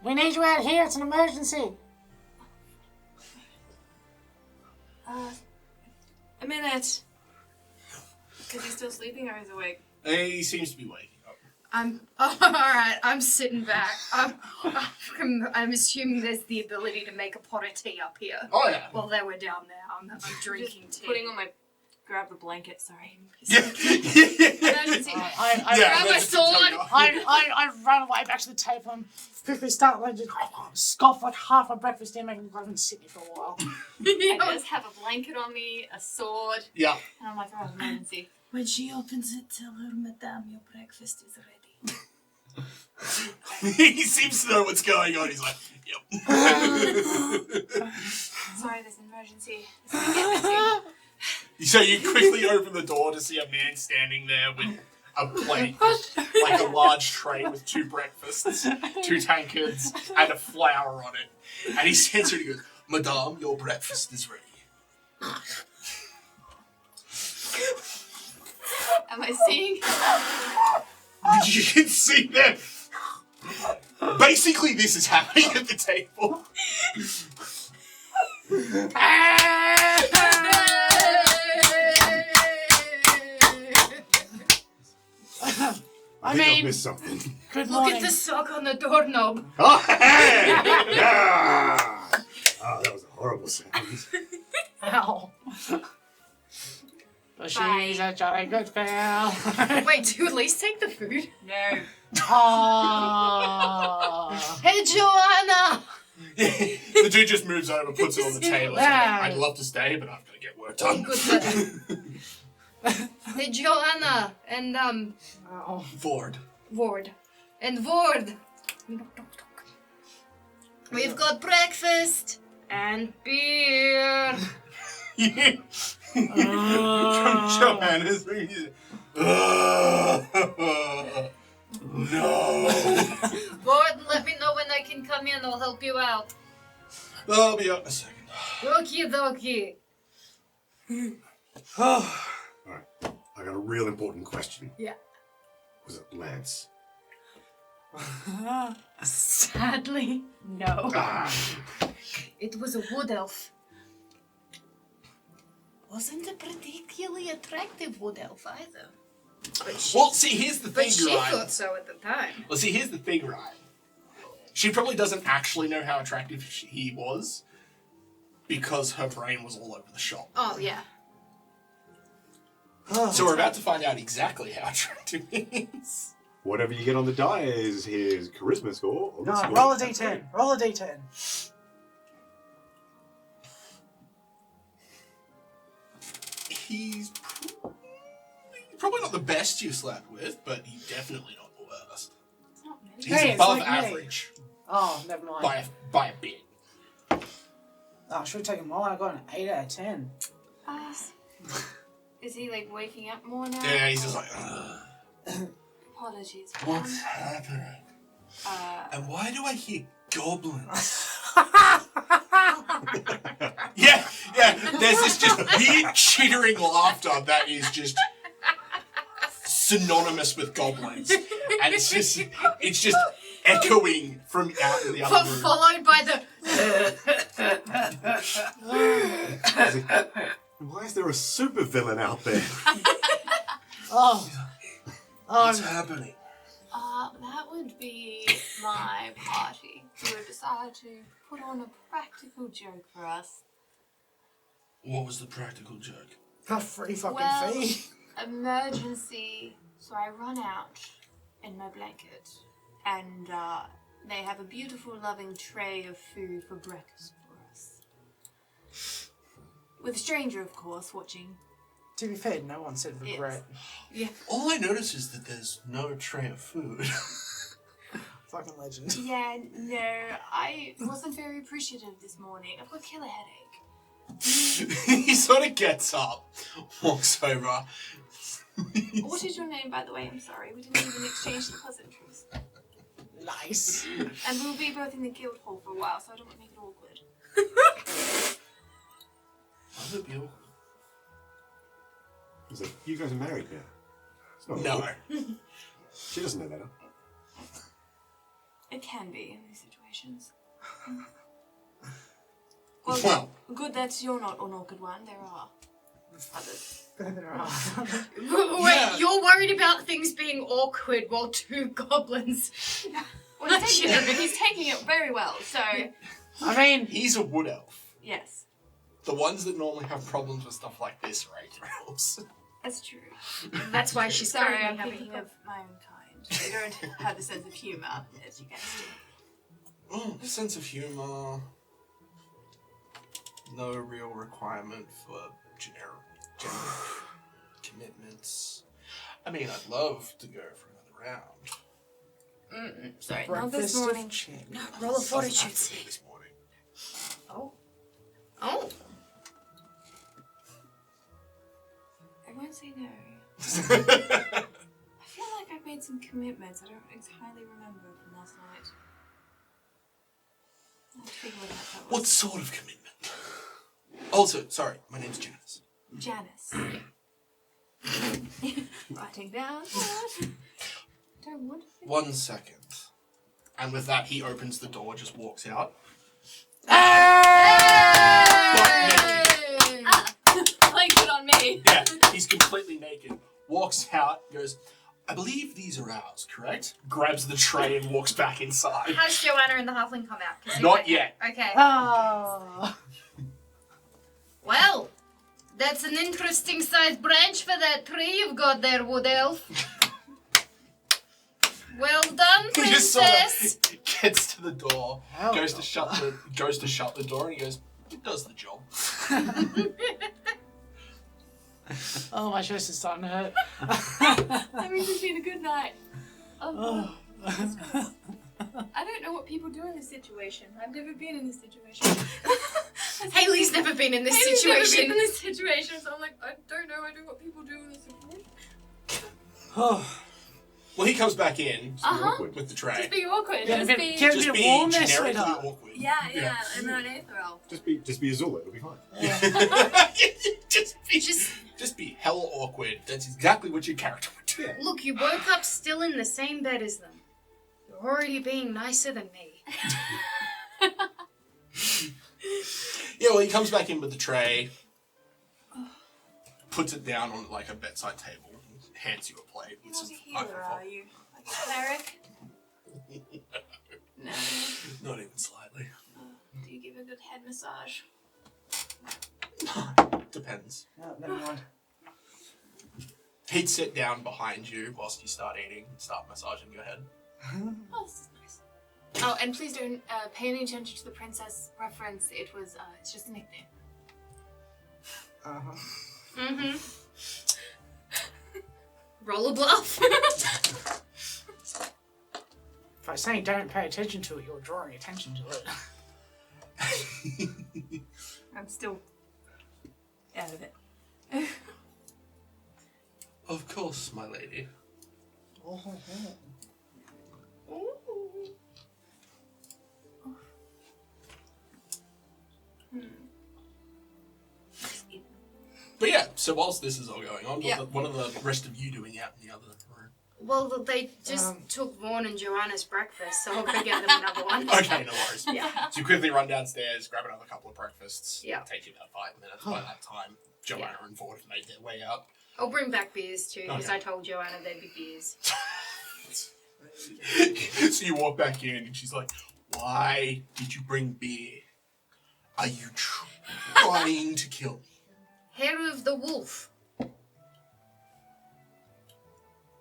We need you out here. It's an emergency. A minute. Is he still sleeping or is he awake? He seems to be waking up. Alright, I'm sitting back. I'm assuming there's the ability to make a pot of tea up here. Oh, yeah. Well, they were down there. I'm drinking Just tea. putting on my... Grab the blanket, sorry. Emergency. I grab my sword. I run away back to the table and quickly start like just scoff like half a breakfast in, making I've been sitting for a while. I just have a blanket on me, a sword, Yeah. and I'm like, oh, emergency. When she opens it, tell her, Madame, your breakfast is ready. He seems to know what's going on. He's like, yep. Sorry, sorry, there's an emergency. This is getting messy. So you quickly open the door to see a man standing there with a plate, like a large tray with 2 breakfasts, 2 tankards, and a flour on it. And he stands there and he goes, Madame, your breakfast is ready. Am I seeing? You can see that. Basically, this is happening at the table. I think I've mean, missed something. good Look morning. at the sock on the doorknob. Oh, hey! Yeah! Oh, that was a horrible sound. Ow. But she's a jolly good girl. Wait, do you at least take the food? No. Oh. Hey, Joanna! The dude just moves over, puts it on the table. Like, I'd love to stay, but I've got to get work done. Hey, Joanna and Oh. Ford. Ward. And Ward. We've got breakfast and beer. From Joanna's room, he's no. Ward, let me know when I can come in. I'll help you out. I'll be out in a second. Okie dokie. Alright, I got a real important question. Yeah. Was it Lance? Sadly, no. Ah. It was a wood elf. Wasn't a particularly attractive wood elf either. But she, Well, see, here's the thing, but she right? thought so at the time. Well, see, here's the thing, right? She probably doesn't actually know how attractive he was because her brain was all over the shop. Oh, yeah. So we're about to find out exactly how attractive he is. Whatever you get on the die is his charisma score. Or the No, score. roll a d10. Roll a d10. He's probably not the best you slept with, but he's definitely not the worst. It's not me. He's Hey, it's above like me. average Oh, never mind. by a bit. Oh, I should have taken more. I got an 8 out of 10. Is he like waking up more now? Yeah, he's just like, Apologies. what's happening? And why do I hear goblins? yeah. There's this just weird chittering laughter that is just synonymous with goblins, and it's just echoing from out in the other room. Followed by the... Why is there a super villain out there? Oh. What's happening? That would be my party who would decide to put on a practical joke for us. What was the practical joke? A free fucking Well, fee. emergency. So I run out in my blanket, and they have a beautiful, loving tray of food for breakfast for us. With a stranger, of course, watching. To be fair, no one said regret. Yeah. All I notice is that there's no tray of food. Fucking legend. Yeah, no, I wasn't very appreciative this morning. I've got a killer headache. He sort of gets up, walks over. What is your name, by the way? I'm sorry. We didn't even exchange the pleasantries. Nice. And we'll be both in the guild hall for a while, so I don't want to make it awkward. I hope you. He's like, you guys are married now. It's not No. awkward. She doesn't know that. It can be in these situations. Well, good that you're not an awkward one. There are others. Wait, you're worried about things being awkward while 2 goblins... Well, he's taking it very well, so... I mean, he's a wood elf. Yes, The ones that normally have problems with stuff like this are regular elves. that's true. That's why she's Sorry, currently I'm having... thinking of my own kind. They don't have the sense of humour, as you guys do. Oh, sense of humour. No real requirement for generic commitments. I mean, I'd love to go for another round. Sorry, not this breakfast morning. of champions. Roll a Doesn't have fortitude to be save. this morning. Oh. Oh. feel like I've made some commitments. I don't entirely remember from last night. I have to figure what that was. What sort of commitment? Also, sorry, my name's Janice. Janice. Writing down. Don't want to. 1 second. And with that, he opens the door, just walks out. Like it on me. Yeah, he's completely naked. Walks out, goes, I believe these are ours, correct? Grabs the tray and walks back inside. Has Joanna and the halfling come out? 'Cause Not yet. Okay. Oh. Well, that's an interesting sized branch for that tree you've got there, Wood Elf. Well done, He just sort princess. of gets to the door, Hell goes no. to shut the door, and he goes, it does the job. Oh, my chest is starting to hurt. That means it's been a good night. Oh. I don't know what people do in this situation. I've never been in this situation. Haley's never been in this Haley's never situation. been in this situation, so I'm like, I don't know what people do in this situation. Well, he comes back in Uh-huh. with the tray. Just be awkward. Get a Just bit, be... get a Just bit be of warmness with generically her. awkward. Yeah, and then an aether elf. Just be Azula, it'll be fine. just be hell awkward. That's exactly what your character would do. Look, you woke up still in the same bed as them. You're already being nicer than me. Yeah, well, he comes back in with the tray, puts it down on like a bedside table, and hands you a plate. You're with not some a healer, are you? Like a cleric? No. Not even slightly. Do you give a good head massage? Depends. Oh, never mind. He'd sit down behind you whilst you start eating and start massaging your head. Oh, this is nice. Oh, and please don't pay any attention to the princess reference. It's just a nickname. Uh-huh. Mm-hmm. Roll a bluff. If I say don't pay attention to it, you're drawing attention to it. I'm still out of it. Of course, my lady. But yeah, so whilst this is all going on, what are the rest of you doing out in the other room? Well, they just took Vaughn and Joanna's breakfast, so I'll go get them another one. Okay, no worries. Yeah. So you quickly run downstairs, grab another couple of breakfasts. Yeah. It'll take you about 5 minutes. By that time, Joanna and Ford have made their way up. I'll bring back beers too, because Okay. I told Joanna there'd be beers. So you walk back in and she's like, why did you bring beer? Are you trying to kill me? Hair of the wolf.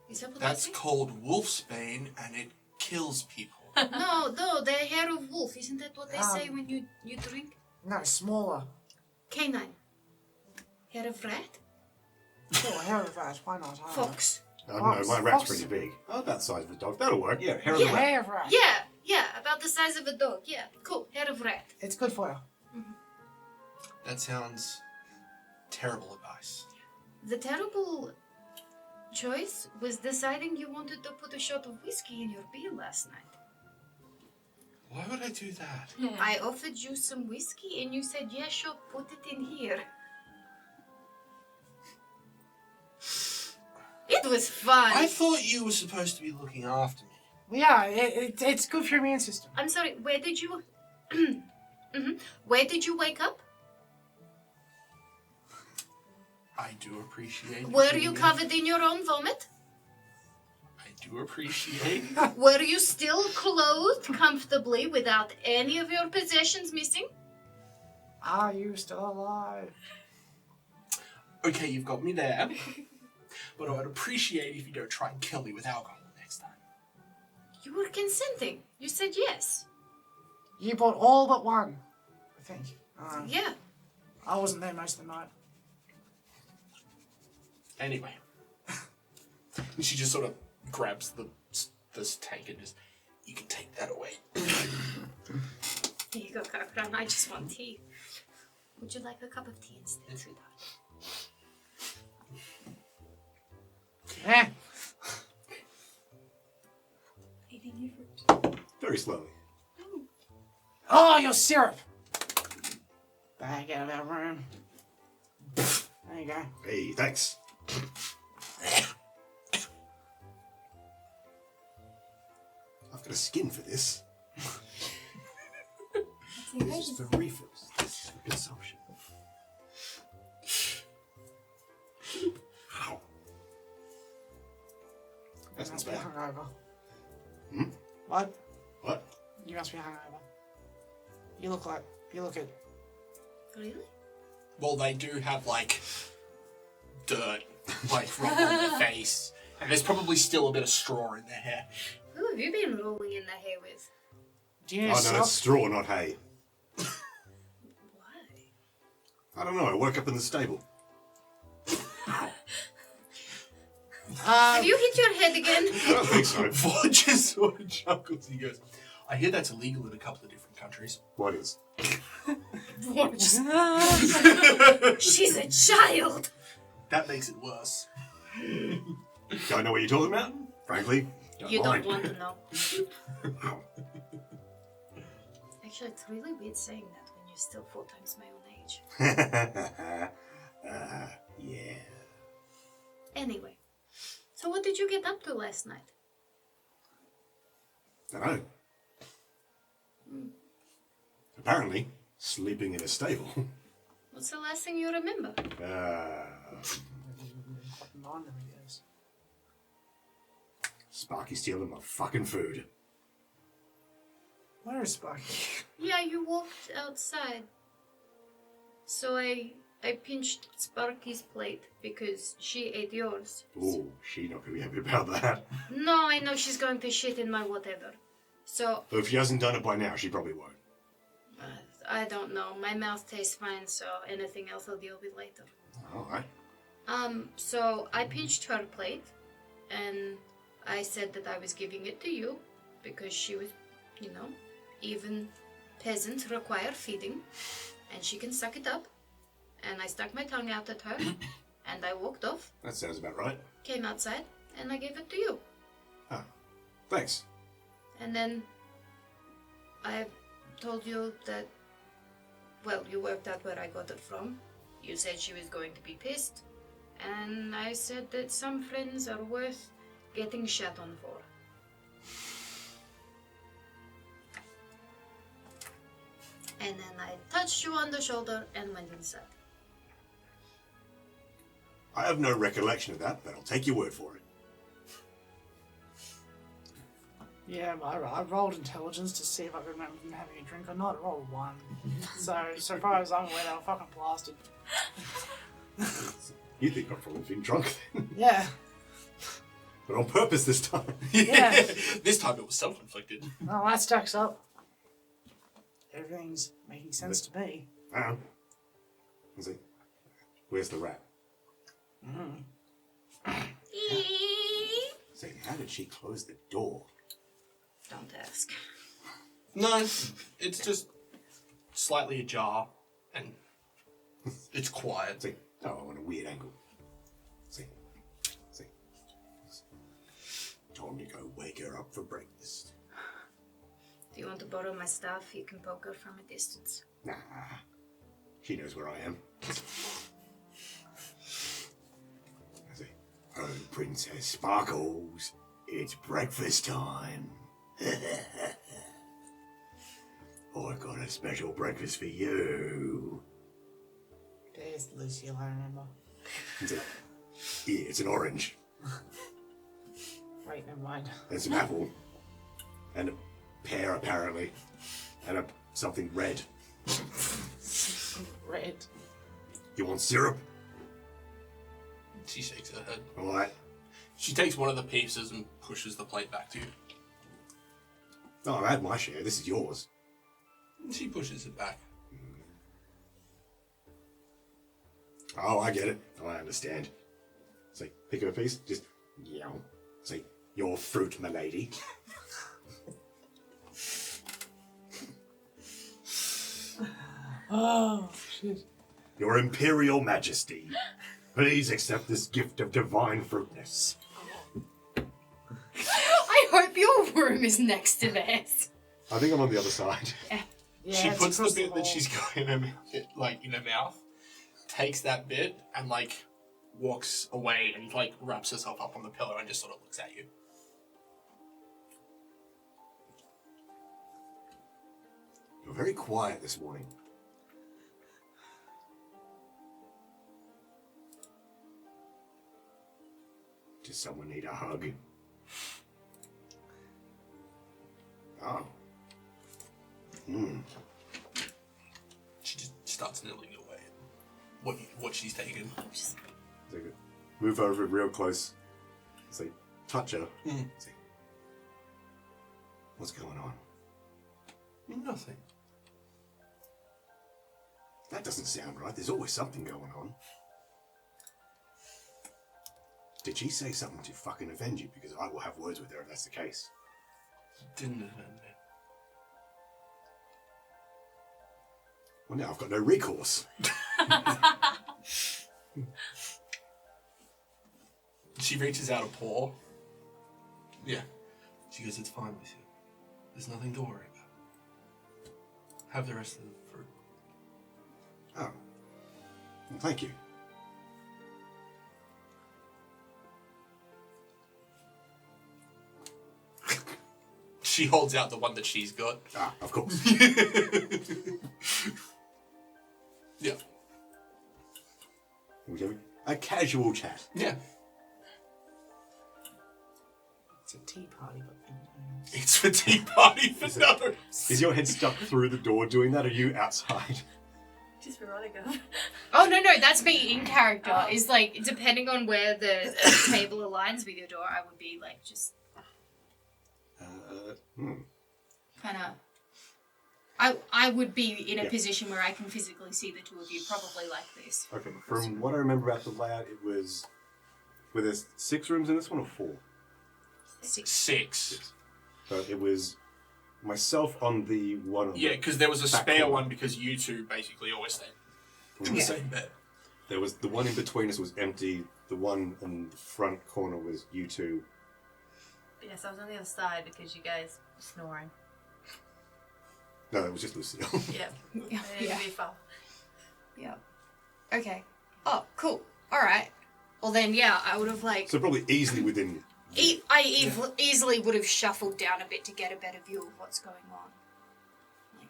Is that what That's they say? called wolfsbane and it kills people. No, the hair of wolf. Isn't that what they say when you drink? No, smaller. Canine. Hair of rat? Sure, hair of rat, why not? I don't know. Fox. I don't know, my rat's Fox. pretty big. Oh, about the size of a dog. That'll work. Yeah, hair of Yeah. the rat. Hair of rat. Yeah, about the size of a dog. Yeah, cool. Hair of rat. It's good for you. That sounds terrible advice. The terrible choice was deciding you wanted to put a shot of whiskey in your beer last night. Why would I do that? I offered you some whiskey and you said, yeah, sure, put it in here. It was fun. I thought you were supposed to be looking after me. Yeah, it's good for your immune system. I'm sorry, where did you... Where did you wake up? I do appreciate Were doing you it. covered in your own vomit? I do appreciate Were you still clothed comfortably without any of your possessions missing? Are you still alive? Okay, you've got me there. But I would appreciate if you don't try and kill me with alcohol next time. You were consenting. You said yes. You bought all but one, I think. Yeah. I wasn't there most of the night. Anyway. And she just sort of grabs this tank and just, you can take that away. Here you go, Kakran. I just want tea. Would you like a cup of tea instead, sweetheart? Eh. Eating your fruit. Very slowly. Oh, your syrup! Back out of our room. There you go. Hey, thanks. I've got a skin for this. This is for refills. This is for consumption. Ow. That's You not must be bad. hungover. Hmm? What? What? You must be hungover. You look it. Really? Well, they do have, like, dirt, like, rubbed on their face. And there's probably still a bit of straw in their hair. Who have you been rolling in the hay with? Do you Oh need no, sock? it's straw, not hay. Why? I don't know. I woke up in the stable. Have you hit your head again? I don't think so. Vaughn just sort of chuckles. He goes, I hear that's illegal in a couple of different countries. What is? She's a child! That makes it worse. Don't know what you're talking about? Frankly, You mind. don't want to know. Actually, it's really weird saying that when you're still 4 times my own age. Yeah. Anyway, so what did you get up to last night? Dunno. Apparently, sleeping in a stable. What's the last thing you remember? Sparky stealing my fucking food. Where is Sparky? Yeah, you walked outside. So I pinched Sparky's plate because she ate yours. Oh, she not gonna be happy about that. No, I know she's going to shit in my whatever. So, But if she hasn't done it by now, she probably won't. I don't know. My mouth tastes fine, so anything else I'll deal with later. Alright. So I pinched her plate, and I said that I was giving it to you because she was, even peasants require feeding, and she can suck it up. And I stuck my tongue out at her, and I walked off, That sounds about right. came outside, and I gave it to you. Ah, thanks. And then I told you that, well, you worked out where I got it from. You said she was going to be pissed. And I said that some friends are worth getting shat on for. And then I touched you on the shoulder and went inside. I have no recollection of that, but I'll take your word for it. Yeah, I rolled intelligence to see if I could remember them having a drink or not. I rolled 1. So far as I'm aware, they were fucking blasted. You think I've probably been drunk then? Yeah. But on purpose this time. Yeah. This time it was self-inflicted. Oh, that stacks up. Everything's making sense to me. Let's see. Where's the rat? Say, how did she close the door? Don't ask. No, it's just slightly ajar, and it's quiet. See, oh, on a weird angle. See. Time to go wake her up for breakfast. If you want to borrow my stuff, you can poke her from a distance. Nah, she knows where I am. See. Oh, Princess Sparkles, it's breakfast time. I got a special breakfast for you. There's Lucille, I remember. Yeah, it's an orange. Wait, never mind. And some apple. And a pear, apparently. And something red. Red. You want syrup? She shakes her head. Alright. She takes one of the pieces and pushes the plate back to you. Oh, I had my share. This is yours. She pushes it back. Oh, I get it. I understand. Say, pick up a piece. Just, say, your fruit, my lady. Oh, shit. Your Imperial Majesty, please accept this gift of divine fruitness. room is next to theirs. I think I'm on the other side. Yeah, She it's puts the across bit that hall. she's got in her mouth, takes that bit and like walks away and like wraps herself up on the pillow and just sort of looks at you. You're very quiet this morning. Does someone need a hug? Oh. She just starts nibbling away at what she's taken. Take it. Move over real close. Say, touch her. Say, what's going on? Nothing. That doesn't sound right. There's always something going on. Did she say something to fucking offend you? Because I will have words with her if that's the case. Didn't offend me. Well, now I've got no recourse. She reaches out a paw. Yeah. She goes, it's fine with you. There's nothing to worry about. Have the rest of the fruit. Oh. Well, thank you. She holds out the one that she's got. Ah, of course. Yeah. A casual chat. Yeah. It's a tea party, but for gnomes. It's for tea party for gnomes. Is your head stuck through the door doing that, or are you outside? Just Veronica. Oh, no, that's me in character. Is like, depending on where the table aligns with your door, I would be like, just kind of... I would be in a position where I can physically see the two of you, probably like this. Okay, from what I remember about the layout, it was... Were there 6 rooms in this one, or 4? 6. So it was myself on the one on Yeah, the because there was a back spare corner. one because you two basically always stayed in the same bed. There was the one in between us was empty. The one in the front corner was you two. Yes, I was on the other side because you guys were snoring. No, it was just Lucille. Yeah. Yeah. It didn't be fun. Yeah. Okay. Oh, cool. All right. Well then, yeah, I would have like... So probably easily within... easily would have shuffled down a bit to get a better view of what's going on. Like,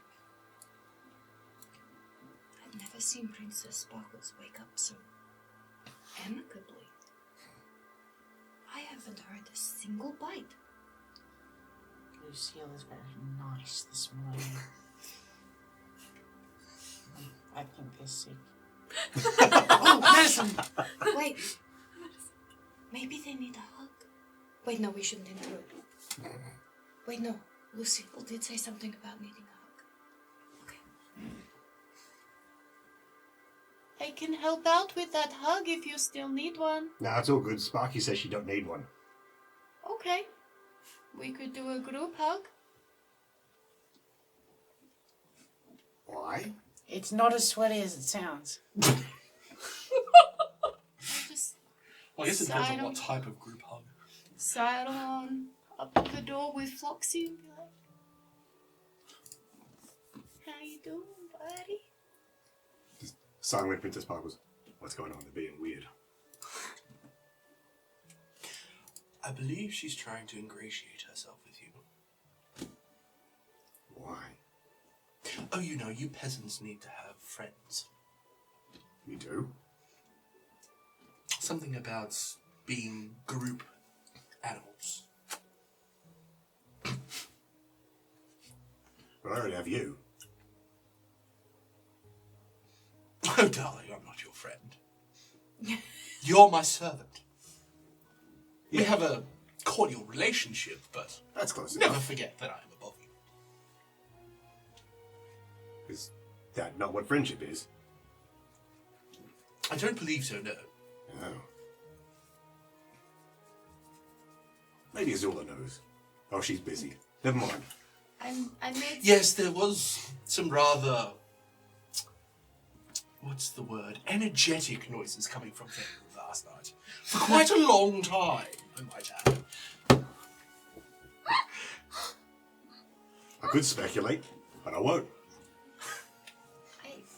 I've never seen Princess Sparkles wake up so amicably. I haven't heard a single bite. Lucille is very nice this morning. I think they're sick. Oh, medicine! Wait. Maybe they need a hug. Wait, no, we shouldn't intrude. Wait, no. Lucille did say something about needing a hug. Okay. I can help out with that hug if you still need one. No, it's all good. Sparky says she don't need one. Okay. We could do a group hug. Why? It's not as sweaty as it sounds. Just Well, I guess it depends on what type of group hug. sidle on up to the door with Floxy and be like, how you doing, buddy? Silent Princess Sparkles. What's going on? They're being weird. I believe she's trying to ingratiate herself with you. Why? Oh, you know, you peasants need to have friends. You do? Something about being group animals. But I already have you. Oh, darling, I'm not your friend. You're my servant. We have a cordial relationship, but That's close never enough. forget that I am above you. Is that not what friendship is? I don't believe so, no. Oh. Maybe Azula knows. Oh, she's busy. Never mind. I made Yes, there was some rather... what's the word? Energetic noises coming from them last night. For quite a long time, I might add. I could speculate, but I won't.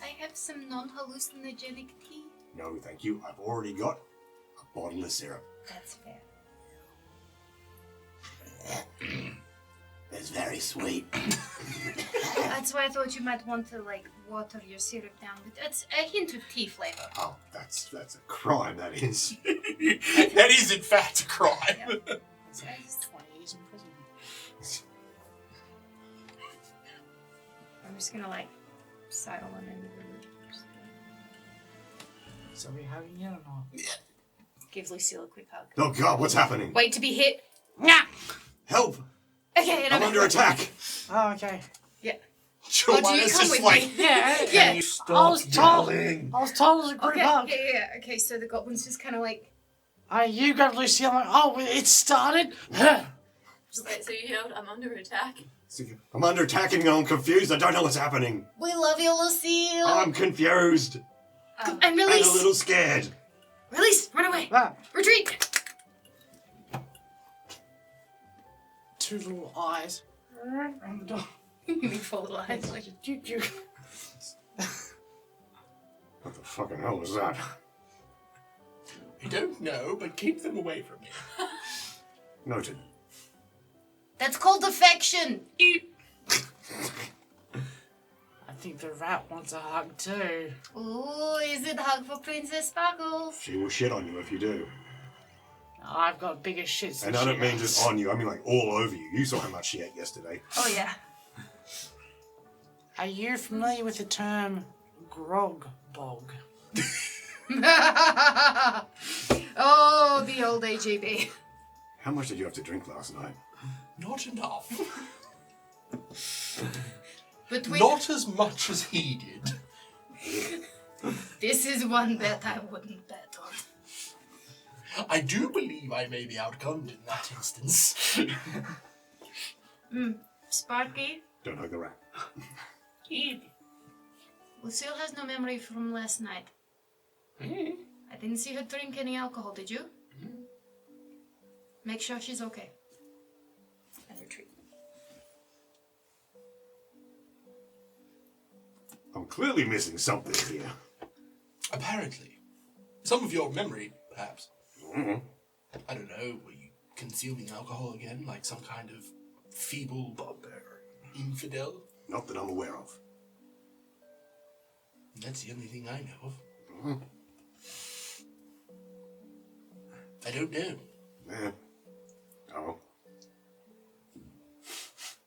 I have some non-hallucinogenic tea. No, thank you. I've already got a bottle of syrup. That's fair. It's very sweet. That's why I thought you might want to, like, water your syrup down with a hint of tea flavor. Oh, that's a crime, that is. That is, in fact, a crime. Yeah. It's 20 years in prison. I'm just gonna, like, sidle on into the room. So we having it or not? Give Lucille a quick hug. Oh God, what's happening? Wait to be hit. Nah. Help! Okay, I'm under attack. Oh, okay. Yeah. Sure, do you come with me? Yeah. Yeah. I was told it was a group Okay, hug. yeah. Okay, so the goblin's just kind of like. You got Lucy. I'm like, oh, it started. So you yelled, I'm under attack. I'm under attack and I'm confused. I don't know what's happening. We love you, Lucille. I'm confused And and release. a little scared. Release. Run away. Ah, Retreat. two little eyes. On the door. You mean four little eyes? Like, choo choo. What the fucking hell was that? I don't know, but keep them away from me. Noted. That's called affection. I think the rat wants a hug too. Ooh, is it hug for Princess Sparkles? She will shit on you if you do. I've got bigger shits And than I don't she mean has. just on you, I mean like all over you. You saw how much she ate yesterday. Oh yeah. Are you familiar with the term grog bog? Oh, the old AGB. How much did you have to drink last night? Not enough. Between Not as much as he did. this is one bet I wouldn't bet on. I do believe I may be outgunned in that instance. Sparky, Don't hug the rat. Lucille has no memory from last night. I didn't see her drink any alcohol, did you? Make sure she's okay. And retreat. I'm clearly missing something here. Apparently. Some of your memory, perhaps. Mhm. I don't know, were you consuming alcohol again, like some kind of feeble barbarian infidel? Not that I'm aware of. That's the only thing I know of. Mhm. I don't know. Yeah. Oh.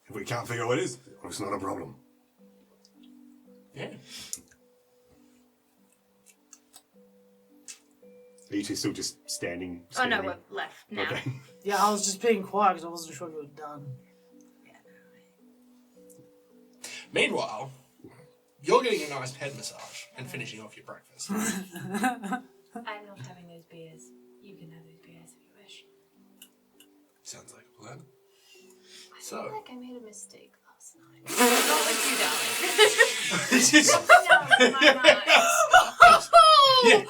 If we can't figure out what it is, it's not a problem. Yeah. Are you two still just standing? Oh no, staring? we're left now. Okay. Yeah, I was just being quiet because I wasn't sure you were done. Meanwhile, you're getting a nice head massage and finishing off your breakfast. I'm not having those beers. You can have those beers if you wish. Sounds like a plan. I So- feel like I made a mistake last night. Not with you, darling. No, in my mind. Yeah,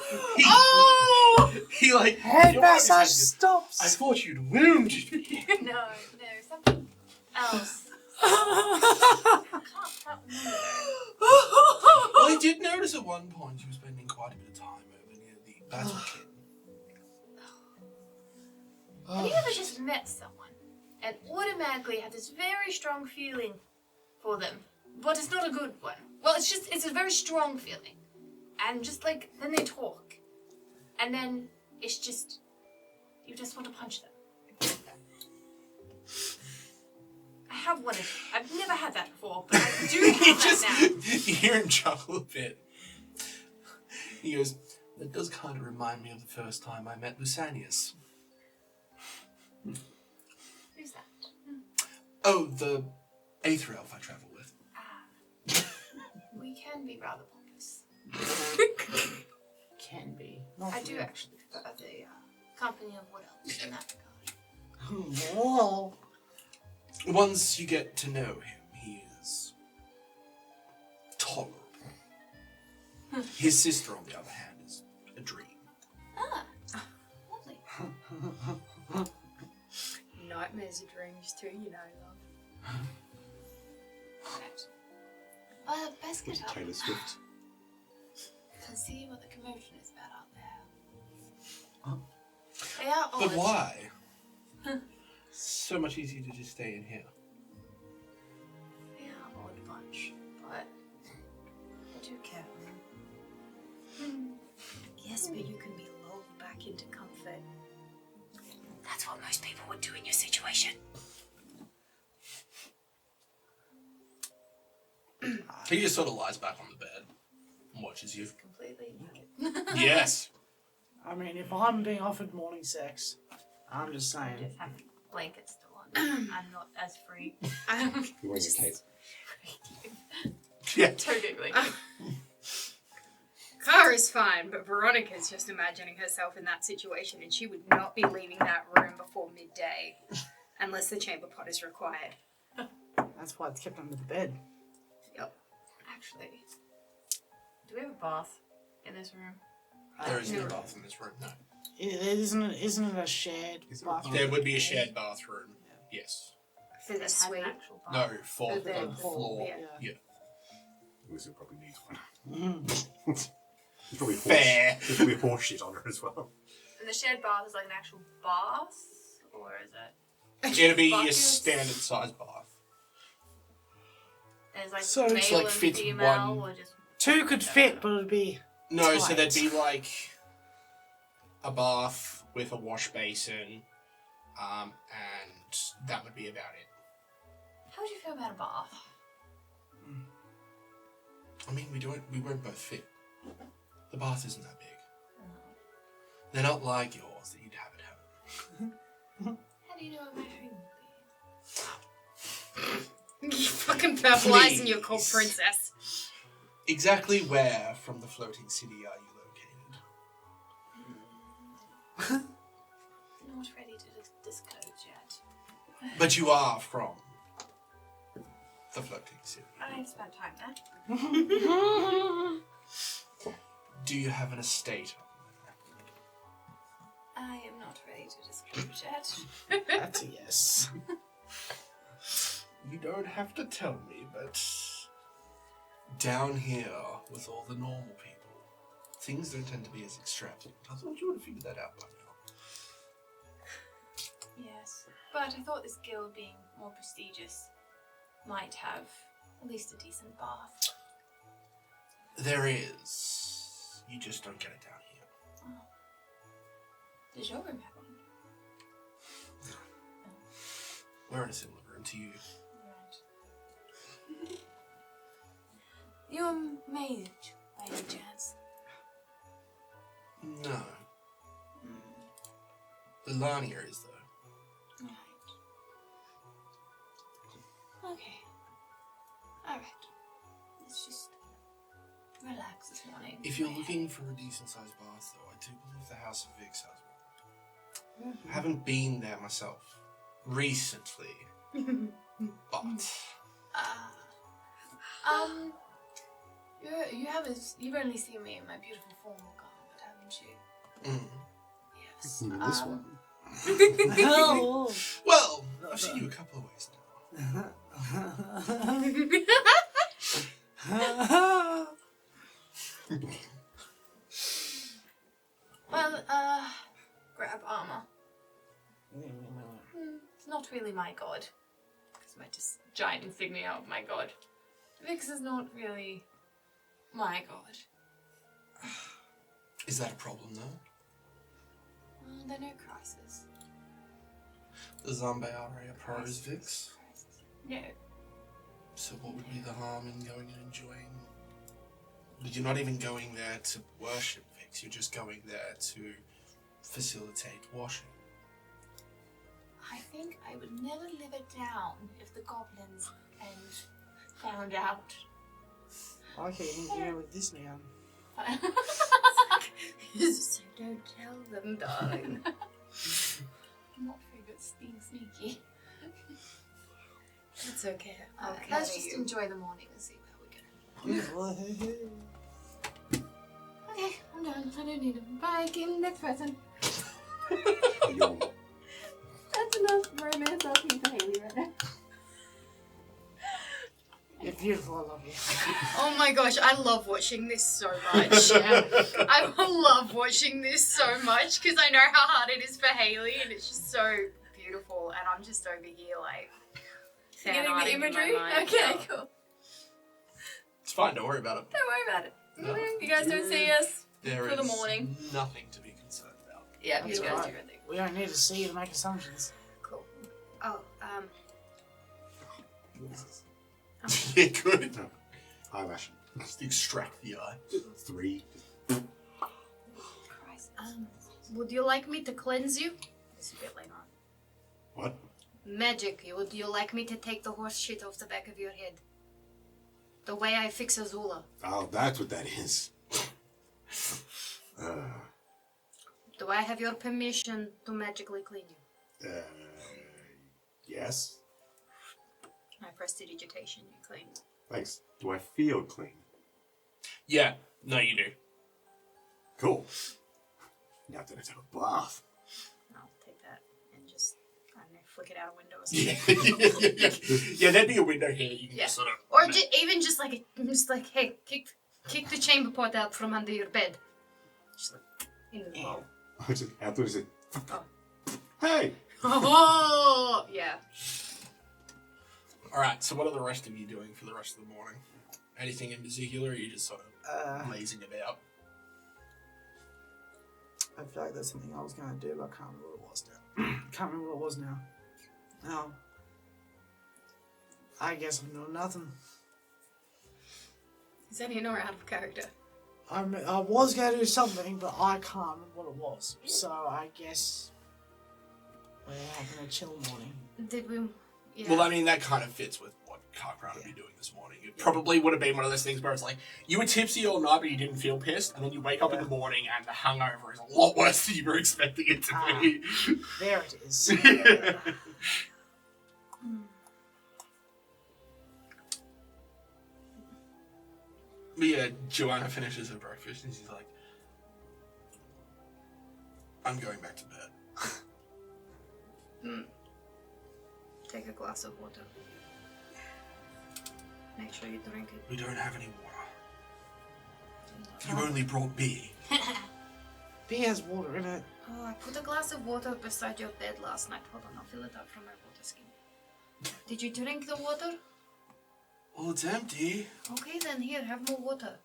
he like Head your massage mind is like, stops. I thought you'd wounded me. No, something else. I can't remember. Well, I did notice at one point you were spending quite a bit of time over near the battle kit. Have you ever just met someone and automatically have this very strong feeling for them, but it's not a good one? Well, it's a very strong feeling. And just like, then they talk. And then it's just, you just want to punch them. I have one of I've never had that before, but I do have that now. You hear him chuckle a bit. He goes, that does kind of remind me of the first time I met Lusanius. Who's that? Oh, the Aether Elf I travel with. We can be rather pompous. Can be. Not I do really. actually prefer the company of wood elves in that regard. Whoa. Once you get to know him, he is tolerable. His sister, on the other hand, is a dream. Ah, lovely. Nightmares are dreams too, you know, love. Well, best get up Taylor Swift. and see what the commotion is about out there. They are odd. But why? So much easier to just stay in here. They are odd bunch, but I do care for them. Yes, but you can be lulled back into comfort. That's what most people would do in your situation. He just sort of lies back on the bed and watches you. Completely naked. Yes. I mean, if I'm being offered morning sex, I'm just saying. Just have blankets still on. I'm not as free. You're wearing a cape. Yeah. Totally. Clara's fine, but Veronica's just imagining herself in that situation, and she would not be leaving that room before midday unless the chamber pot is required. That's why it's kept under the bed. Yep. Actually, do we have a bath in this room? There is no bath in this room, no. Isn't it a shared bathroom? There would be a shared bathroom, yes. For the suite. Actual bath. No, for For the the floor. yeah. Yeah. Lucy probably needs one. There's probably Fair. There's probably horse shit on her as well. And the shared bath is like an actual bath? Or is it? It'd be a Buckets? standard size bath. There's like So male it's like and fits female one- or just... Two could fit, but it'd be No, so tight. there'd be like a bath with a wash basin, and that would be about it. How would you feel about a bath? I mean, we won't both fit. The bath isn't that big. They're not like yours that you'd have at home. How do you know what my home would be? You fucking purple eyes and you're called Please. princess. Exactly where from the floating city are you located? Not ready to disclose yet. But you are from the floating city. I've spent time there. Do you have an estate on I am not ready to disclose yet. That's a yes. there? You don't have to tell me, but down here with all the normal people, things don't tend to be as extravagant. I thought you would have figured that out by now. Yes, but I thought this guild being more prestigious might have at least a decent bath. There is. You just don't get it down here. Does your room have one? We're in a similar room to you. Right. You're a mage, by any chance? No. The Lania is, though. Right. Okay. Alright. Let's just relax this morning. If you're looking for a decent sized bath, though, I do believe the House of Vix has one. I haven't been there myself recently, but you've only seen me in my beautiful formal garment, haven't you? Yes. This one. Oh. Well, I've seen you a couple of ways now. Well, grab armor. It's not really my god. It's my just giant insignia of my god. Vix is not really my god. Is that a problem, though? They're no crisis. The Zambe are pros Vix? No. So what would be the harm in going and enjoying? But you're not even going there to worship Vix, you're just going there to facilitate washing. I think I would never live it down if the goblins found out. Okay, you can go with this now. So don't tell them, darling. I'm not very good at being sneaky. It's okay. Let's just enjoy the morning and see where we go. Okay, I'm done. I don't need them. Bye, Kim. Next person. That's enough romance asking for Haley right now. You're beautiful, I love you. Oh my gosh, I love watching this so much. I love watching this so much because I know how hard it is for Haley and it's just so beautiful and I'm just over here like Getting the imagery? Okay, cool. It's fine, don't worry about it. Don't worry about it. No. You guys don't see us There for the is morning. nothing to be concerned about. Yeah, you That's guys right. do your thing. We don't need to see you to make assumptions. Cool. Oh, Yeah, good. No. Eyelash. Just extract the eye. 3. Christ. Would you like me to cleanse you? It's a bit later on. What? Magic. Would you like me to take the horse shit off the back of your head? The way I fix Azula. Oh, that's what that is. Do I have your permission to magically clean you? Yes. I prestidigitation, you clean. Thanks. Do I feel clean? Yeah, no, you do. Cool. Now then, let's have a bath. I'll take that and just, I don't know, flick it out a window or something. Yeah, there'd be a window here. You can Yeah. just sort of. Or even just like, hey, kick the chamber pot out from under your bed. Just like, in the wall. I just afterwards said, Oh. hey! Oh, yeah. Alright, so what are the rest of you doing for the rest of the morning? Anything in particular, or are you just sort of lazing about? I feel like there's something I was going to do, but I can't remember what it was now. Can't remember what it was now. I guess I'm doing nothing. Is that in or out of character? I was going to do something, but I can't remember what it was. So I guess we're having a chill morning. Did we? Yeah. Well, I mean, that kind of fits with what Karkran would be doing this morning. It probably would have been one of those things where it's like, you were tipsy all night, but you didn't feel pissed, and then you wake up in the morning and the hangover is a lot worse than you were expecting it to be. There it is. But yeah, Joanna finishes her breakfast and she's like, I'm going back to bed. Take a glass of water. Make sure you drink it. We don't have any water. You only brought beer. Beer has water in it. Oh, I put a glass of water beside your bed last night. Hold on, I'll fill it up from my water skin. Did you drink the water? Well, it's empty. Okay, then here, have more water.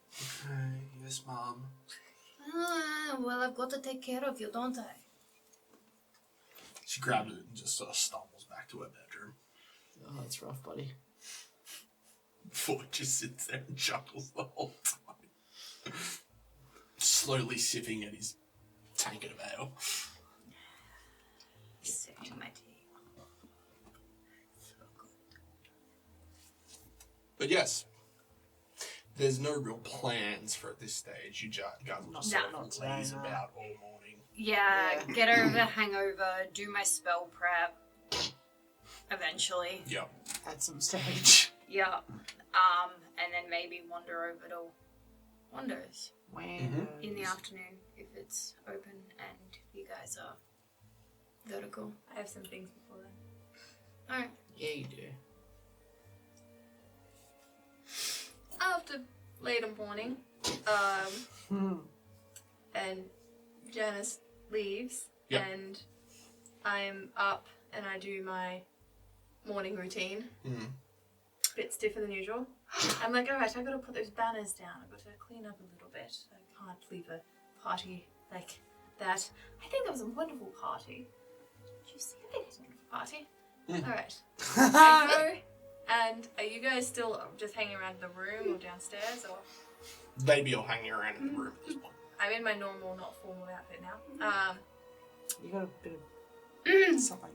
Okay, yes, Mom. Well, I've got to take care of you, don't I? She grabs it and just sort of stumbles back to her bedroom. Oh, that's rough, buddy. Ford just sits there and chuckles the whole time. Slowly sipping at his tankard of ale. Sip to my tea. So good. But yes, there's no real plans for at this stage. You guys will just sort of laze about all morning. Yeah, get over the hangover, do my spell prep. Eventually. Yep. At some stage. Yeah. And then maybe wander over to Wonders in the afternoon if it's open and you guys are vertical. I have some things before then. Alright. Yeah, you do. After later morning, and Janice leaves, Yep. and I'm up and I do my morning routine. Bit stiffer than usual. I'm like, alright, I gotta put those banners down. I gotta clean up a little bit. I can't leave a party like that. I think that was a wonderful party. Did you see? I think it was a wonderful party. Alright. I go, and are you guys still just hanging around the room or downstairs, or? Maybe you're hanging around in the room at this point. I'm in my normal, not formal outfit now. You got a bit of something.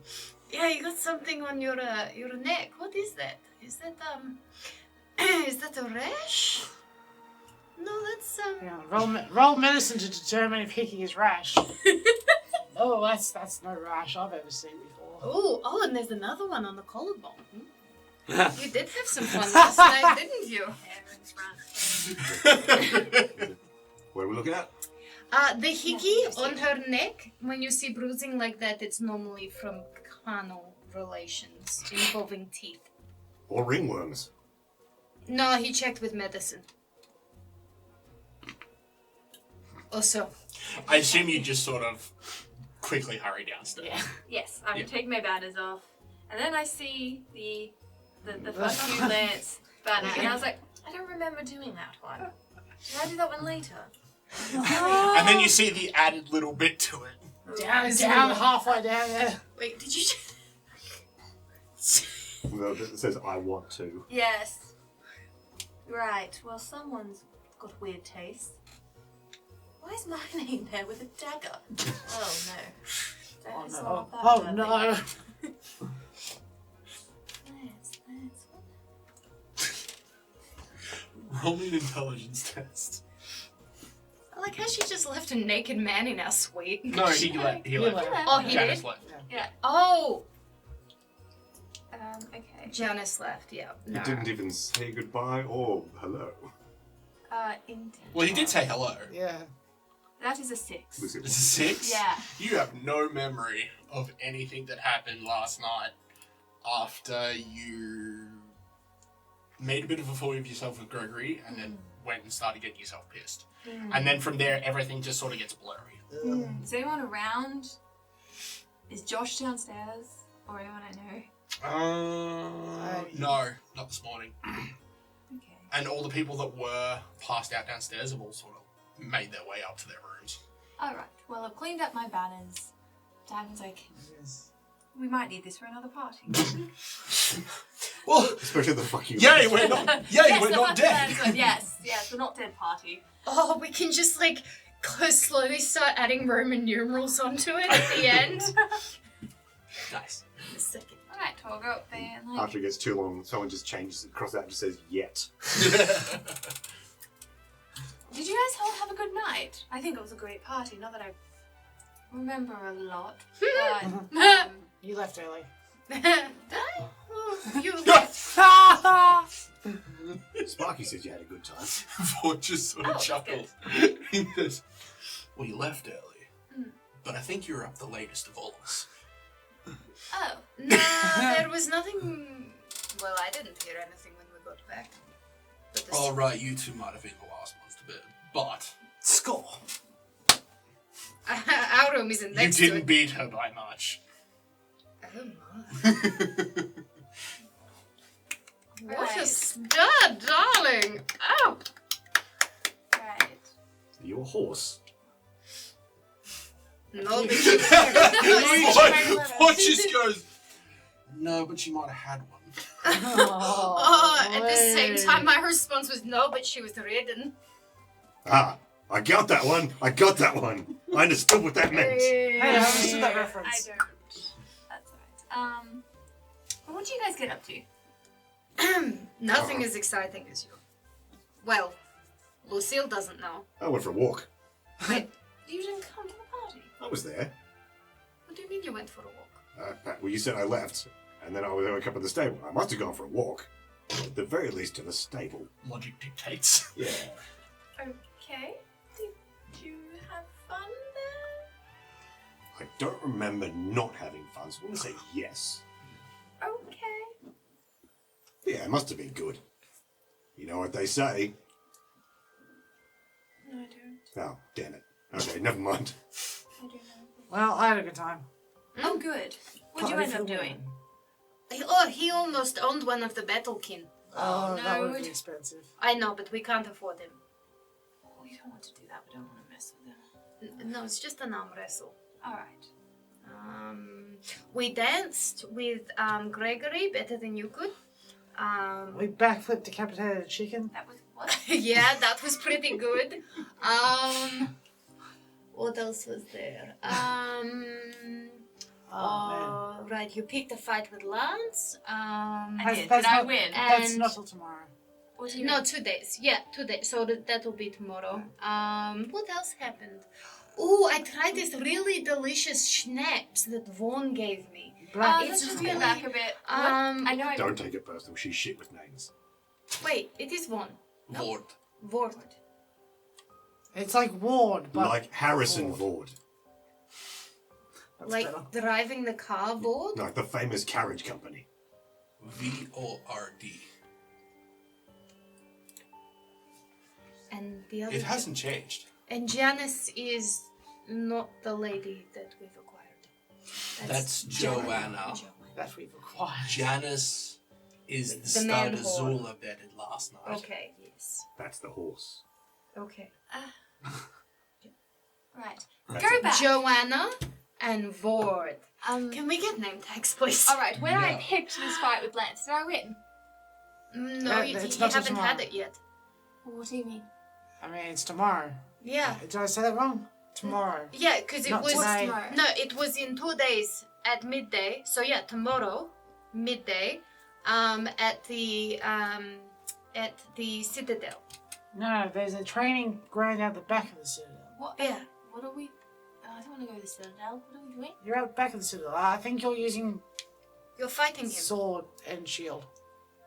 Yeah, you got something on your neck. What is that? Is that is that a rash? No, that's Yeah, roll medicine to determine if Hickey is rash. Oh, that's no rash I've ever seen before. Oh, and there's another one on the collarbone. You did have some fun last night, didn't you? What are we looking at? The hickey on her neck, when you see bruising like that, it's normally from carnal relations involving teeth. Or ringworms. No, he checked with medicine. Also. I assume you just sort of quickly hurry downstairs. Yeah. Yes, I would take my banners off, and then I see the fuck you Lance banner, and I was like, I don't remember doing that one. Did I do that one later? And then you see the added little bit to it. Down, halfway down there. Wait, did you? Well, it says I want to. Yes. Right. Well, someone's got weird taste. Why is my name there with a dagger? Oh no. That is not that Oh bad. no. Lance. Roll me an intelligence test. I like how she just left a naked man in our suite. No, he left. Oh, he Janice did? left. Yeah. Oh! Okay. Janice left, yeah. You didn't even say goodbye or hello. Indeed. Well, he did say hello. Yeah. That is a 6. It's a 6? Yeah. You have no memory of anything that happened last night after you made a bit of a fool of yourself with Gregory and then went and started getting yourself pissed. And then from there, everything just sort of gets blurry. Is anyone around? Is Josh downstairs? Or anyone I know? No, not this morning. Okay. And all the people that were passed out downstairs have all sort of made their way up to their rooms. Alright, well, I've cleaned up my banners. Dan's like, we might need this for another party. Well, especially the fucking. Yay, we're not. Yay, yes, we're not dead. Yes, we're not dead party. Oh, we can just like slowly start adding Roman numerals onto it at the end. Nice. A second. Alright, we'll go up there and like. After it gets too long, someone just changes it, crosses out and just says yet. Did you guys all have a good night? I think it was a great party, not that I remember a lot. But, You left early. You Sparky says you had a good time. Vaughn just sort of Oh, chuckles. He goes, well, you left early, but I think you're up the latest of all of us. oh. No, there was nothing. Well, I didn't hear anything when we got back. But the All right, you two might have been the last ones to bed, but score. our room isn't You next to didn't it. beat her by much. Oh my. What a Right. stud, darling! Oh! Right. You're a horse. No, but What just goes, no, but she might have had one. Oh, at the same time, my response was no, but she was ridden. Ah, I got that one. I understood what that meant. Hey, I understood that I reference. don't. That's alright. What do you guys get up to? Nothing as exciting as you. Well, Lucille doesn't know. I went for a walk. Wait, You didn't come to the party. I was there. what do you mean you went for a walk? Well, you said I left, and then I woke up at the stable. I must have gone for a walk. At the very least to the stable. Logic dictates. Yeah. Okay. Did you have fun there? I don't remember not having fun, so I'm going to say yes. Okay. Yeah, it must have been good. You know what they say? No, I don't. Oh, damn it. Okay, never mind. I don't know. Well, I had a good time. Oh, good. What'd you Party end for up the doing? win. Oh, he almost owned one of the battlekin. Oh, that would no. be expensive. I know, but we can't afford him. We don't want to do that. We don't want to mess with them. No, it's just an arm wrestle. Alright. We danced with Gregory better than you could. We backflipped decapitated a chicken. That was what? Yeah, that was pretty good. What else was there? Right, you picked a fight with Lance. I did. That's Did I not- win? That's And- not till tomorrow. What do you No, mean? 2 days. Yeah, 2 days. So that will be tomorrow. What else happened? Oh, I tried this really delicious schnapps that Vaughn gave me. Black. Let's It's just really- get back a bit. Um, I know I Don't take it personal. She's shit with names. Wait, it is Vaughn. Lord. Vaughn. It's like Ward, but Like Harrison Vord. that's Like better. driving the car, Vaughn? Like the famous carriage company. VORD. And the other. It hasn't changed. And Janice is not the lady that we've acquired. That's Joanna. That we've acquired. Janice is the The man starter whore. Zula bedded last night. Okay, yes. That's the horse. Okay. Right. That's Go it. back. Joanna and Vord. Um. Can we get name tags, please? All right. When I Yeah. picked this fight with Lance, did I win? No, you it's not till haven't had tomorrow. it yet. What do you mean? I mean, it's tomorrow. Yeah. Did I say that wrong? Tomorrow. Yeah, because it Not was today. Tomorrow. no, it was in 2 days at midday. So yeah, tomorrow midday, at the Citadel. No, there's a training ground out the back of the Citadel. What? Yeah. What are we? I don't want to go to the Citadel. What are we doing? You're out back of the Citadel. I think you're using You're fighting him. sword and shield.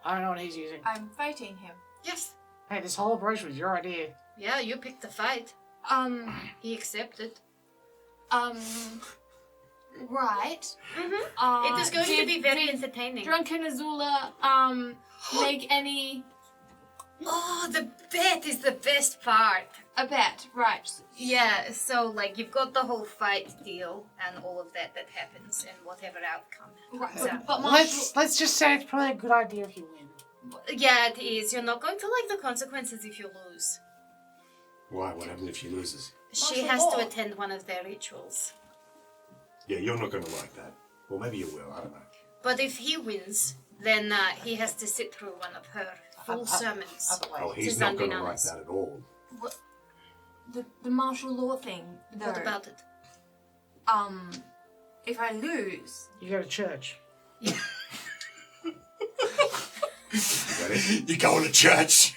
I don't know what he's using. I'm fighting him. Yes. Hey, this whole operation was your idea. Yeah, you picked the fight. He accepted. Right. Mm-hmm. It is going to be very did entertaining. Drunken Azula, make any Oh, the bet is the best part. a bet, right? Yeah, so like you've got the whole fight deal and all of that happens and whatever outcome Right. comes out. But Marshall, Let's just say it's probably a good idea if you win. Yeah, it is. You're not going to like the consequences if you lose. Why? What happens if she loses? She has to attend one of their rituals. Yeah, you're not going to like that. Well, maybe you will. I don't know. But if he wins, then he has to sit through one of her full sermons. Other way. Oh, he's To not going to like Zandina's. that at all. what, the martial law thing, though. What about it? If I lose, You go to church. Got it? You're going to church.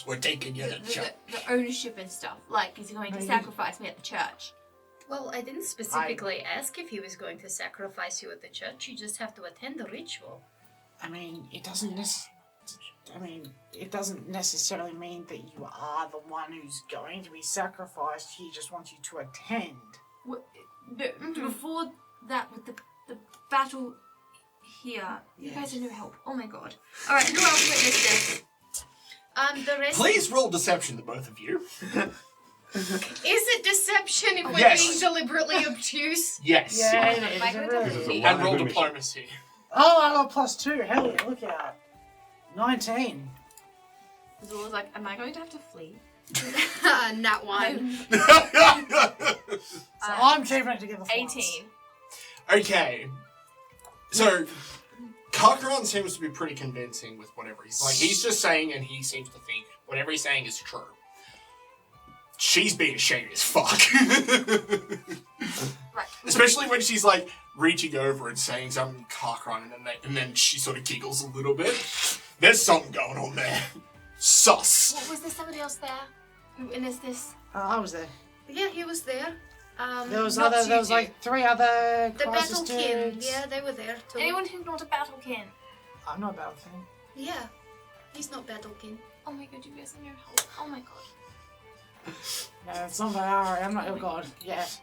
We're taking you to church. the ownership and stuff, like, is he going to Maybe. sacrifice me at the church? Well, I didn't specifically ask if he was going to sacrifice you at the church. You just have to attend the ritual. I mean, it doesn't necessarily mean that you are the one who's going to be sacrificed. He just wants you to attend. Before that, with the battle here, you guys are no help. Oh my god. Alright, who else witnessed this? The rest. Please roll deception, the both of you. Is it deception if we're Yes. being deliberately obtuse? Yes. Yeah, it Am is. I It going really to is. be? And roll Good mission. diplomacy. Oh, I got +2. Hell yeah, look out. 19. Zula's like, am I going to have to flee? Not one. So I'm keeping it together for 18. Okay. So, Cochran seems to be pretty convincing with whatever he's like. He's just saying, and he seems to think whatever he's saying is true. She's being shady as fuck. Right. Especially when she's like reaching over and saying something to Cochran, and then she sort of giggles a little bit. There's something going on there. Sus. What, was there somebody else there who witnessed this? I was there. Yeah, he was there. There was not you two. like 3 other The crisis battle kin. dudes. Yeah, they were there too. Anyone who's not a battle kin? I'm not about thing. Yeah, he's not battle kin. Oh my god, you guys are no help. Oh my god. No, it's not my hour. I'm not your god. Yes.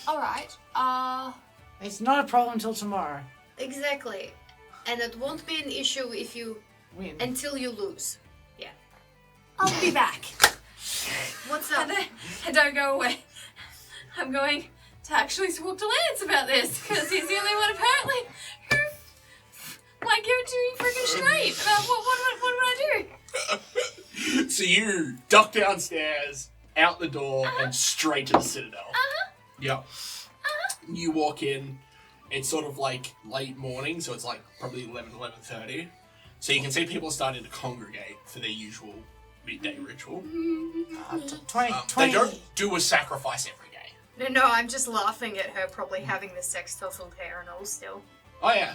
Alright. It's not a problem until tomorrow. Exactly, and it won't be an issue if you Win. until you lose. Yeah. I'll be back. What's up? Don't go away. I'm going to actually talk to Lance about this, because he's the only one apparently who might give it to me freaking straight. What would I do? So you duck downstairs, out the door, and straight to the Citadel. Yep. You walk in. It's sort of like late morning, so it's like probably 11:30. So you can see people are starting to congregate for their usual midday ritual. 20. They don't do a sacrifice every day. No, I'm just laughing at her probably having the sex tousled hair and all still. Oh yeah.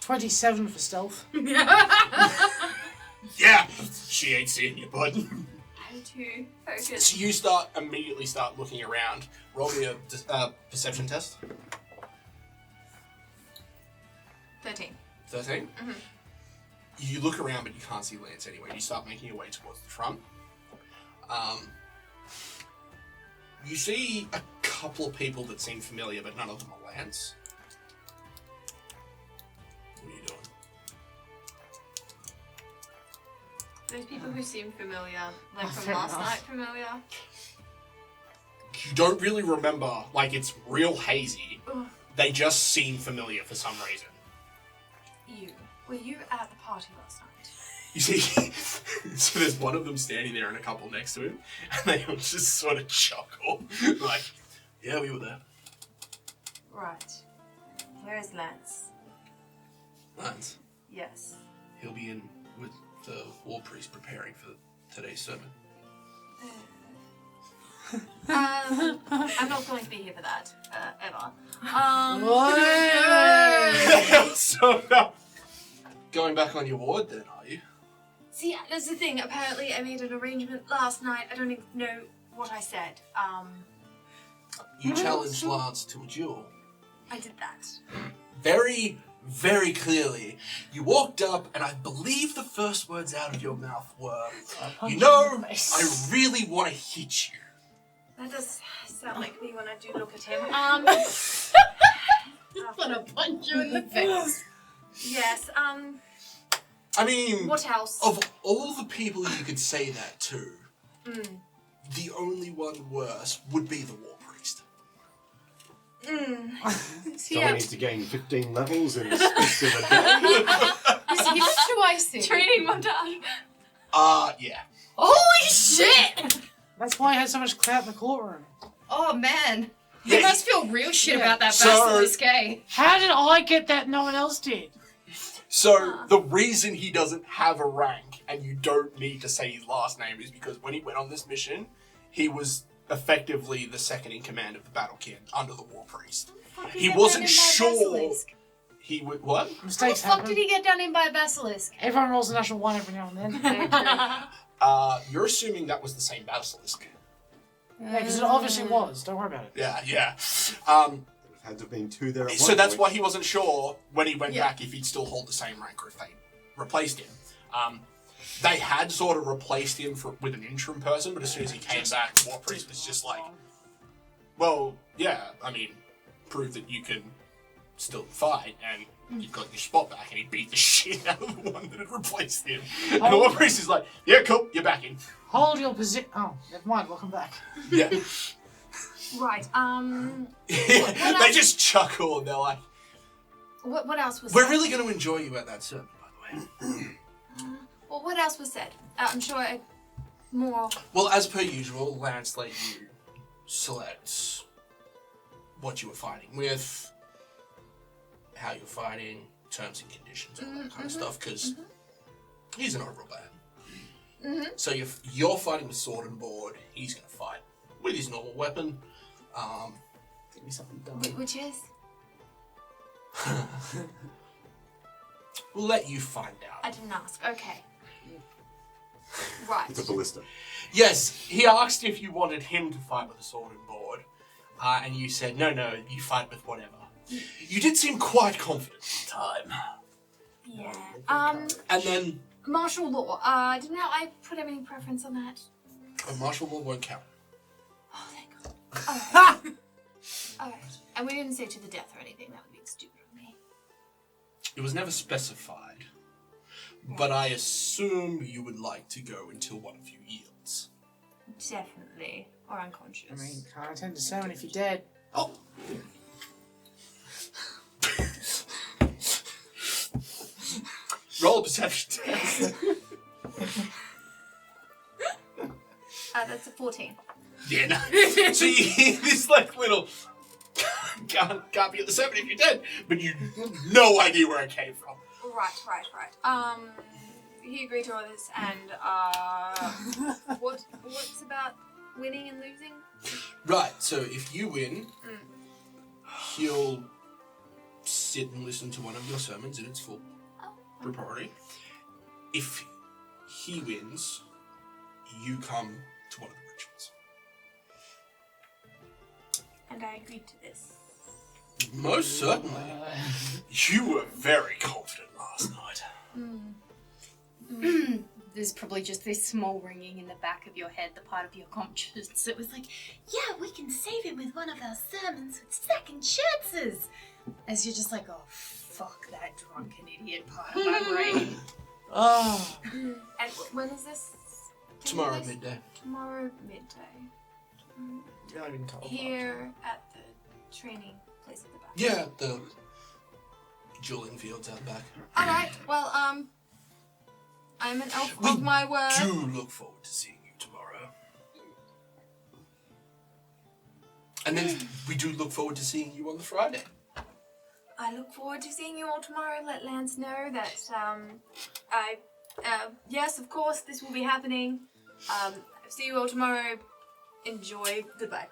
27 for stealth. Yeah. She ain't seeing you, bud. I'm too focused. So you immediately start looking around. Roll me a perception test. 13. 13? Mm-hmm. You look around, but you can't see Lance anyway. You start making your way towards the front. You see a couple of people that seem familiar, but none of them are Lance. What are you doing? Those people who seem familiar, like from fair last enough. night familiar. You don't really remember, like it's real hazy. Ugh. They just seem familiar for some reason. Were you at the party last night? You see, so there's one of them standing there and a couple next to him, and they all just sort of chuckle. Like, yeah, we were there. Right. Where is Lance? Lance, Yes. he'll be in with the war priest preparing for today's sermon. I'm not going to be here for that, ever. So, going back on your ward then, are you? See, that's the thing. Apparently, I made an arrangement last night. I don't even know what I said. You challenged Lance to a duel. I did that. Very, very clearly. You walked up, and I believe the first words out of your mouth were, you know, I really want to hit you. That does sound like me when I do look at him. I'm gonna punch you in the face. Yes, I mean, what else? of all the people you could say that to, the only one worse would be the war priest. Someone needs to gain 15 levels in the space of a day. Is he twice? Training montage. Yeah. Holy shit! That's why I had so much clout in the courtroom. Oh man. Yeah, You must feel real shit about that So- basilisk, eh? How did I get that no one else did? So, the reason he doesn't have a rank, and you don't need to say his last name, is because when he went on this mission, he was effectively the second in command of the battle kin under the war priest. He wasn't sure he would. What? How the Mistakes fuck happen. did he get done in by a basilisk? Everyone rolls a natural one every now and then. You're assuming that was the same basilisk. Yeah, because it obviously was. Don't worry about it. Yeah. Had to have been 2 there at So one that's point. why he wasn't sure when he went back if he'd still hold the same rank or if they replaced him. They had sort of replaced him with an interim person, but as soon as he came back, the war priest was just like, well, yeah, I mean, prove that you can still fight, and you've got your spot back, and he beat the shit out of the one that had replaced him. And the war priest is like, yeah, cool, you're back in. Hold your position. Oh, never mind. Welcome back. Yeah. Right. They just chuckle, and they're like, What else was We're said? really going to enjoy you at that sermon, by the way. Well, what else was said? I'm sure more. Well, as per usual, Lance let you select what you were fighting with, how you're fighting, terms and conditions, all that kind of stuff, because he's an overall bad. So you're fighting with sword and board, he's going to fight with his normal weapon. Give me something dumb. Which is? We'll let you find out. I didn't ask. Okay. Right. It's a ballista. yes, he asked if you wanted him to fight with a sword and board, and you said, no, you fight with whatever. You did seem quite confident at the time. Yeah. And then, Martial law. Didn't I put any preference on that? martial law won't count. Oh, thank God. Alright. And we didn't say to the death or anything. That would be stupid of me. It was never specified, but I assume you would like to go until one of you yields. Definitely. Or unconscious. I mean, can't attend to sermon if you're dead. Oh. roll a perception test. That's a 14. Yeah, no. So you hear this like little can't be at the sermon if you're dead, but you no idea where it came from. Right. He agreed to all this, and what's about winning and losing? Right, so if you win, he'll sit and listen to one of your sermons in its full propriety. If he wins, you come to one of the rituals. And I agreed to this. Most certainly. You were very confident last night. There's probably just this small ringing in the back of your head, the part of your conscience. It was like, Yeah, we can save him with one of our sermons with second chances. as you're just like, oh, fuck that drunken idiot part of my brain. Oh. And when is this? Tomorrow midday. Tomorrow midday. Yeah, I've been told. Here at the training place at the back. Yeah, the dueling fields out back. Alright, well, I'm an elf of my word. Do look forward to seeing you tomorrow. And then we do look forward to seeing you on the Friday. I look forward to seeing you all tomorrow. Let Lance know that, yes, of course, this will be happening. See you all tomorrow. Enjoy. Goodbye.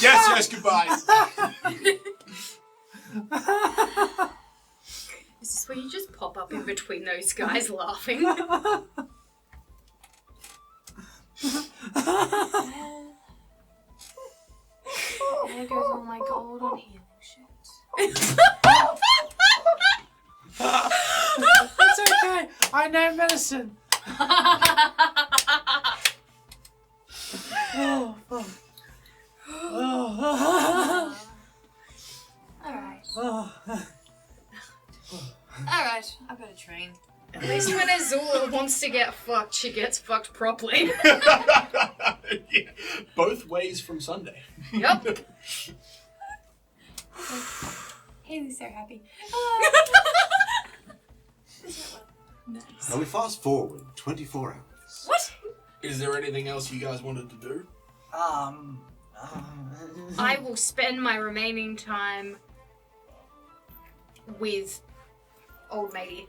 Yes, goodbye. Is this where you just pop up in between those guys laughing? There goes all my gold on healing shit. It's okay. I know medicine. Oh, fuck. Alright. Oh. Alright, I've got to train. At least when Azula wants to get fucked, she gets fucked properly. Yeah, both ways from Sunday. Yep. Haley's so happy. Now we fast forward 24 hours. What? Is there anything else you guys wanted to do? I will spend my remaining time with old matey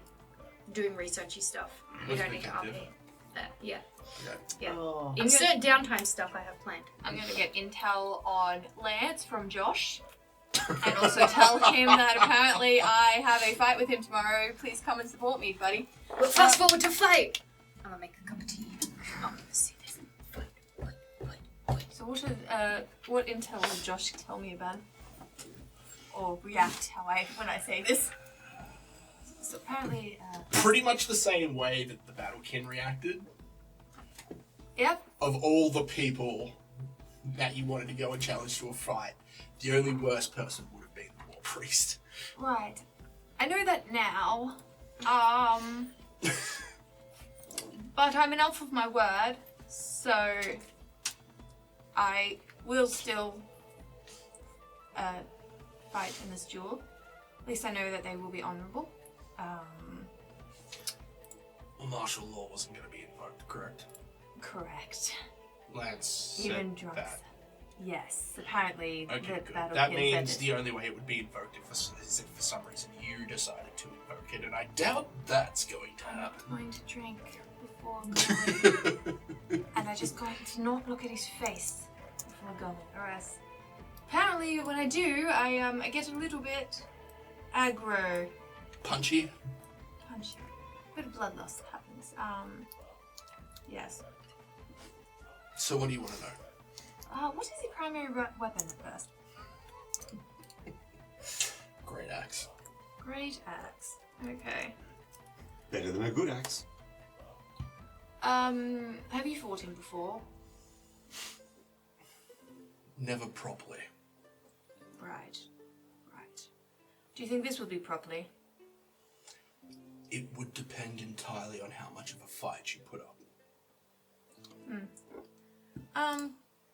doing researchy stuff. We What's don't need to detective? update that. Yeah. Okay. Yeah. Oh. Insert downtime stuff I have planned. I'm going to get intel on Lance from Josh. And also tell him that apparently I have a fight with him tomorrow. Please come and support me, buddy. But fast forward to fight! I'm gonna make a cup of tea. I'm gonna see this. So what intel will Josh tell me about? Or react when I say this? So apparently... Pretty much the same way that the Battlekin reacted. Yep. Of all the people that you wanted to go and challenge to a fight, the only worst person would have been the War Priest. Right. I know that now. But I'm an elf of my word, so I will still fight in this duel. At least I know that they will be honourable. Well, martial law wasn't going to be invoked, correct? Correct. Lance Even said drunks. that. Yes, apparently Okay, the good. battle That kin means said the only way it would be invoked is if for some reason you decided to invoke it, and I doubt that's going to happen. I'm going to drink before going. And I just going to not look at his face before going, or else. Apparently, when I do, I get a little bit aggro. Punchy? Punchy. A bit of blood loss happens. Yes. So what do you want to know? What is your primary weapon at first? Great axe. Great axe. Okay. Better than a good axe. Have you fought him before? Never properly. Right. Right. Do you think this would be properly? It would depend entirely on how much of a fight you put up.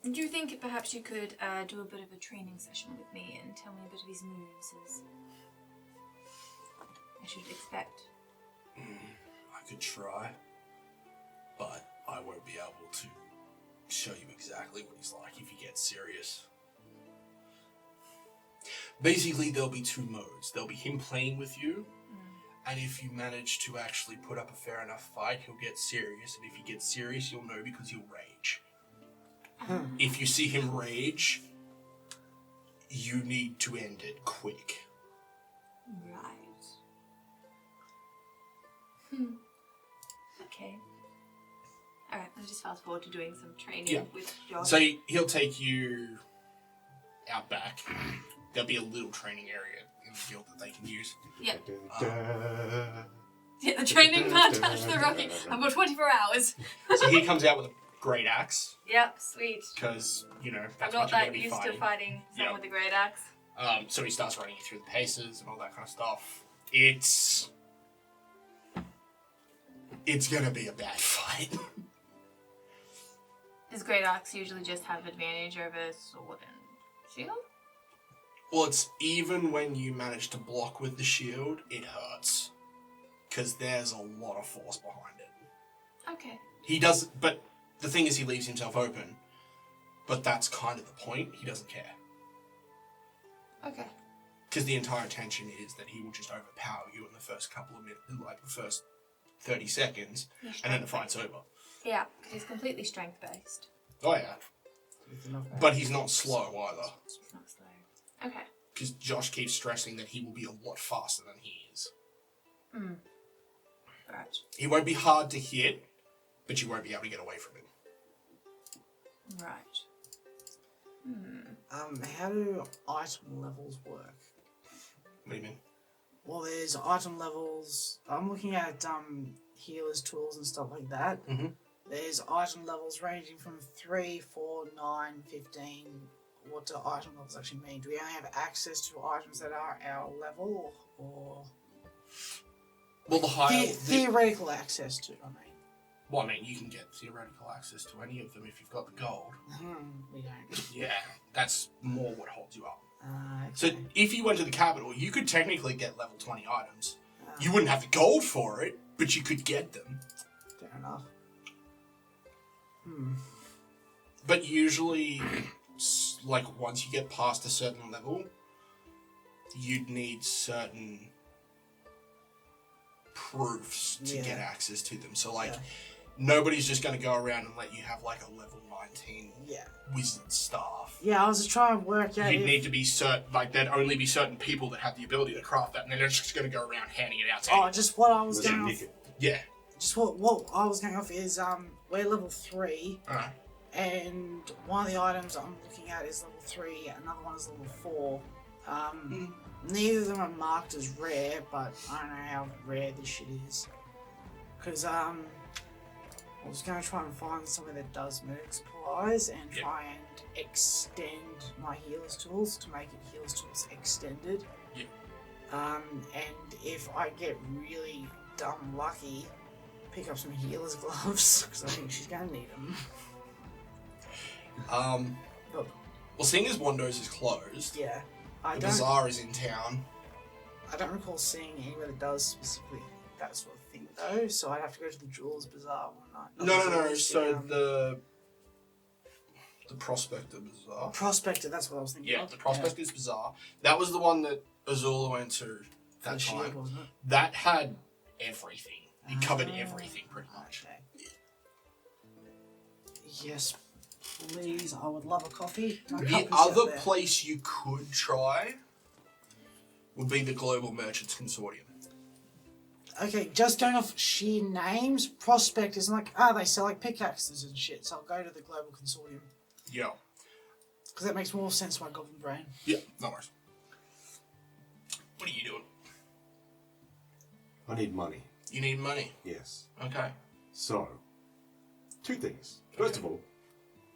Do you think perhaps you could do a bit of a training session with me and tell me a bit of his moves as I should expect? I could try, but I won't be able to show you exactly what he's like if he gets serious. Basically, there'll be two modes. There'll be him playing with you, and if you manage to actually put up a fair enough fight, he'll get serious, and if he gets serious, you'll know because he'll rage. If you see him rage, you need to end it quick. Right. Okay. Alright, I'll just fast forward to doing some training with Josh. So he'll take you out back. There'll be a little training area in the field that they can use. Yeah. Yeah, the training montage, the rocking. I've got 24 hours. So he comes out with a great axe. Yep, sweet. Because, I'm that's not what you're going that to be used fighting. to fighting someone with a great axe. So he starts running you through the paces and all that kind of stuff. It's it's gonna be a bad fight. Does Great Axe usually just have advantage over sword and shield? Well, it's even when you manage to block with the shield, it hurts. Because there's a lot of force behind it. Okay. He does, but the thing is he leaves himself open. But that's kind of the point. He doesn't care. Okay. Because the entire tension is that he will just overpower you in the first couple of minutes, like the first 30 seconds, and then the fight's over. Yeah, because he's completely strength-based. Oh, yeah. But he's not slow either. He's not slow. Okay. Because Josh keeps stressing that he will be a lot faster than he is. Right. He won't be hard to hit, but you won't be able to get away from him. Right. How do item levels work? What do you mean? Well, there's item levels. I'm looking at healers' tools and stuff like that. Mm-hmm. There's item levels ranging from 3, 4, 9, 15. What do item levels actually mean? Do we only have access to items that are our level, or Well, the higher... theoretical access to? I mean. Well, I mean, you can get theoretical access to any of them if you've got the gold. We don't. Yeah, that's more what holds you up. Okay. So if you went to the capital, you could technically get level 20 items. You wouldn't have the gold for it, but you could get them. Fair enough. But usually, like, once you get past a certain level, you'd need certain proofs to get access to them. So, like, nobody's just going to go around and let you have, like, a level 19 wizard staff. Yeah, I was just trying to work out. You'd need to be certain, like, there'd only be certain people that have the ability to craft that, and then they're just going to go around handing it out to anyone. Just what I was going off. Yeah. Just what I was going off is we're level 3, and one of the items I'm looking at is level 3, another one is level 4. Neither of them are marked as rare, but I don't know how rare this shit is. Because I was going to try and find somewhere that does medic supplies and try and extend my healer's tools to make it healer's tools extended. And if I get really dumb lucky, pick up some healer's gloves, because I think she's going to need them. Well, seeing as Wando's is closed, the bazaar is in town. I don't recall seeing anywhere that does specifically that sort of thing, though, so I'd have to go to the Jeweller's Bazaar one night. No. So the Prospector Bazaar. Prospector, that's what I was thinking. Yeah, the Prospector's Bazaar. That was the one that Azula went to that time. Wasn't it? That had everything. It covered everything, pretty much. Okay. Yes, please. I would love a coffee. The other place you could try would be the Global Merchants Consortium. Okay, just going off sheer names, Prospect is like, they sell like pickaxes and shit, so I'll go to the Global Consortium. Yeah. Because that makes more sense to my goblin brain. Yeah, no worries. What are you doing? I need money. You need money? Yes. Okay. So, two things. First of all,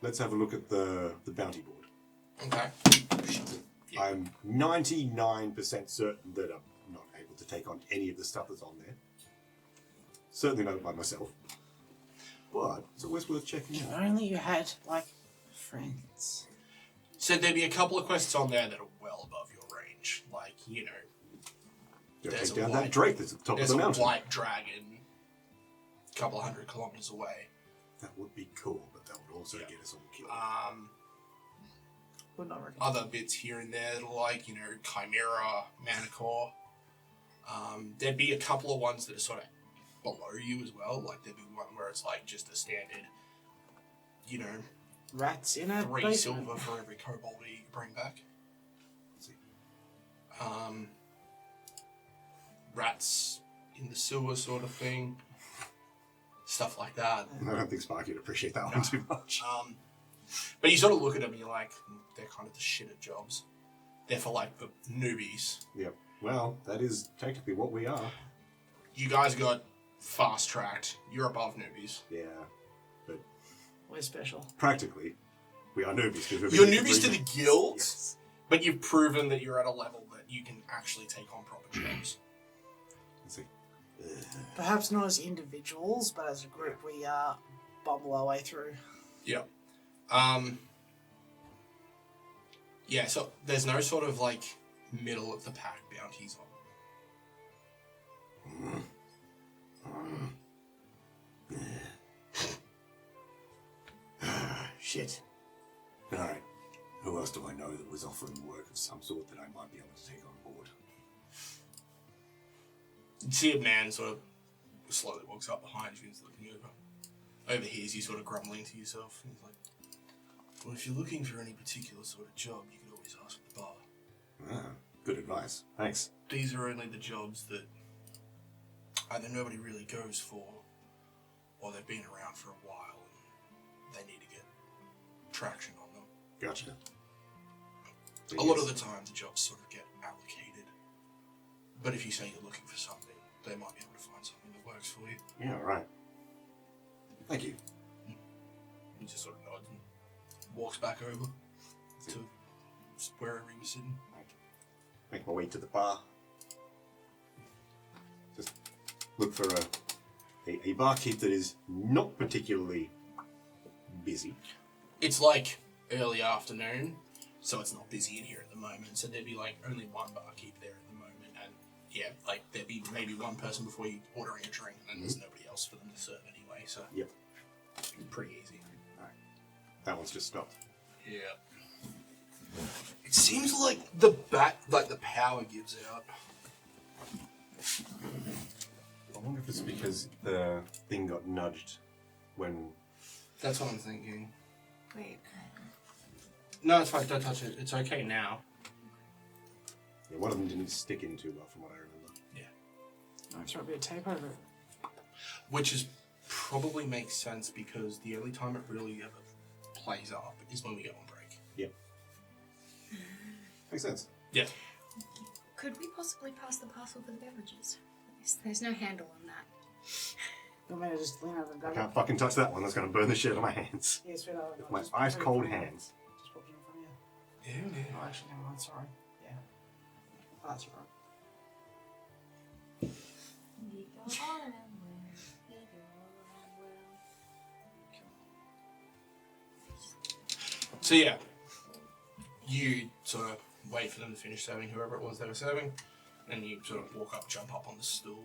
let's have a look at the bounty board. Okay. I'm 99% certain that I'm not able to take on any of the stuff that's on there. Certainly not by myself. But it's always worth checking If out. only you had, like, friends. So there'd be a couple of quests on there that are well above your range. Like, you know, Go there's take a down white- that drake that's at the top of there's the a mountain. white dragon a couple of 100 kilometers away. That would be cool, but that would also get us all killed. Would not recommend. Other bits here and there that are like, you know, Chimera, Manicore. There'd be a couple of ones that are sort of below you as well. Like there'd be one where it's like just a standard, you know, Rats in a 3 basement. silver for every kobold you bring back. Let's see. Rats in the sewer sort of thing. Stuff like that. I don't think Sparky would appreciate that one too much. But you sort of look at them and you're like, they're kind of the shit at jobs. They're for like the newbies. Yep. Well, that is technically what we are. You guys got fast tracked. You're above newbies. Yeah. But We're special. practically, we are newbies. You're newbies to the guild, but you've proven that you're at a level that you can actually take on proper jobs. Let's see. Perhaps not as individuals, but as a group, we bumble our way through. Yeah. Yeah, so there's no sort of like middle of the pack bounties on. Shit. Alright. Who else do I know that was offering work of some sort that I might be able to take on board? You see a man sort of slowly walks up behind you and is looking overhears you sort of grumbling to yourself. And he's like, well, if you're looking for any particular sort of job, you could always ask at the bar. Ah, good advice. Thanks. These are only the jobs that either nobody really goes for, or they've been around for a while and they need to get traction on them. Gotcha. A lot of the time, the jobs sort of get allocated. But if you say you're looking for something, they might be able to find something that works for you. Yeah, right. Thank you. He just sort of nods and walks back over to wherever he was sitting. Make my way to the bar. Just look for a barkeep that is not particularly busy. It's like early afternoon, so it's not busy in here at the moment. So there'd be like only one barkeep there at the moment, and yeah, like there'd be maybe one person before you ordering a drink, and there's nobody else for them to serve anyway. So yep, pretty easy. Alright, that one's just stopped. Yeah. It seems like the power gives out. I wonder if it's because the thing got nudged when... That's what I'm thinking. Wait. No, it's fine. Don't touch it. It's okay now. Yeah, one of them didn't stick in too well from what I remember. Yeah. I'll throw a bit of tape over it. Which is probably makes sense because the only time it really ever plays up is when we go on break. Yep. Makes sense. Yeah. Could we possibly pass the parcel for the beverages? There's no handle on that. You want me to just lean over and I grab can't it? fucking touch that one. That's going to burn the shit out of my hands. Yeah, sweetheart. With my Just ice put it cold in front of you. hands. Just pop it in front of you. Yeah. Oh, actually, never mind. Sorry. Yeah. Oh, that's right. So yeah, you sort of wait for them to finish serving whoever it was they were serving, and you sort of walk up, jump up on the stool.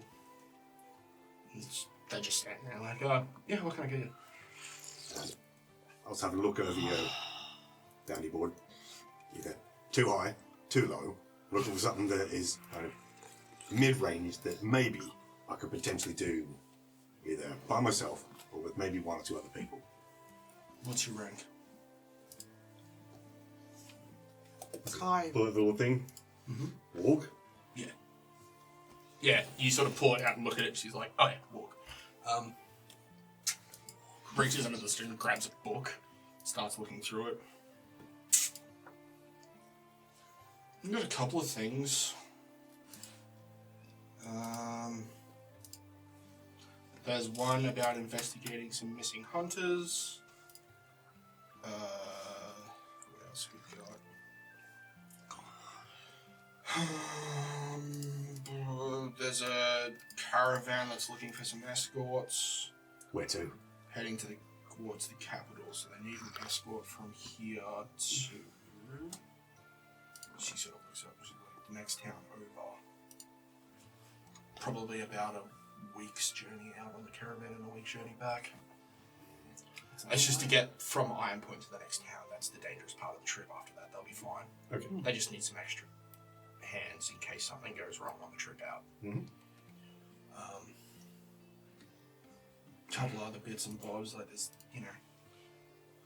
And they just stand there like, yeah, what can I get you? I was having a look over your bounty board. Either too high, too low. Looking for something that is kind of mid-range that maybe I could potentially do either by myself or with maybe one or two other people. What's your rank? Hi. The little thing. Walk. Yeah. Yeah, you sort of pull it out and look at it. She's like, oh yeah, walk. Reaches under the student, grabs a book, starts looking through it. We've got a couple of things. There's one about investigating some missing hunters. What else we got? There's a caravan that's looking for some escorts. Where to? Heading towards the capital, so they need an escort from here to... She sort of looks up, she's like, the next town over. Probably about a week's journey out on the caravan and a week's journey back. It's just to get from Iron Point to the next town. That's the dangerous part of the trip. After that, they'll be fine. Okay. They just need some extra hands in case something goes wrong on the trip out. Couple other bits and bobs, like there's, a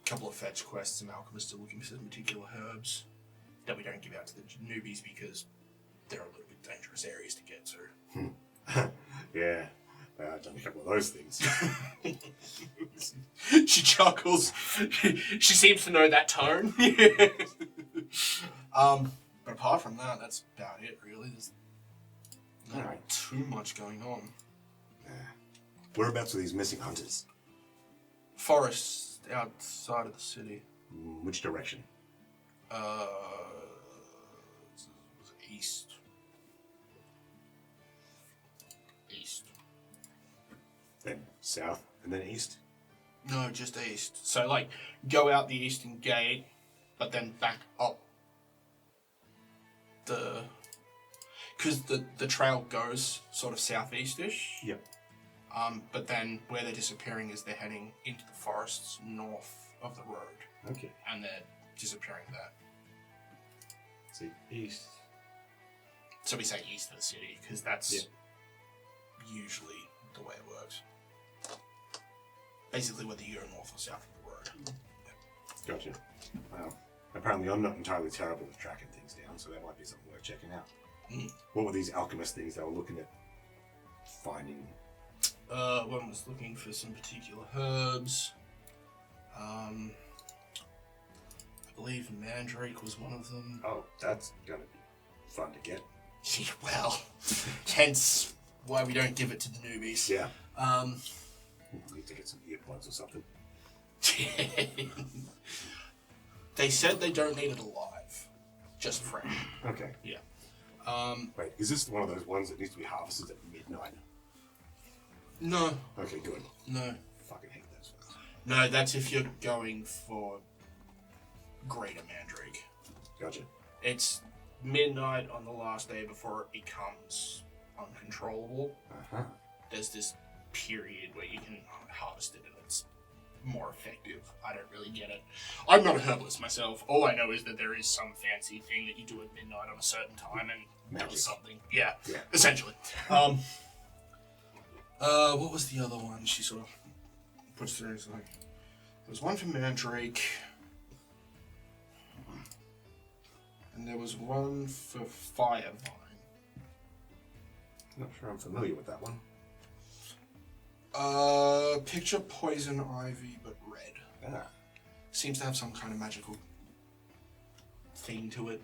couple of fetch quests. Some alchemists are looking for some particular herbs that we don't give out to the newbies because they're a little bit dangerous areas to get to. Yeah, I've done a couple of those things. She chuckles. She seems to know that tone. But apart from that, that's about it, really. There's not too much going on. Whereabouts are these missing hunters? Forest outside of the city. Which direction? East. East. Then south and then east. No, just east. So, like, go out the eastern gate, but then back up the... Because the trail goes sort of southeast-ish. Yep. But then where they're disappearing is they're heading into the forests north of the road. Okay. And they're disappearing there. See, east. So we say east of the city, because that's usually the way it works. Basically whether you go north or south of the road. Gotcha. Well, apparently I'm not entirely terrible at tracking things down, so that might be something worth checking out. What were these alchemist things they were looking at finding? One was looking for some particular herbs. I believe mandrake was one of them. Oh, that's gonna be fun to get. Well, hence why we don't give it to the newbies. Yeah. Need to get some earplugs or something. They said they don't need it alive, just fresh. Okay. Yeah. Wait, is this one of those ones that needs to be harvested at midnight? No. Okay, good. No. Fucking hate those ones. No, that's if you're going for greater mandrake. Gotcha. It's midnight on the last day before it becomes uncontrollable. Uh-huh. There's this period where you can harvest it and it's more effective. I don't really get it. I'm not a herbalist myself. All I know is that there is some fancy thing that you do at midnight on a certain time and does something. Yeah, essentially. What was the other one she sort of puts through? Like, there was one for mandrake, and there was one for firevine. Not sure I'm familiar with that one. Picture poison ivy, but red. Ah. Seems to have some kind of magical theme to it.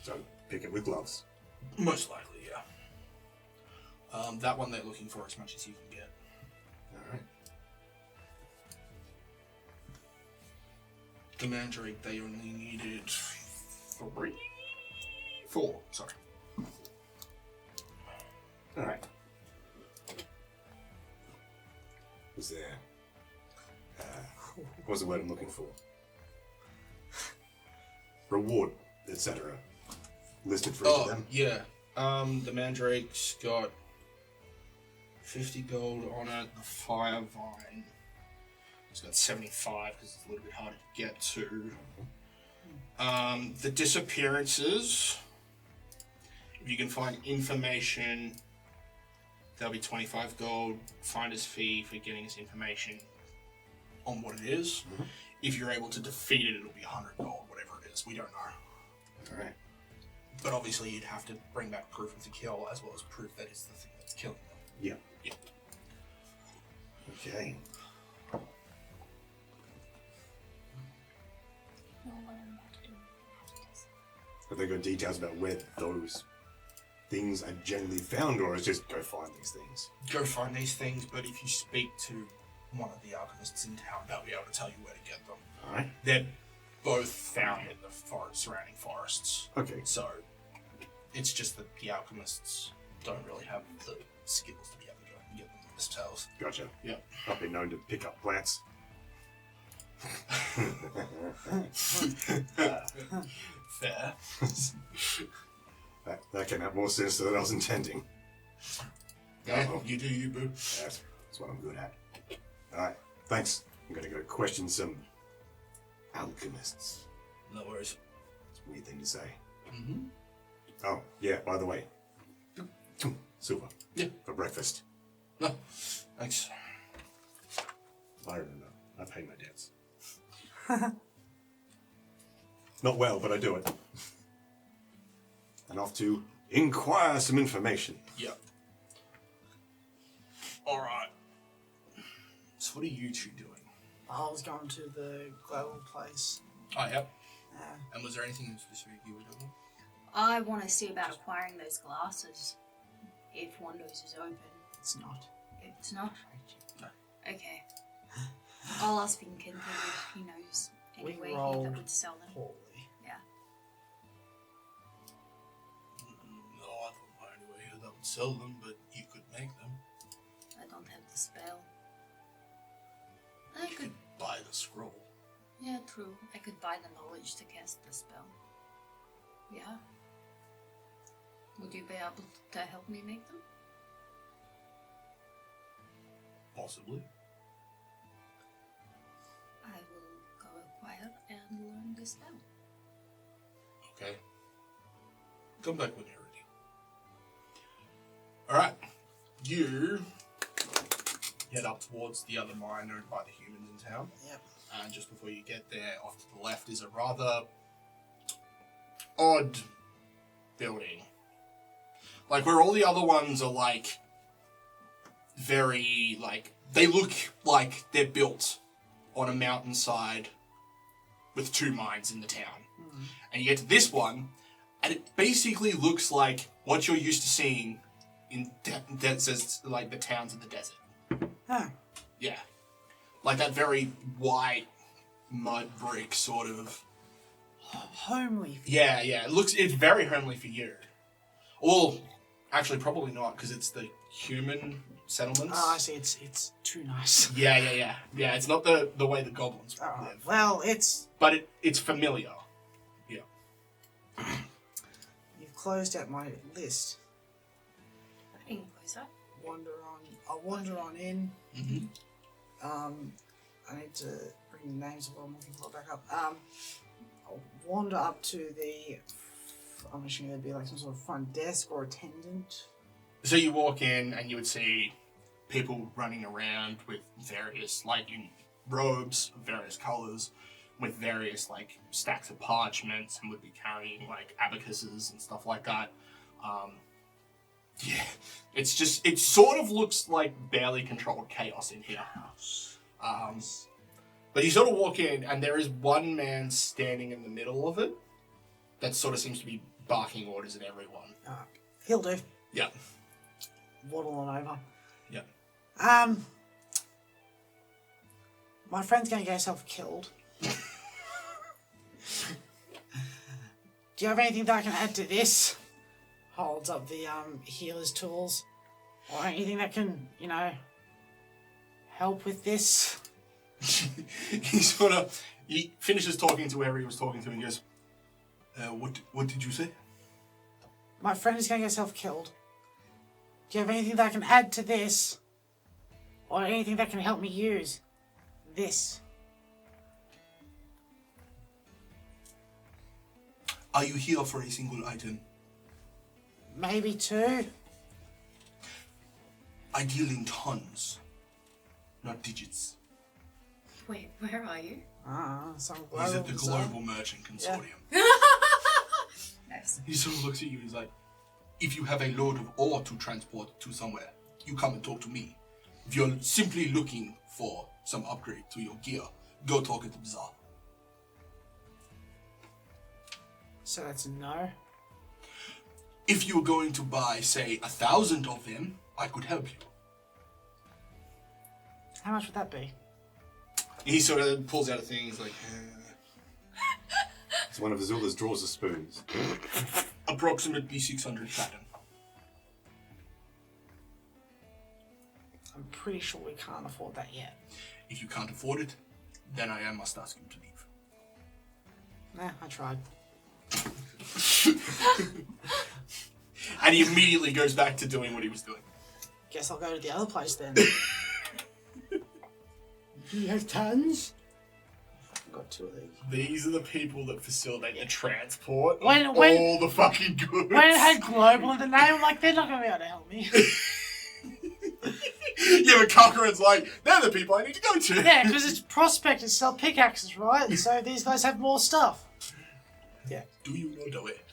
So, pick it with gloves. Most likely, yeah. That one they're looking for as much as you can get. Alright. The mandrake, they only needed 4, sorry. Alright. Was there... what was the word I'm looking for? Reward, etc. listed for each of them? Yeah. The mandrake's got 50 gold on it. The firevine, it's got 75 because it's a little bit harder to get to. The disappearances, if you can find information, there'll be 25 gold finder's fee for getting us information on what it is. If you're able to defeat it, it'll be 100 gold, whatever it is. We don't know. Alright. But obviously you'd have to bring back proof of the kill as well as proof that it's the thing that's killing them. Yeah. Yeah. Okay. Have they got details about where those things are generally found, or is just go find these things? Go find these things, but if you speak to one of the alchemists in town, they'll be able to tell you where to get them. Alright. They're both found in the surrounding forests. Okay. So it's just that the alchemists don't really have the skills to be able to go and get them themselves. Gotcha. Yep. I've been known to pick up plants. Fair. That came out more sinister than I was intending. Yeah, you do you, boo. That's what I'm good at. Alright, thanks. I'm gonna go question some alchemists. No worries. It's a weird thing to say. Mm-hmm. Oh, yeah, by the way. Silver. Yeah. For breakfast. No, thanks. I remember. I pay my debts. Not well, but I do it. And off to inquire some information. Yep. Alright. So what are you two doing? I was going to the global place. Oh, yep. And was there anything in specific you were doing? I want to see about acquiring those glasses. If Wando's is open. It's not. It's not? No. Okay. I'll ask Vinkin if he knows any way here that would sell them. Poorly. Yeah. No, I don't know any way that would sell them, but you could make them. I don't have the spell. I could buy the scroll. Yeah, true. I could buy the knowledge to cast the spell. Yeah. Would you be able to help me make them? Possibly. I will go acquire and learn the spell. Okay. Come back when you're ready. Alright. You head up towards the other mine owned by the humans in town. Yep. And just before you get there, off to the left is a rather odd building. Like, where all the other ones are, like, very, like, they look like they're built on a mountainside with 2 mines in the town. Mm. And you get to this one, and it basically looks like what you're used to seeing in deserts, like the towns in the desert. Huh. Yeah. Like that very white mud brick sort of. Homely. Yeah. It's very homely for you. Well, actually, probably not, because it's the human settlements. Oh, I see. It's too nice. Yeah. Yeah, it's not the way the goblins live. Well, it's... But it's familiar. Yeah. You've closed out my list. I can close up. I'll wander on in. Mm-hmm. I need to bring the names of what I'm looking for back up. I'll wander up to the... I'm assuming there'd be like some sort of front desk or attendant. So you walk in and you would see people running around with various, like, in robes of various colours, with various, like, stacks of parchments, and would be carrying, like, abacuses and stuff like that. Yeah, it sort of looks like barely controlled chaos in here. But you sort of walk in, and there is one man standing in the middle of it that sort of seems to be barking orders at everyone. He'll do. Yeah. Waddle on over. Yeah. My friend's going to get herself killed. Do you have anything that I can add to this? Holds up the healer's tools. Or anything that can, help with this? He finishes talking to whoever he was talking to and goes, what did you say? My friend is going to get herself killed. Do you have anything that I can add to this? Or anything that can help me use this? Are you here for a single item? Maybe 2. I deal in tons, not digits. Wait, where are you? Some He's at the Global Merchant Consortium. Yeah. Nice. He sort of looks at you and he's like, if you have a load of ore to transport to somewhere, you come and talk to me. If you're simply looking for some upgrade to your gear, go talk at the bazaar. So that's a no? If you're going to buy, say, 1,000 of them, I could help you. How much would that be? He sort of pulls out a thing, he's like, It's one of Azula's drawers of spoons. approximately 600 platinum. I'm pretty sure we can't afford that yet. If you can't afford it, then I must ask you to leave. Nah, I tried. And he immediately goes back to doing what he was doing. Guess I'll go to the other place then. Do you have tons? I've got 2 of these. These are the people that facilitate the transport of When- all the fucking goods. When it had global in the name, I'm like, they're not going to be able to help me. Yeah, but Cochrane's like, they're the people I need to go to. Yeah, because it's prospectors sell pickaxes, right? So these guys have more stuff. Yeah. Do you know do it?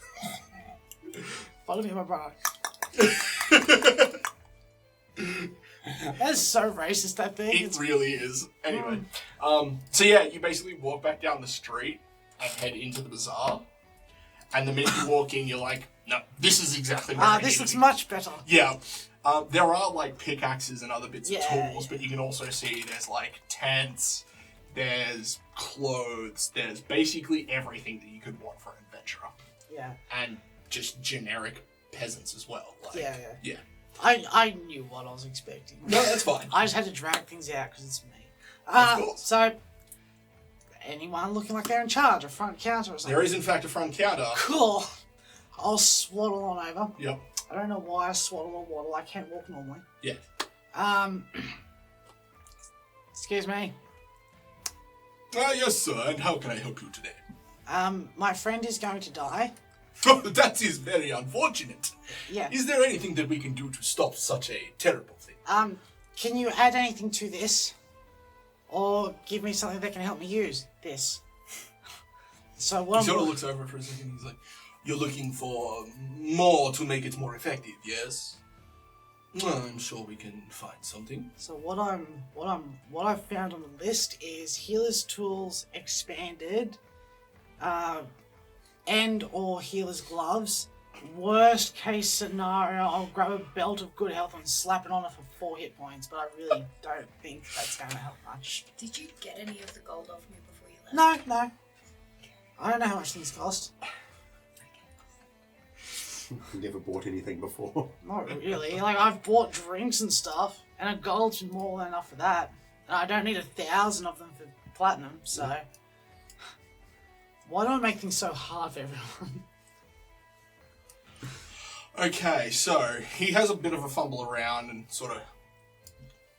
Follow me, my brother. That's so racist, that thing. It really is. Anyway, so yeah, you basically walk back down the street and head into the bazaar. And the minute you walk in, you're like, no, this is exactly where I this need looks to be. much better. Yeah. There are like pickaxes and other bits of Yeah, tools, but you can also see there's like tents, there's clothes, there's basically everything that you could want for an adventurer. Yeah. And just generic peasants as well. Like, Yeah. Yeah. I knew what I was expecting. No, that's fine. I just had to drag things out because it's me. Of course. So, anyone looking like they're in charge, a front counter or something? There is, in fact, a front counter. Cool. I'll swaddle on over. Yep. I don't know why I swaddle or waddle. I can't walk normally. Yeah. Excuse me. Yes, sir. And how can I help you today? My friend is going to die. That is very unfortunate. Yeah. Is there anything that we can do to stop such a terrible thing? Can you add anything to this? Or give me something that can help me use this? So what He sort of looks over for a second. He's like, "You're looking for more to make it more effective, yes? Well, I'm sure we can find something." So what I've found on the list is healer's tools expanded, and or healer's gloves. Worst case scenario, I'll grab a belt of good health and slap it on it for 4 hit points, but I really don't think that's going to help much. Did you get any of the gold off me before you left? No. I don't know how much things cost. Never bought anything before. Not really. Like, I've bought drinks and stuff, and a gold's more than enough for that. And I don't need 1,000 of them for platinum, so... Why do I make things so hard for everyone? Okay, so he has a bit of a fumble around and sort of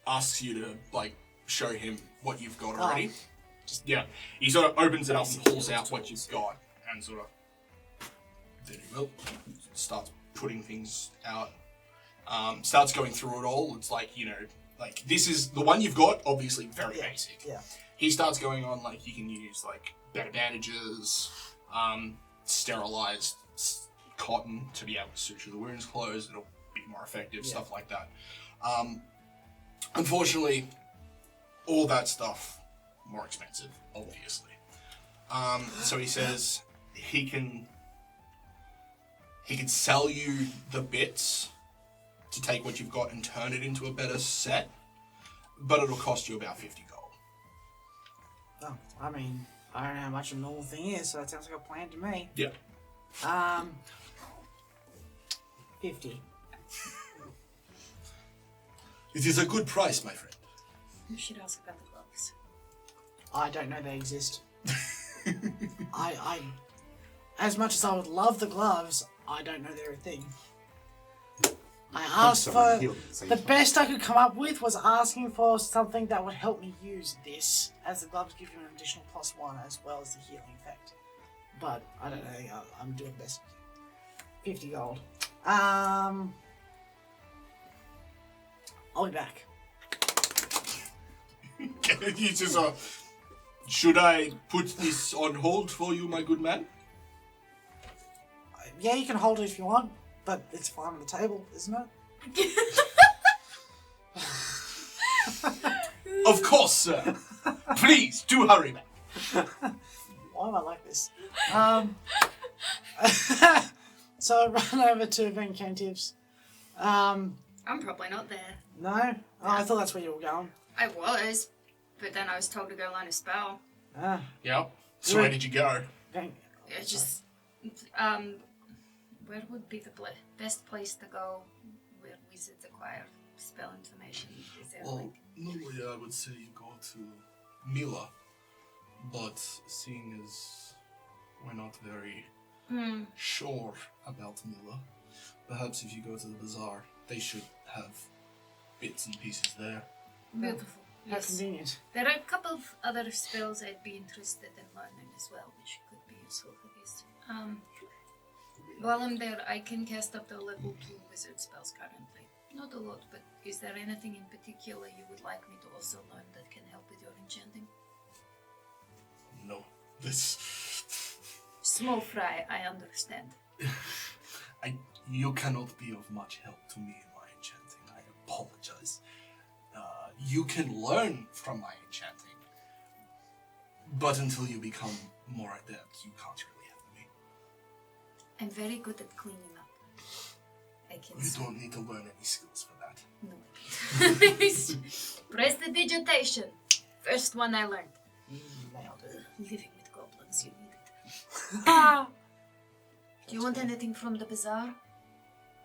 asks you to, like, show him what you've got already. Yeah, he sort of opens it up and pulls out what you've got and sort of... There you go. Starts putting things out. Starts going through it all. It's like, you know, like, this is... The one you've got, obviously, very basic. Yeah. He starts going on, like, you can use, like, better bandages, sterilized cotton to be able to suture the wounds closed. It'll be more effective, stuff like that. Unfortunately, all that stuff, more expensive, obviously. So he says he can sell you the bits to take what you've got and turn it into a better set, but it'll cost you about 50 gold. Oh, I mean, I don't know how much a normal thing is, so that sounds like a plan to me. Yeah. 50. It is a good price, my friend. You should ask about the gloves. I don't know they exist. I as much as I would love the gloves, I don't know they're a thing. I asked for... The best I could come up with was asking for something that would help me use this, as the gloves give you an additional +1 as well as the healing effect. But, I don't know, I'm doing best. 50 gold. I'll be back. He says, should I put this on hold for you, my good man? Yeah, you can hold it if you want, but it's fine on the table, isn't it? Of course, sir. Please, do hurry back. Why am I like this? So I run over to Vancatives. I'm probably not there. No? Oh, I thought that's where you were going. I was, but then I was told to go learn a spell. Yep. So where did you go? It's just, where would be the best place to go where wizards acquire spell information? Is there Well, normally I would say you go to Mila, but seeing as we're not very sure about Mila, perhaps if you go to the bazaar, they should have bits and pieces there. Beautiful. How Yes. convenient. There are a couple of other spells I'd be interested in learning as well, which could be useful for this. While I'm there, I can cast up to level 2 wizard spells currently. Not a lot, but is there anything in particular you would like me to also learn that can help with your enchanting? No, this... Small fry, I understand. You cannot be of much help to me in my enchanting. I apologize. You can learn from my enchanting, but until you become more adept, you can't really help me. I'm very good at cleaning up. I can You don't need to learn any skills for that. No. Prestidigitation. First one I learned. Living with goblins, you need it. Do you want anything from the bazaar?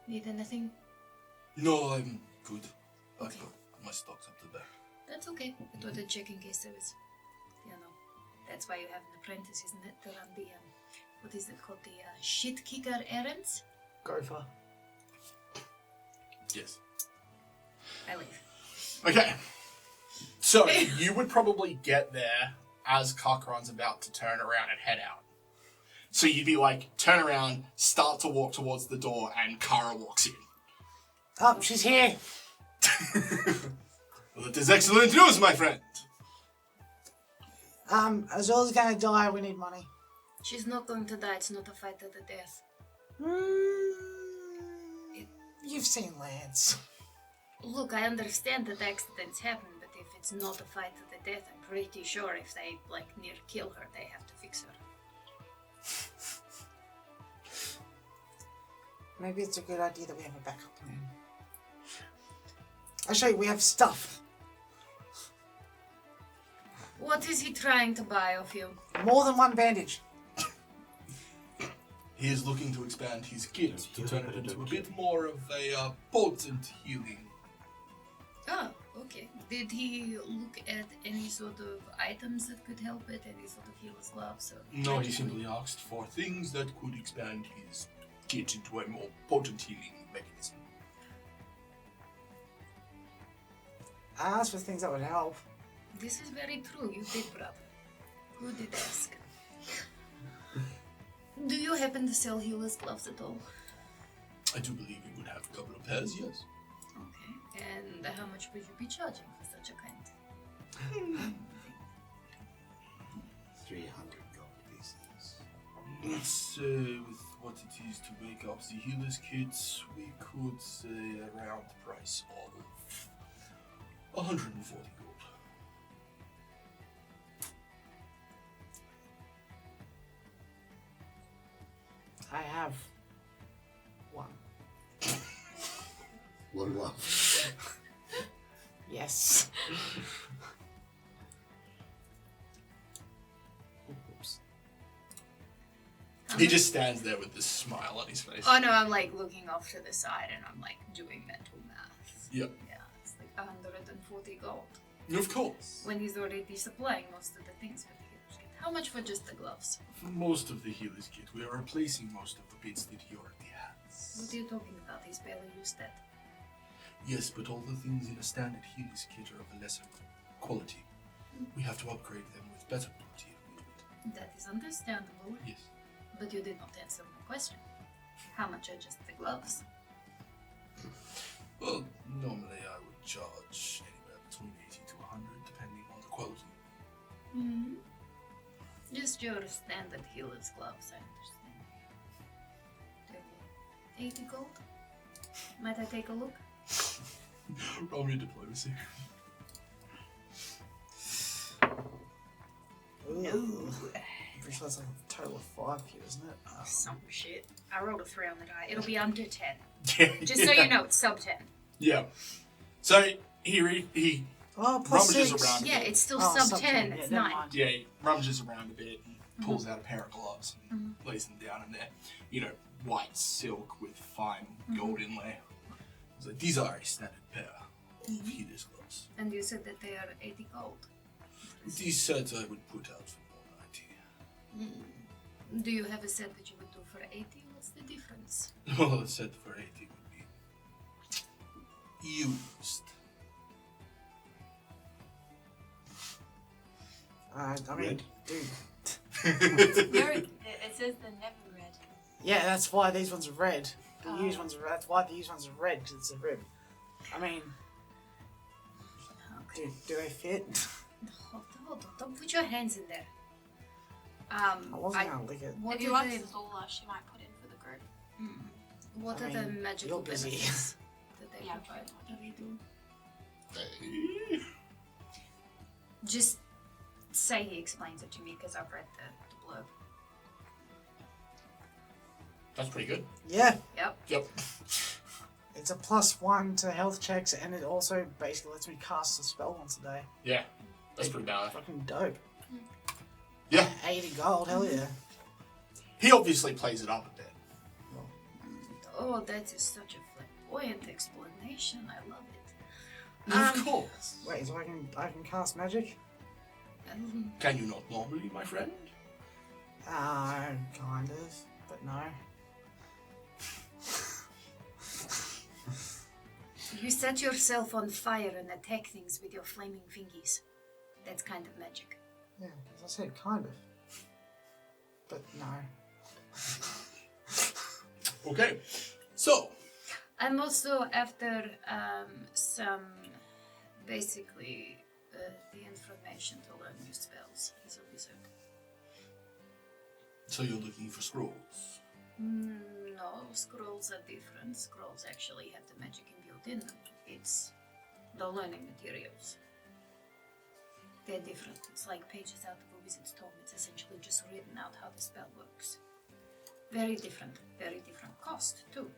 Need anything? No, I'm good. I put my stocks up to there. That's okay. I thought I'd check in case there was, that's why you have an apprentice, isn't it? To run the, what is it called? The shit kicker errands? Gopher. Yes. I leave. Okay. So, you would probably get there as Cochran's about to turn around and head out. So you'd be like, turn around, start to walk towards the door, and Kara walks in. Oh, she's here. Well, that is excellent news, my friend. Azula's gonna die, we need money. She's not going to die. It's not a fight to the death. You've seen Lance. Look, I understand that accidents happen, but if it's not a fight to the death, I'm pretty sure if they, near kill her, they have to fix her. Maybe it's a good idea that we have a backup plan. Actually, we have stuff. What is he trying to buy of you? More than one bandage. He is looking to expand his kit to turn it into a bit more of a potent healing. Oh, okay. Did he look at any sort of items that could help it? Any sort of healer's gloves? Or No, he simply asked for things that could expand his kit into a more potent healing mechanism. I asked for things that would help. This is very true. You did, brother. Who did ask? Do you happen to sell healer's gloves at all? I do believe he would have a couple of pairs, yes. Okay. And how much would you be charging for such a kind? 300 gold pieces. It's with what it is to make up the healer's kits, we could say around the price of 140 gold. I have one. One love. Yes. Oops. He just stands there with this smile on his face. Oh no, I'm looking off to the side and I'm doing mental math. Yep. Yeah, it's 140 gold. Of course. When he's already supplying most of the things for the healer's kit. How much for just the gloves? For most of the healer's kit, we are replacing most of the bits that he already has. What are you talking about? He's barely used that. Yes, but all the things in a standard healer's kit are of a lesser quality. We have to upgrade them with better quality equipment. That is understandable. Yes. But you did not answer my question. How much are just the gloves? Well, normally I would charge anywhere between 80 to 100, depending on the quality. Mm-hmm. Just your standard healer's gloves, I understand. 80 gold? Might I take a look? Roll me diplomacy. Ooh. Pretty sure that's a total of 5 here, isn't it? Some shit. I rolled a 3 on the die. It'll be under 10. Yeah. Just so you know, it's sub 10. Yeah. So he plus rummages 6. around a Yeah, bit. it's still sub 10. It's never 9. mind. Yeah, he rummages around a bit and pulls out a pair of gloves and lays them down in there. White silk with fine gold inlay. He's like, these are a standard pair of healer's gloves. And you said that they are 80 gold. These sets I would put out for 90. Do you have a set that you would do for 80? What's the difference? Well, a set for 80 would be used. I mean, Red? dude. It says the never red. Yeah, that's why these ones are red. The used ones are red. That's why the used ones are red, because it's a rib. I mean, do they fit? Hold on. Don't put your hands in there. I wasn't gonna lick it. What If you are want the, Zola, she might put in for the group. what I are the mean, magical you're busy. benefits that they Yeah, provide? true. What do they do? Just say he explains it to me because I've read the blurb. That's pretty good. Yeah, Yep. it's a +1 to health checks, and it also basically lets me cast a spell once a day. Yeah, that's pretty bad. Fucking dope. Yeah, 80 gold, hell yeah. he obviously plays it up a bit. Oh, that is such a flip. flamboyant explanation. I love it. Of course. Wait, so I can cast magic? Can you not normally, my friend? Kind of, but no. You set yourself on fire and attack things with your flaming fingies. That's kind of magic. Yeah, as I said, kind of. But no. Okay, so I'm also after some, basically, the information to learn new spells as a wizard. So you're looking for scrolls? No, scrolls are different. Scrolls actually have the magic imbued in them. It's the learning materials. They're different. It's like pages out of a wizard's tome. It's essentially just written out how the spell works. Very different cost, too.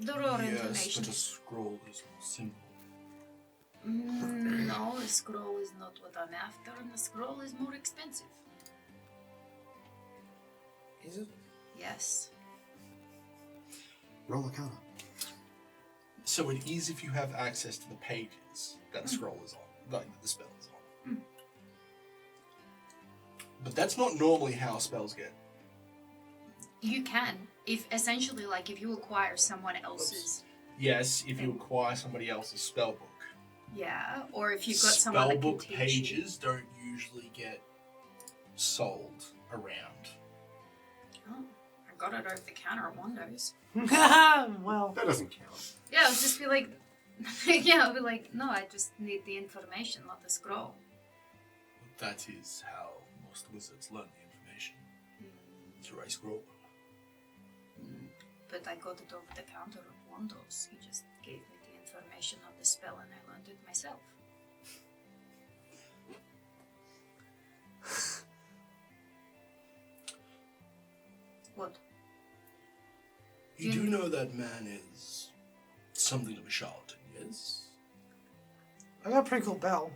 The raw Yes, information. but a scroll is simple. No, a scroll is not what I'm after, and a scroll is more expensive. Is it? Yes. Roll Arcana. So it is if you have access to the pages that the scroll is on, like the spell is on. But that's not normally how spells get. You can, if essentially, like, if you acquire someone else's. Yes, if you acquire somebody else's spell book. Yeah, or if you've got someone that can Spellbook teach pages don't usually get sold around. Oh, I got it over the counter at Wando's. Well, That doesn't count. Yeah, I'll just be like, yeah, I'll be like, no, I just need the information, not the scroll. That is how most wizards learn the information. Through a scroll. But I got it over the counter at Wando's. He just gave me the information of the spell and I learned it myself. What? You do know that man is something of a charlatan, yes? I got a pretty cool bell.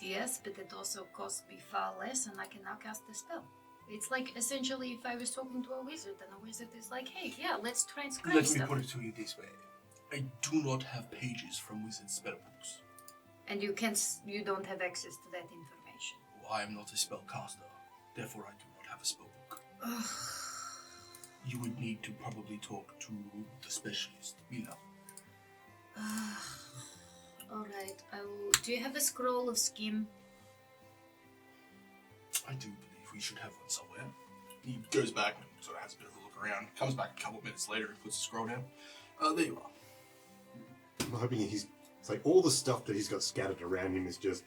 Yes, but it also cost me far less and I can now cast the spell. It's like, essentially, if I was talking to a wizard and a wizard is like, hey, yeah, let's transcribe Let stuff. me put it to you this way. I do not have pages from wizard spellbooks. And you you don't have access to that information. I am not a spellcaster, therefore I do not have a spellbook. You would need to probably talk to the specialist, Mila. Alright, I will. Do you have a scroll of skim? I do believe we should have one somewhere. He goes back and sort of has a bit of a look around, comes back a couple of minutes later and puts the scroll down. There you are. I'm hoping it's like all the stuff that he's got scattered around him is just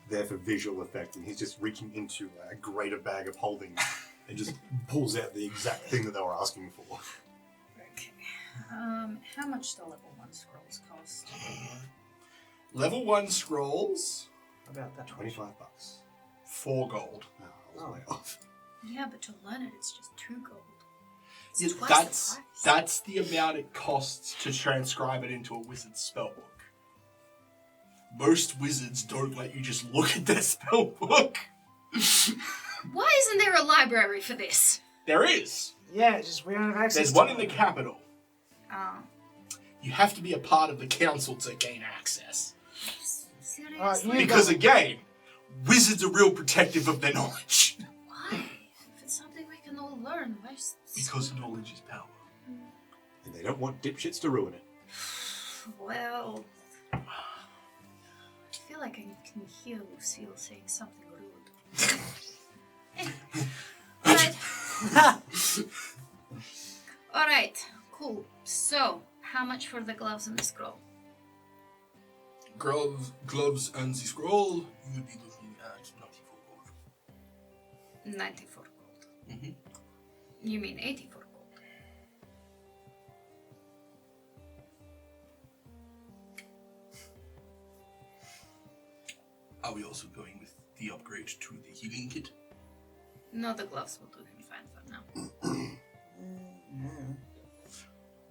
there for visual effect, and he's just reaching into a greater bag of holding and just pulls out the exact thing that they were asking for. Okay. How much do level 1 scrolls cost? Level 1 scrolls, About that. $25. 4 gold. Oh, I was way off. Yeah, but to learn it, it's just 2 gold. It's Yeah, twice that's the price. that's the amount it costs to transcribe it into a wizard's spellbook. Most wizards don't let you just look at their spellbook. Why isn't there a library for this? There is. Yeah, just we don't have access There's to one in it. the capital. Oh. You have to be a part of the council to gain access. Seriously? Because again, wizards are real protective of their knowledge. Why? If it's something we can all learn, why is Because knowledge is power. And they don't want dipshits to ruin it. Well, I feel like I can hear Lucille saying something rude. Alright, cool. So, how much for the gloves and the scroll? Gloves and the scroll, you would be looking at 94 gold. 94 gold. Mm-hmm. You mean 84 gold? Are we also going with the upgrade to the healing kit? No, the gloves will do him fine for now.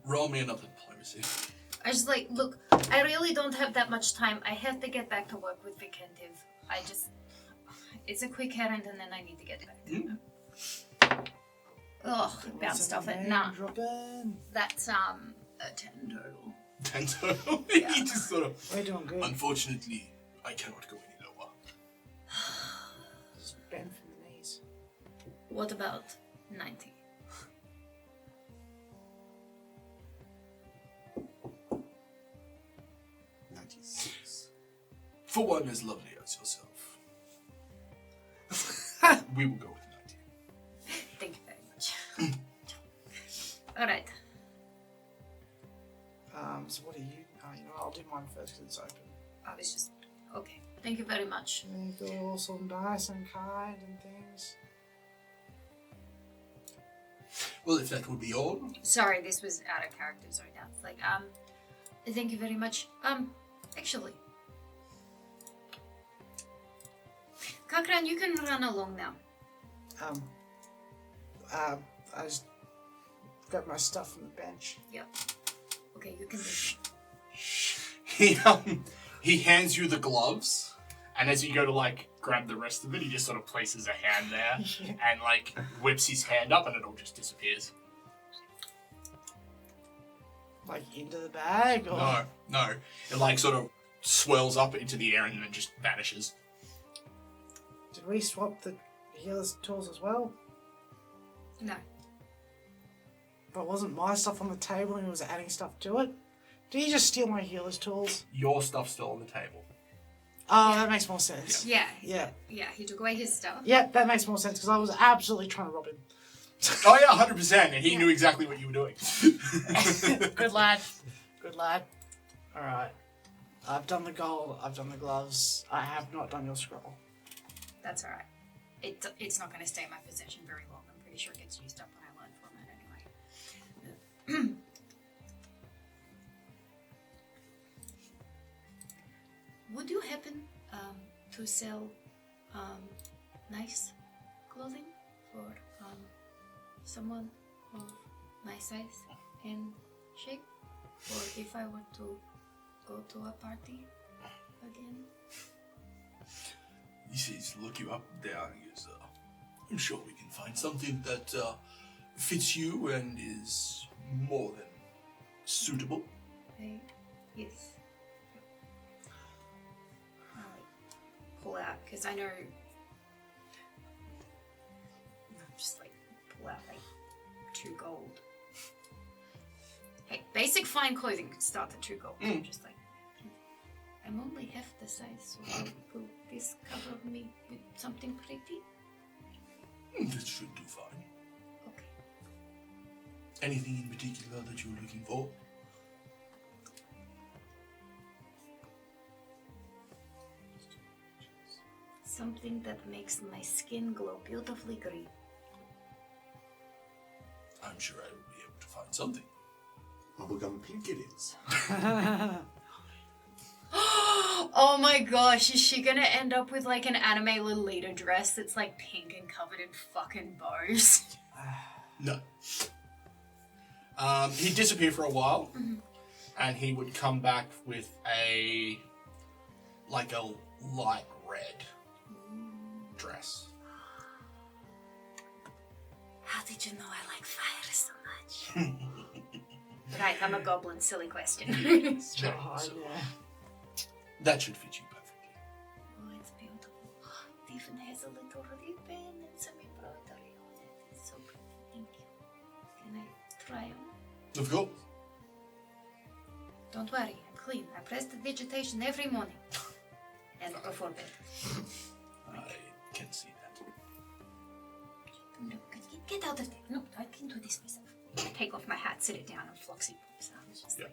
Roll me another diplomacy. I just like, look, I really don't have that much time. I have to get back to work with Vic and Div. It's a quick errand and then I need to get back to them. Ugh, bounced off it. Nah. That's a 10 total. 10 total? Yeah. He just sort of... We're doing good. Unfortunately, I cannot go any lower. Just bend from the knees. What about 90? For one as lovely as yourself. We will go with 90. Thank you very much. Alright. So what are you? You know, I'll do mine first because it's open. I was just... Okay. Thank you very much. And you go some dice and kind and things. Well, if that would be all. Sorry, this was out of character. Sorry, now it's like, thank you very much. Actually. Kakran, you can run along now. I just grab my stuff from the bench. Yep. Okay, you can He hands you the gloves, and as you go to, like, grab the rest of it, he just sort of places a hand there, and, like, whips his hand up, and it all just disappears. Like, into the bag? Or? No. It, like, sort of swirls up into the air and then just vanishes. Did we swap the healer's tools as well? No. But wasn't my stuff on the table and he was adding stuff to it? Did he just steal my healer's tools? Your stuff's still on the table. Oh, that makes more sense. Yeah. Yeah. Yeah, he took away his stuff. Yeah, that makes more sense because I was absolutely trying to rob him. Oh yeah, 100%, and he knew exactly what you were doing. Good lad. Good lad. Alright. I've done the gold, I've done the gloves. I have not done your scroll. That's alright. It's not going to stay in my possession very long. I'm pretty sure it gets used up when I learn from it anyway. Would you happen to sell nice clothing for someone of my size and shape? Or if I were to go to a party again? He says, look you up and down, he goes, I'm sure we can find something that fits you and is more than suitable. Yes. I'll pull out, because I know... Just like pull out like 2 gold. Hey, basic fine clothing starts at 2 gold. I'm just like, I'm only half the size, so will this cover me with something pretty? This should do fine. Okay. Anything in particular that you're looking for? Something that makes my skin glow beautifully green. I'm sure I will be able to find something. Bubblegum pink it is. Oh my gosh, is she gonna end up with like an anime Lolita dress that's like pink and covered in fucking bows? No. He'd disappear for a while, and he would come back with a light red dress. How did you know I like fire so much? Right, I'm a goblin, silly question. That should fit you perfectly. Oh, it's beautiful. It even has a little ribbon and some embroidery on it. It's so pretty. Thank you. Can I try on? Of course. Don't worry, I'm clean. I press the vegetation every morning. And before bed. I can see that. No, get out of there. No, I can do this myself. I take off my hat, sit it down, and Floxy pops out. It's just like...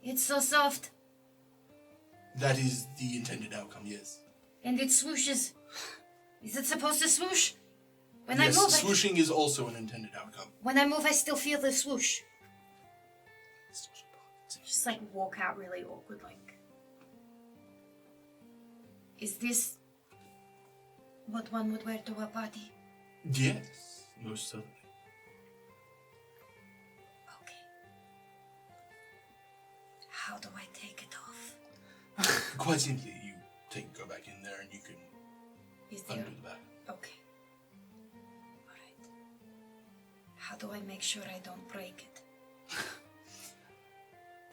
It's so soft. That is the intended outcome, yes. And it swooshes. Is it supposed to swoosh? When yes, I move, swooshing is also an intended outcome. When I move, I still feel the swoosh. Just like walk out really awkward, like. Is this what one would wear to a party? Yes, most certainly. Okay. How do I take it off? Quite simply, you go back in Is there? Under the back. Okay. Alright. How do I make sure I don't break it?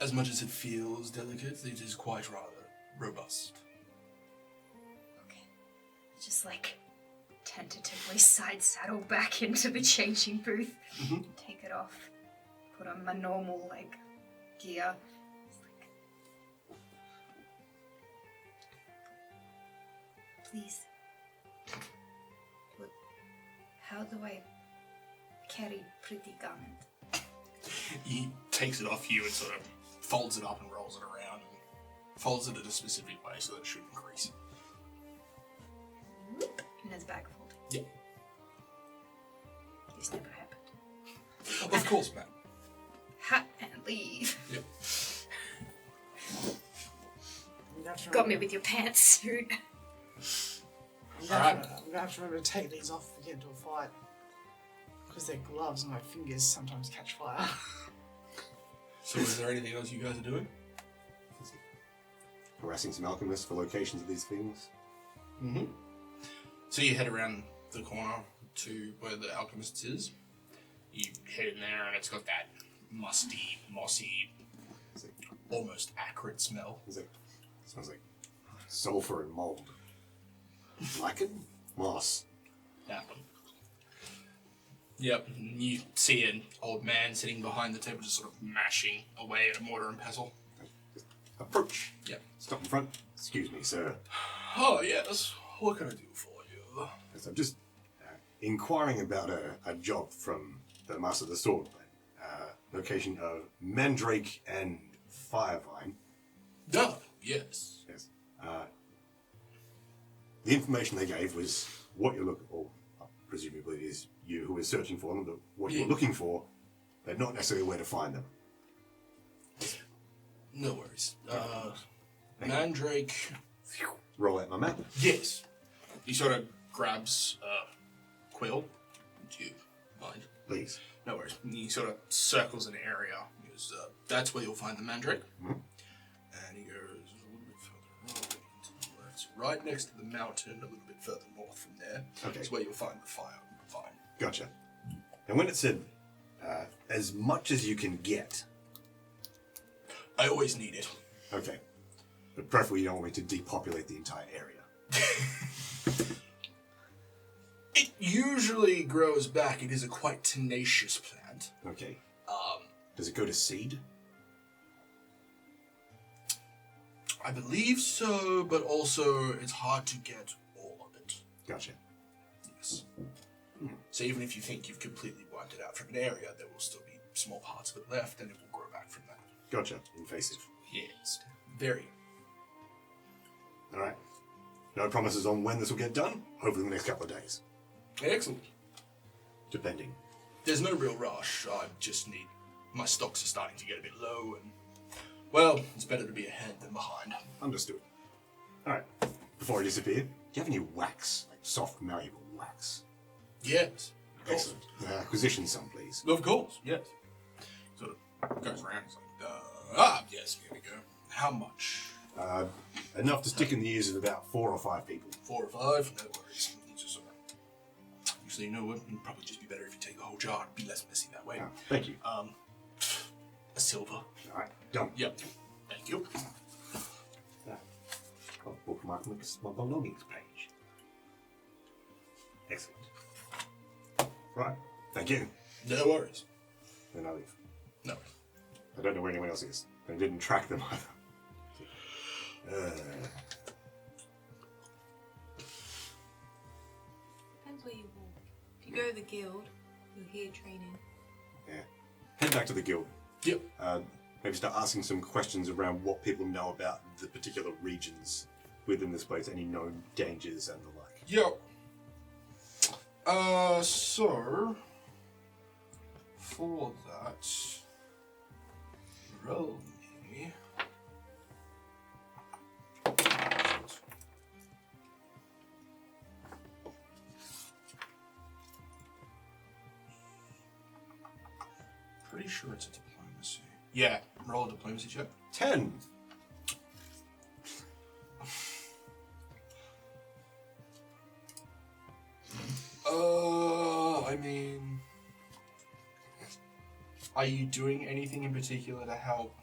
As much as it feels delicate, it is quite rather robust. Okay. Just like tentatively side saddle back into the changing booth. Take it off. Put on my normal like gear. It's like, please. How do I carry pretty garment? He takes it off you and sort of folds it up and rolls it around and folds it in a specific way so that it shouldn't crease. And it's back folded. Yeah. This never happened. Of course, man. Hat and leave. Yeah. Got me with your pantsuit. I'm gonna have to remember to take these off if we get into a fight. Because they're gloves and my fingers sometimes catch fire. So is there anything else you guys are doing? Harassing some alchemists for locations of these things. Mm-hmm. So you head around the corner to where the alchemist is. You head in there and it's got that musty, mossy, almost acrid smell. It smells like sulfur and mold. Lichen? Moss. Yeah. Yep, you see an old man sitting behind the table just sort of mashing away at a mortar and pestle. Approach. Yep. Stop in front. Excuse me, sir. Oh, yes. What can I do for you? Yes, I'm just inquiring about a job from the Master of the Sword. Location of Mandrake and Firevine. Oh, yes. Yes. The information they gave was what you're looking for. Presumably it is you who is searching for them, but what you're looking for, but not necessarily where to find them. No worries. Mandrake. Roll out my map. Yes. He sort of grabs a quill. Do you mind? Please. No worries. He sort of circles an area. He goes, that's where you'll find the Mandrake. Mm-hmm. And he goes a little bit further to the left. Right next to the mountain, a little bit further north from there. Okay. Is where you'll find the Firevine. Gotcha. And when it said, as much as you can get. I always need it. Okay. But preferably you don't want me to depopulate the entire area. It usually grows back. It is a quite tenacious plant. Okay. Does it go to seed? I believe so, but also it's hard to get all of it. Gotcha. Yes. So even if you think you've completely wiped it out from an area, there will still be small parts of it left, and it will grow back from that. Gotcha. Invasive. Yes. Very. Alright. No promises on when this will get done. Hopefully in the next couple of days. Excellent. Depending. There's no real rush. I just need... My stocks are starting to get a bit low, and... Well, it's better to be ahead than behind. Understood. Alright. Before I disappear, do you have any wax? Like soft, malleable wax? Yes. Excellent. Acquisition some, please. Of course, yes. Sort of goes around. He's like, yes, here we go. How much? Enough to stick in the ears of about 4 or 5 people. 4 or 5? No worries. It's just sort of... Actually, you know what? It'd probably just be better if you take the whole jar. It'd be less messy that way. Thank you. A silver. Alright, done. Yep. Thank you. I'll bookmark my belongings page. Excellent. Right, thank you. No worries. Then I leave. No. I don't know where anyone else is. I didn't track them either. Depends where you walk. If you go to the guild, you're here training. Yeah. Head back to the guild. Yep. Maybe start asking some questions around what people know about the particular regions within this place, any known dangers and the like. Yep. So... For that... Roll me... Pretty sure it's a diplomacy. Yeah, roll a diplomacy check. 10! Are you doing anything in particular to help,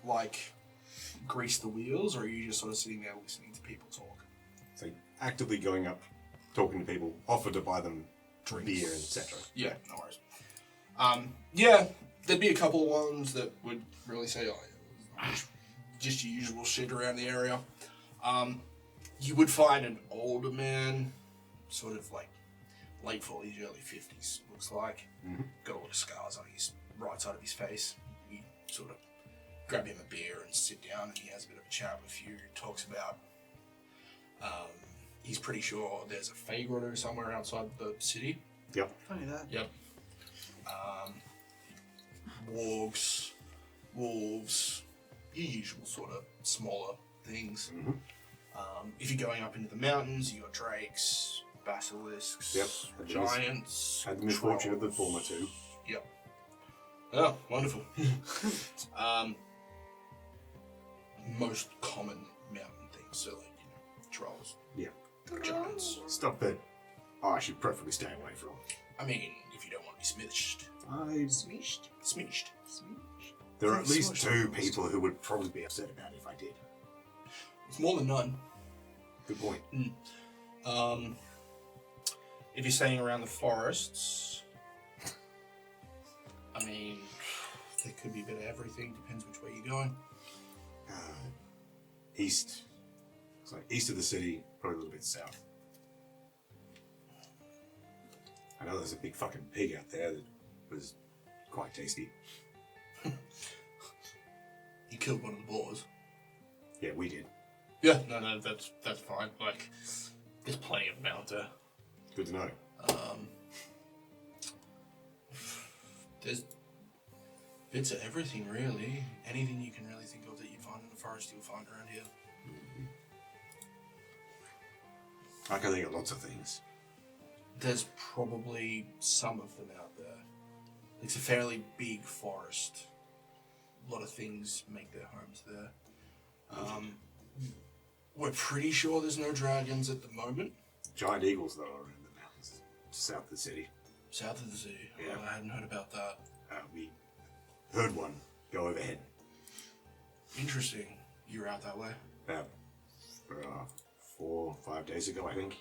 like, grease the wheels, or are you just sort of sitting there listening to people talk? So actively going up, talking to people, offer to buy them Drinks. beer, etc. Yeah, no worries. Yeah, there'd be a couple of ones that would really say, oh, yeah, just your usual shit around the area. You would find an older man, sort of like late 40s, early 50s, looks like. Mm-hmm. Got a lot of scars on his right side of his face. You sort of grab him a beer and sit down, and he has a bit of a chat with you. Talks about, he's pretty sure there's a Fey grotto somewhere outside the city. Yep. Funny that. Yep. Wargs, wolves, your usual sort of smaller things. Mm-hmm. If you're going up into the mountains, you got drakes, basilisks, Yep. giants. Had the misfortune of the trolls. former two. Yep. Oh, wonderful. Most common mountain things, so like, trolls. Yeah. Giants. Stuff that I should preferably stay away from. I mean, if you don't want to be smished. Smished. There are at least two people who would probably be upset about it if I did. It's more than none. Good point. If you're staying around the forests, I mean, there could be a bit of everything. Depends which way you're going. East. It's like east of the city, probably a little bit south. I know there's a big fucking pig out there that was quite tasty. You killed one of the boars. Yeah, we did. Yeah, no, that's fine. Like, there's plenty of them out there. Good to know. There's bits of everything, really. Anything you can really think of that you'd find in the forest, you'll find around here. I can think of lots of things. There's probably some of them out there. It's a fairly big forest. A lot of things make their homes there. We're pretty sure there's no dragons at the moment. Giant eagles, though, are in the mountains south of the city. South of the city? Yeah. Oh, I hadn't heard about that. We heard one go overhead. Interesting. You were out that way? About 4 or 5 days ago, I think.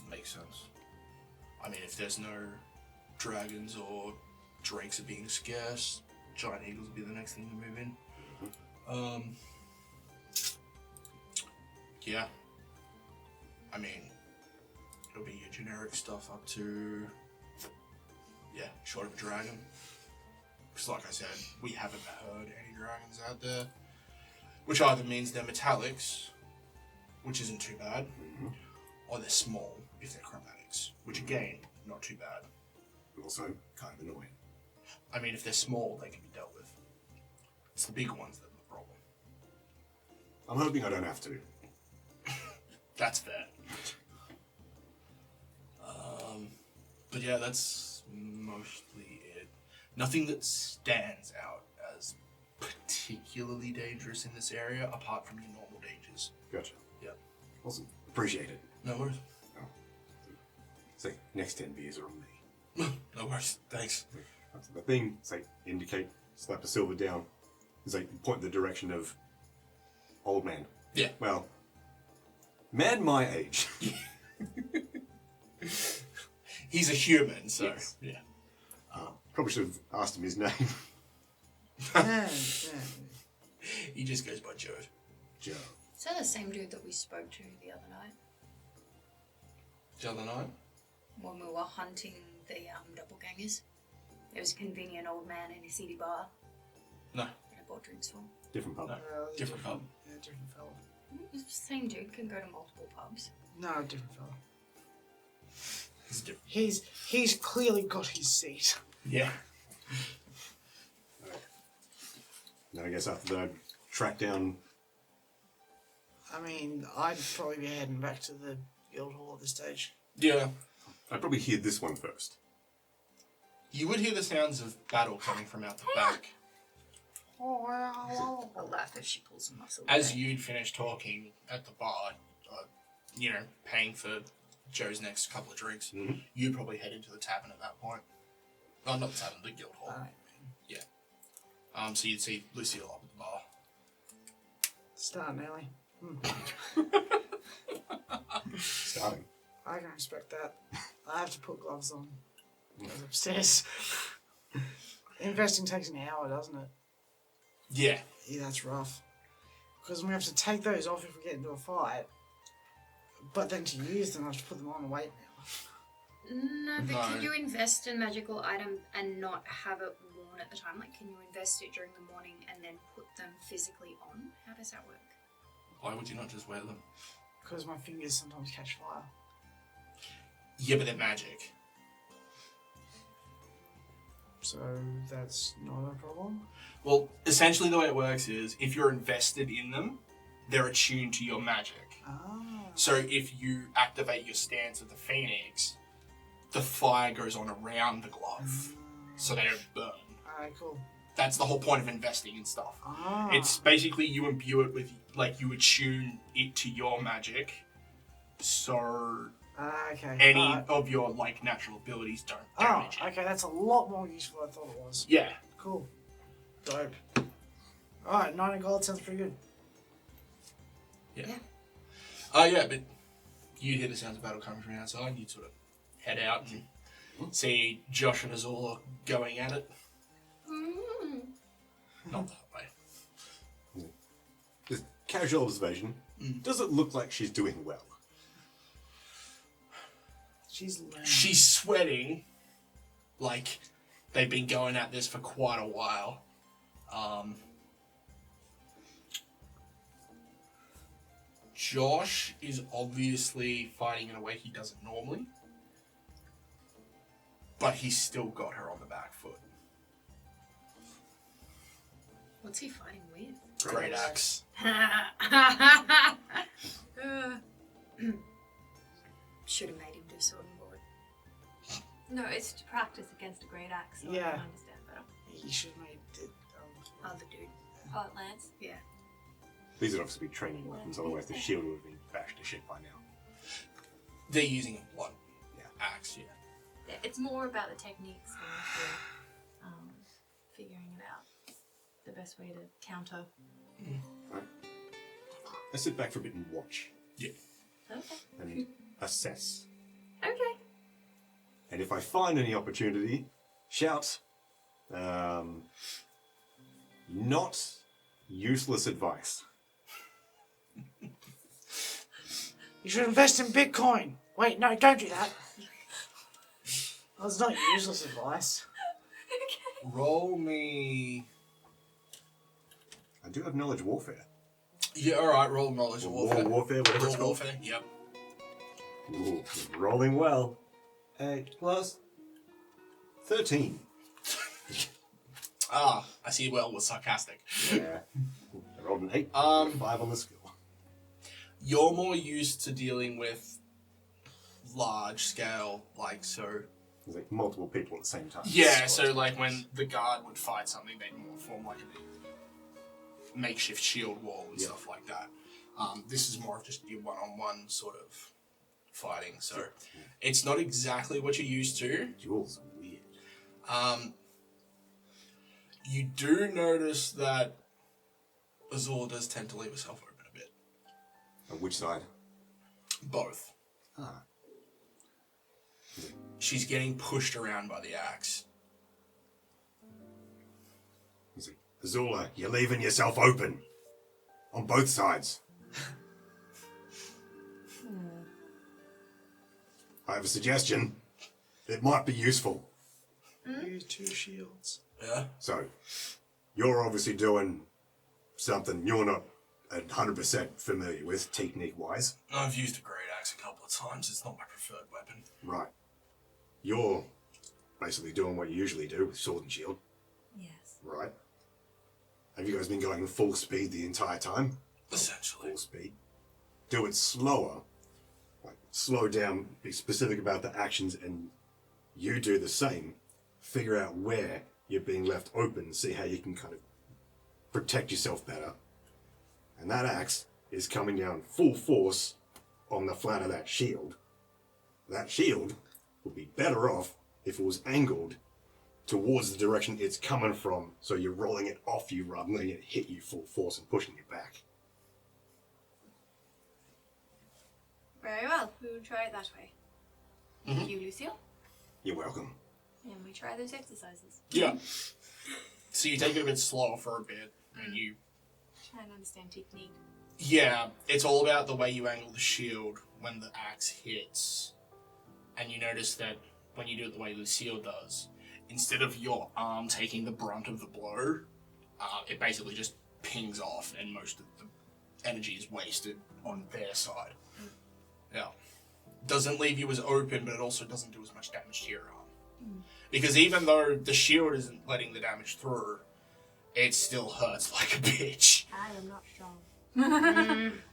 Makes sense. I mean, if there's no dragons or drakes are being scarce, giant eagles will be the next thing to move in. Yeah. I mean, it'll be your generic stuff up to, yeah, short of a dragon. Because like I said, we haven't heard any dragons out there. Which either means they're metallics, which isn't too bad, or they're small if they're chromatics, which again, not too bad. Also, kind of annoying. I mean, if they're small, they can be dealt with. It's the big ones that are the problem. I'm hoping I don't have to. That's fair. But yeah, that's mostly it. Nothing that stands out as particularly dangerous in this area, apart from your normal dangers. Gotcha. Yeah. Awesome. Appreciate it. No worries. Oh. So, next 10 beers are on me. No worries. Thanks. That's the thing. It's like, indicate, slap a silver down. It's like, point in the direction of old man. Yeah. Well, man my age. He's a human, so, yes. Yeah. Probably should have asked him his name. He just goes by Joe. Joe. Is that the same dude that we spoke to the other night The other night? when we were hunting the doppelgangers? There was a convenient old man in a seedy bar No. that I bought drinks for. Different pub. Different pub. Yeah, different fella. It's the same dude can go to multiple pubs. No, different fella. It's different. He's clearly got his seat. Yeah. Now I guess after the track down. I mean, I'd probably be heading back to the guild hall at this stage. Yeah. I'd probably hear this one first. You would hear the sounds of battle coming from out the back. I'll laugh if she pulls a muscle. As you'd finish talking at the bar, paying for Joe's next couple of drinks, you'd probably head into the tavern at that point. Oh, not the tavern, the guild hall. Alright. Yeah. So you'd see Lucille up at the bar. Starting early. Starting. I can respect that. I have to put gloves on. Goes upstairs. Investing takes an hour, doesn't it? Yeah. Yeah, that's rough. Because we have to take those off if we get into a fight. But then to use them, I have to put them on and wait now. No, but No. can you invest in magical item and not have it worn at the time? Like, can you invest it during the morning and then put them physically on? How does that work? Why would you not just wear them? Because my fingers sometimes catch fire. Yeah, but they're magic. So that's not a problem? Well, essentially the way it works is if you're invested in them, they're attuned to your magic. Ah. So if you activate your stance of the Phoenix, the fire goes on around the glove, so they don't burn. Alright, cool. That's the whole point of investing in stuff. Ah. It's basically you imbue it with, like, you attune it to your magic, so Okay. any Alright. of your, like, natural abilities don't Oh, damage it. okay, that's a lot more useful than I thought it was. Yeah. Cool. Dope. Alright, 90 gold sounds pretty good. Yeah. Oh, yeah, but you hear the sounds of battle coming from outside, and you'd sort of head out and see Josh and Azula going at it. Not that way. Just casual observation. Does it look like she's doing well? She's learning. She's sweating like they've been going at this for quite a while. Josh is obviously fighting in a way he doesn't normally, but he's still got her on the back foot. What's he fighting with? Great axe. Should have made him do sword and board. No, it's to practice against a great axe, so I Yeah. can understand better. You should have made it. Other dude. Oh, it lands? Yeah. These would obviously be training weapons, otherwise the shield would have been bashed to shit by now. They're using a blunt axe, yeah. Yeah, it's more about the techniques than figuring it out. The best way to counter. Right. I sit back for a bit and watch. Yeah. Okay. And assess. Okay. And if I find any opportunity, shout. Not useless advice. You should invest in Bitcoin. Wait, no, don't do that. That's not useless advice. Roll me. I do have knowledge warfare. Yeah, alright, roll knowledge Or warfare. war warfare, whatever it's War called. warfare, yep. Ooh, rolling well. 8 plus 13. Ah, I see well was sarcastic. Yeah. I rolled an 8. 5 on the skill. You're more used to dealing with large scale, like, so... There's like multiple people at the same time. Yeah, so like when the guard would fight something, they'd more form like a makeshift shield wall and stuff like that. This is more of just your one-on-one sort of fighting, so it's not exactly what you're used to. Duels are weird. You do notice that Azula does tend to leave herself open a bit. On which side? Both. Ah. She's getting pushed around by the axe. Azula, you're leaving yourself open. On both sides. I have a suggestion. It might be useful. Use 2 shields. Yeah? So, you're obviously doing something you're not 100% familiar with, technique-wise. I've used a great axe a couple of times. It's not my preferred weapon. Right. You're basically doing what you usually do with sword and shield. Yes. Right. Have you guys been going full speed the entire time? Essentially. Full speed. Do it slower. Like, slow down, be specific about the actions, and you do the same. Figure out where you're being left open, see how you can kind of protect yourself better. And that axe is coming down full force on the flat of that shield. That shield would be better off if it was angled towards the direction it's coming from, so you're rolling it off you rather than letting it hit you full force and pushing you back. Very well. We will try it that way. Thank you, Lucille. You're welcome. And we try those exercises. Yeah. So you take it a bit slower for a bit, and you... Try and understand technique. Yeah, it's all about the way you angle the shield when the axe hits. And you notice that when you do it the way Lucille does, instead of your arm taking the brunt of the blow, it basically just pings off, and most of the energy is wasted on their side. Yeah. Doesn't leave you as open, but it also doesn't do as much damage to your arm. Because even though the shield isn't letting the damage through, it still hurts like a bitch. I am not strong.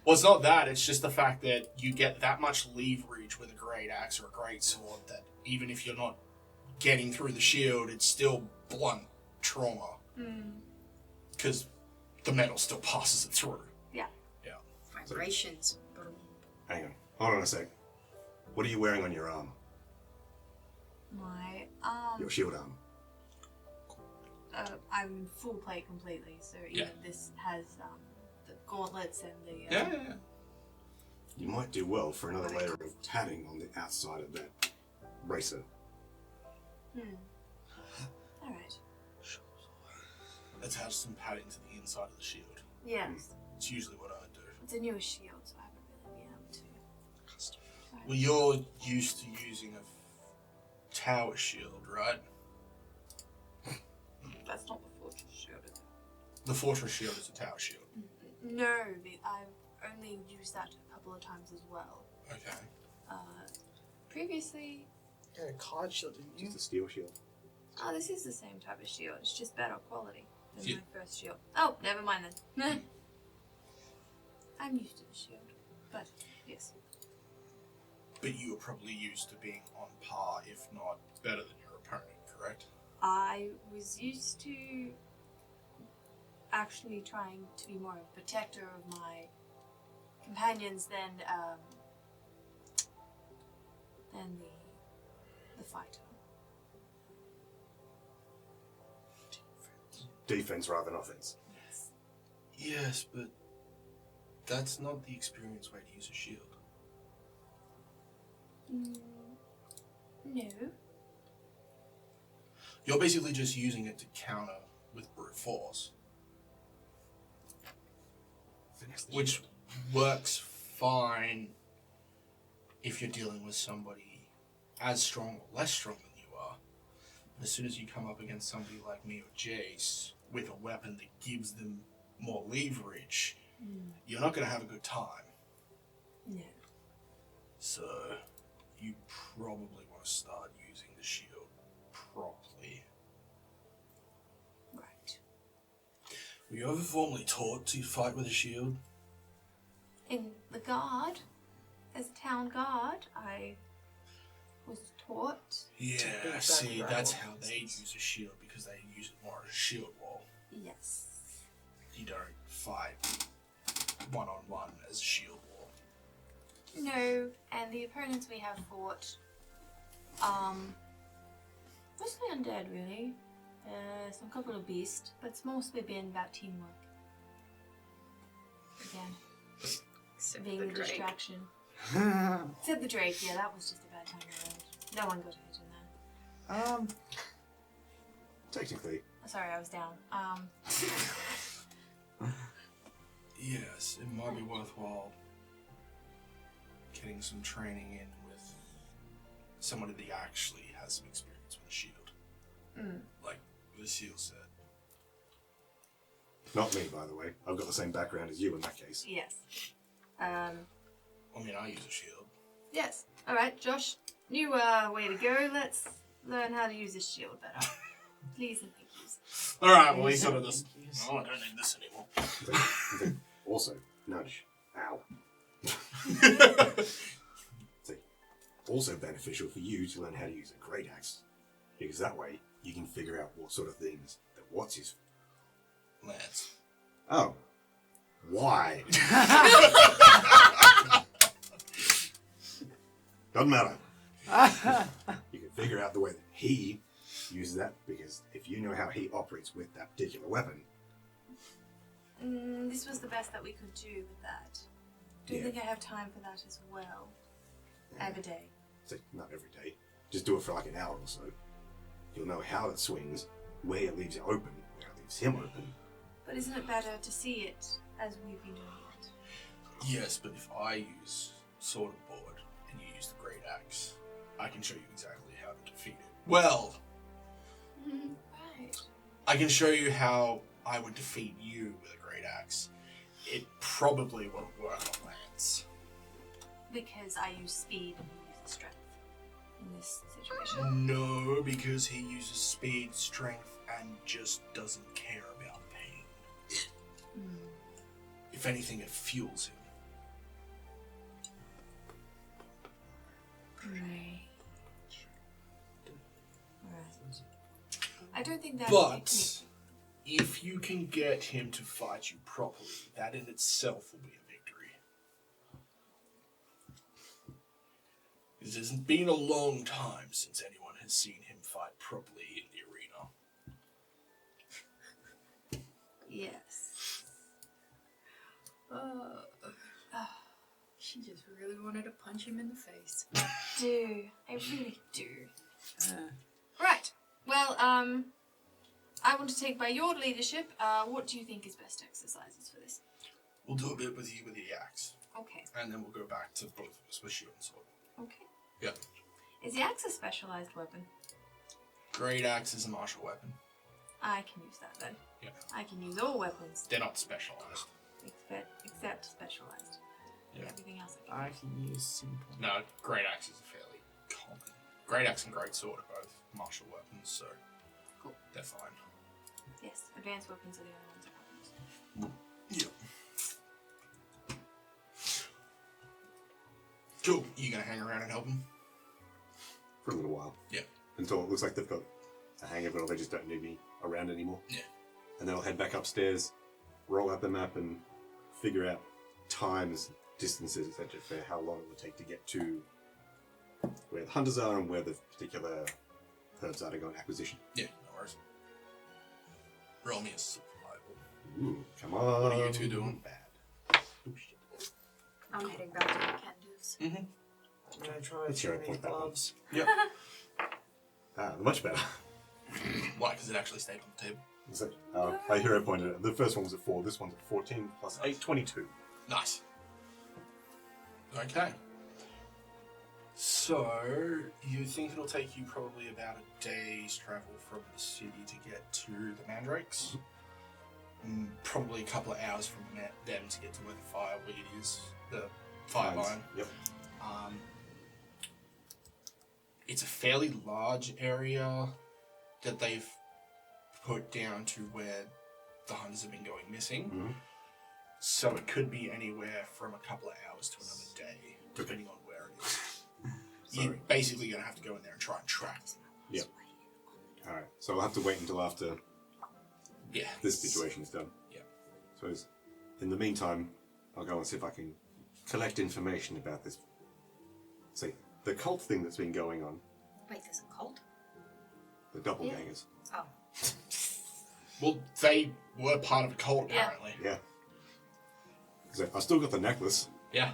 Well, it's not that, it's just the fact that you get that much leverage with a great axe or a great sword that even if you're not getting through the shield, it's still blunt trauma. Because the metal still passes it through. Yeah. Yeah. Vibrations. Hang on. Hold on a sec. What are you wearing on your arm? My Your shield arm. I'm in full plate completely, so even this has the gauntlets and the Yeah. You might do well for another layer of padding on the outside of that bracer. Alright. Let's have some padding to the inside of the shield. Yes. It's usually what I do. It's a newer shield, so I haven't really been able to. Well, you're used to using a tower shield, right? That's not the fortress shield, is it? The fortress shield is a tower shield. No, I've only used that a couple of times as well. Okay. Previously... Yeah, a card shield, didn't you? Just a steel shield. Oh, this is the same type of shield. It's just better quality than my first shield. Oh, never mind then. I'm used to the shield, but yes. But you were probably used to being on par, if not better than your opponent, correct? I was used to actually trying to be more of a protector of my companions than the fighter. Defense rather than offense. Yes. Yes, but that's not the experienced way to use a shield. No. You're basically just using it to counter with brute force. Which works fine if you're dealing with somebody as strong or less strong than you are. But as soon as you come up against somebody like me or Jace with a weapon that gives them more leverage, you're not going to have a good time. No. So you probably want to start using the shield properly. Right. Were you ever formally taught to fight with a shield? In the guard, as a town guard, I was taught. Yeah, see, that's how they use a shield, because they use it more as a shield wall. Yes. You don't fight one-on-one as a shield wall. No, and the opponents we have fought, mostly undead, really. Some couple of beasts, but it's mostly been about teamwork. Again. Except being the the Drake. distraction. Except the Drake, yeah, that was just a bad time around. No one got hurt in that. Technically. Sorry, I was down. Yes, it might be worthwhile getting some training in with somebody that actually has some experience with a shield. Like Lucille said. Not me, by the way. I've got the same background as you in that case. Yes. I mean, I use a shield. Yes. Alright, Josh. New way to go. Let's learn how to use this shield better. Please and thank yous. Alright, well, he sort of just... Oh, I don't need this anymore. Also, nudge. Ow. See, also beneficial for you to learn how to use a great axe. Because that way, you can figure out what sort of things that what's his... Lance. Oh. Why? Doesn't matter. You can figure out the way that he use that, because if you know how he operates with that particular weapon... This was the best that we could do with that. Do you think I have time for that as well? Every day? So, not every day. Just do it for like an hour or so. You'll know how it swings, where it leaves it open, where it leaves him open. But isn't it better to see it as we've been doing it? Yes, but if I use Sword and Board and you use the Great Axe, I can show you exactly how to defeat it. Well, Right. I can show you how I would defeat you with a Great Axe. It probably won't work on Lance. Because I use speed and you use the strength in this situation. No, because he uses speed, strength, and just doesn't care about pain. If anything, it fuels him. Right. I don't think that. But if you can get him to fight you properly, that in itself will be a victory. Because it's been a long time since anyone has seen him fight properly in the arena. Yes. She just really wanted to punch him in the face. I really do. Right. Well, I want to take by your leadership. What do you think is best exercises for this? We'll do a bit with you with the axe. Okay. And then we'll go back to both of us with shield and sword. Okay. Yeah. Is the axe a specialized weapon? Great axe is a martial weapon. I can use that then. Yeah. I can use all weapons. They're not specialized. Except specialized. Yeah. Everything else I can use simple. No, great axe is fairly common. Great axe and great sword are both martial weapons, so Cool. they're fine. Yes, advanced weapons are the only ones that happen. Yeah. Cool. You gonna hang around and help him? For a little while. Yeah. Until it looks like they've got a hang of it, or they just don't need me around anymore. Yeah. And then I'll head back upstairs, roll out the map, and figure out times, distances, etc., for how long it would take to get to where the hunters are and where the particular herbs are to go on acquisition. Yeah, no worries. Roll me a survival. Ooh, come on. What are you two doing? Bad. Oh, shit. I'm heading back to the can-dos. I'm gonna try It's your turning point, that one. gloves. Yep. Much better. Why? Because it actually stayed on the table. So, I hero pointed it. The first one was at 4, this one's at 14 plus 8, 22. Nice. Okay. So, you think it'll take you probably about a day's travel from the city to get to the Mandrakes? Probably a couple of hours from them to get to where the fireweed is, the fire line. Yep. It's a fairly large area that they've put down to where the hunters have been going missing. Mm-hmm. So it could be anywhere from a couple of hours to another day, depending on where it is. You're basically going to have to go in there and try and track them. Yep. Alright, so I'll have to wait until after this situation is done. Yeah. So in the meantime, I'll go and see if I can collect information about this. Say, the cult thing that's been going on, Wait, there's a cult? the doppelgangers. Oh. Well, they were part of a cult, apparently. Yeah. So I still got the necklace. Yeah.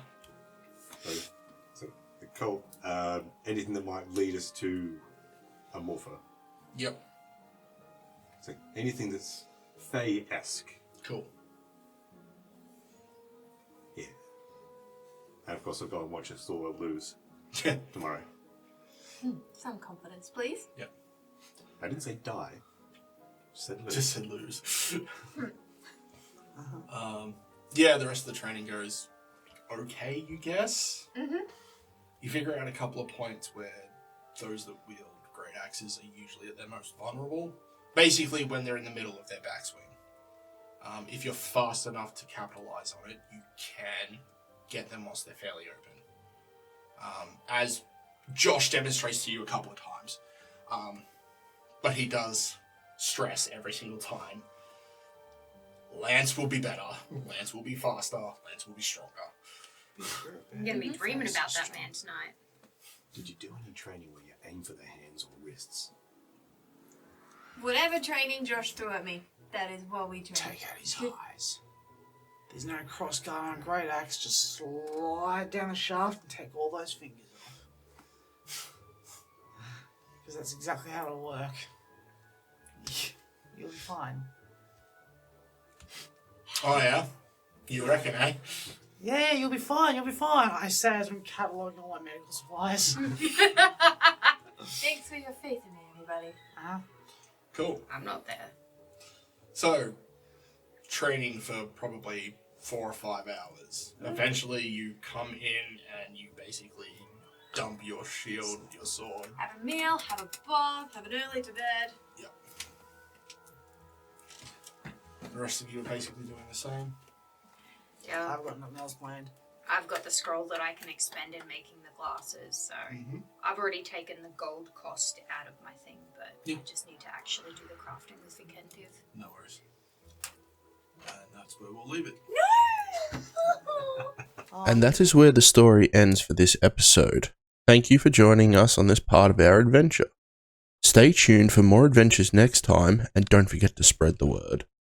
So the cult, anything that might lead us to a morpher. Yep. So anything that's Fae-esque. Cool. Yeah. And of course I'll go and watch us all lose tomorrow. Some confidence, please. Yep. I didn't say die. Just said lose. Just said lose. Yeah, the rest of the training goes okay, you guess? Mm-hmm. You figure out a couple of points where those that wield great axes are usually at their most vulnerable. Basically, when they're in the middle of their backswing. If you're fast enough to capitalize on it, you can get them whilst they're fairly open. As Josh demonstrates to you a couple of times. But he does stress every single time. Lance will be better. Lance will be faster. Lance will be stronger. I'm gonna be dreaming about that man tonight. Did you do any training where you aim for the hands or wrists? Whatever training Josh threw at me, that is what we train. Take out his eyes. There's no crossguard on Great Axe. Just slide down the shaft and take all those fingers off. Because that's exactly how it'll work. You'll be fine. Oh yeah? You reckon, eh? Yeah, you'll be fine. You'll be fine. I say as I'm cataloguing all my medical supplies. Thanks for your faith in me, everybody. Cool. I'm not there. So, training for probably 4 or 5 hours. Eventually you come in and you basically dump your shield, your sword. Have a meal, have a bath, have an early to bed. Yep. The rest of you are basically doing the same. Yeah. I've got nothing else planned. I've got the scroll that I can expend in making the glasses, so I've already taken the gold cost out of my thing, but I just need to actually do the crafting with Vikentive. No worries. And that's where we'll leave it. And that is where the story ends for this episode. Thank you for joining us on this part of our adventure. Stay tuned for more adventures next time, and don't forget to spread the word.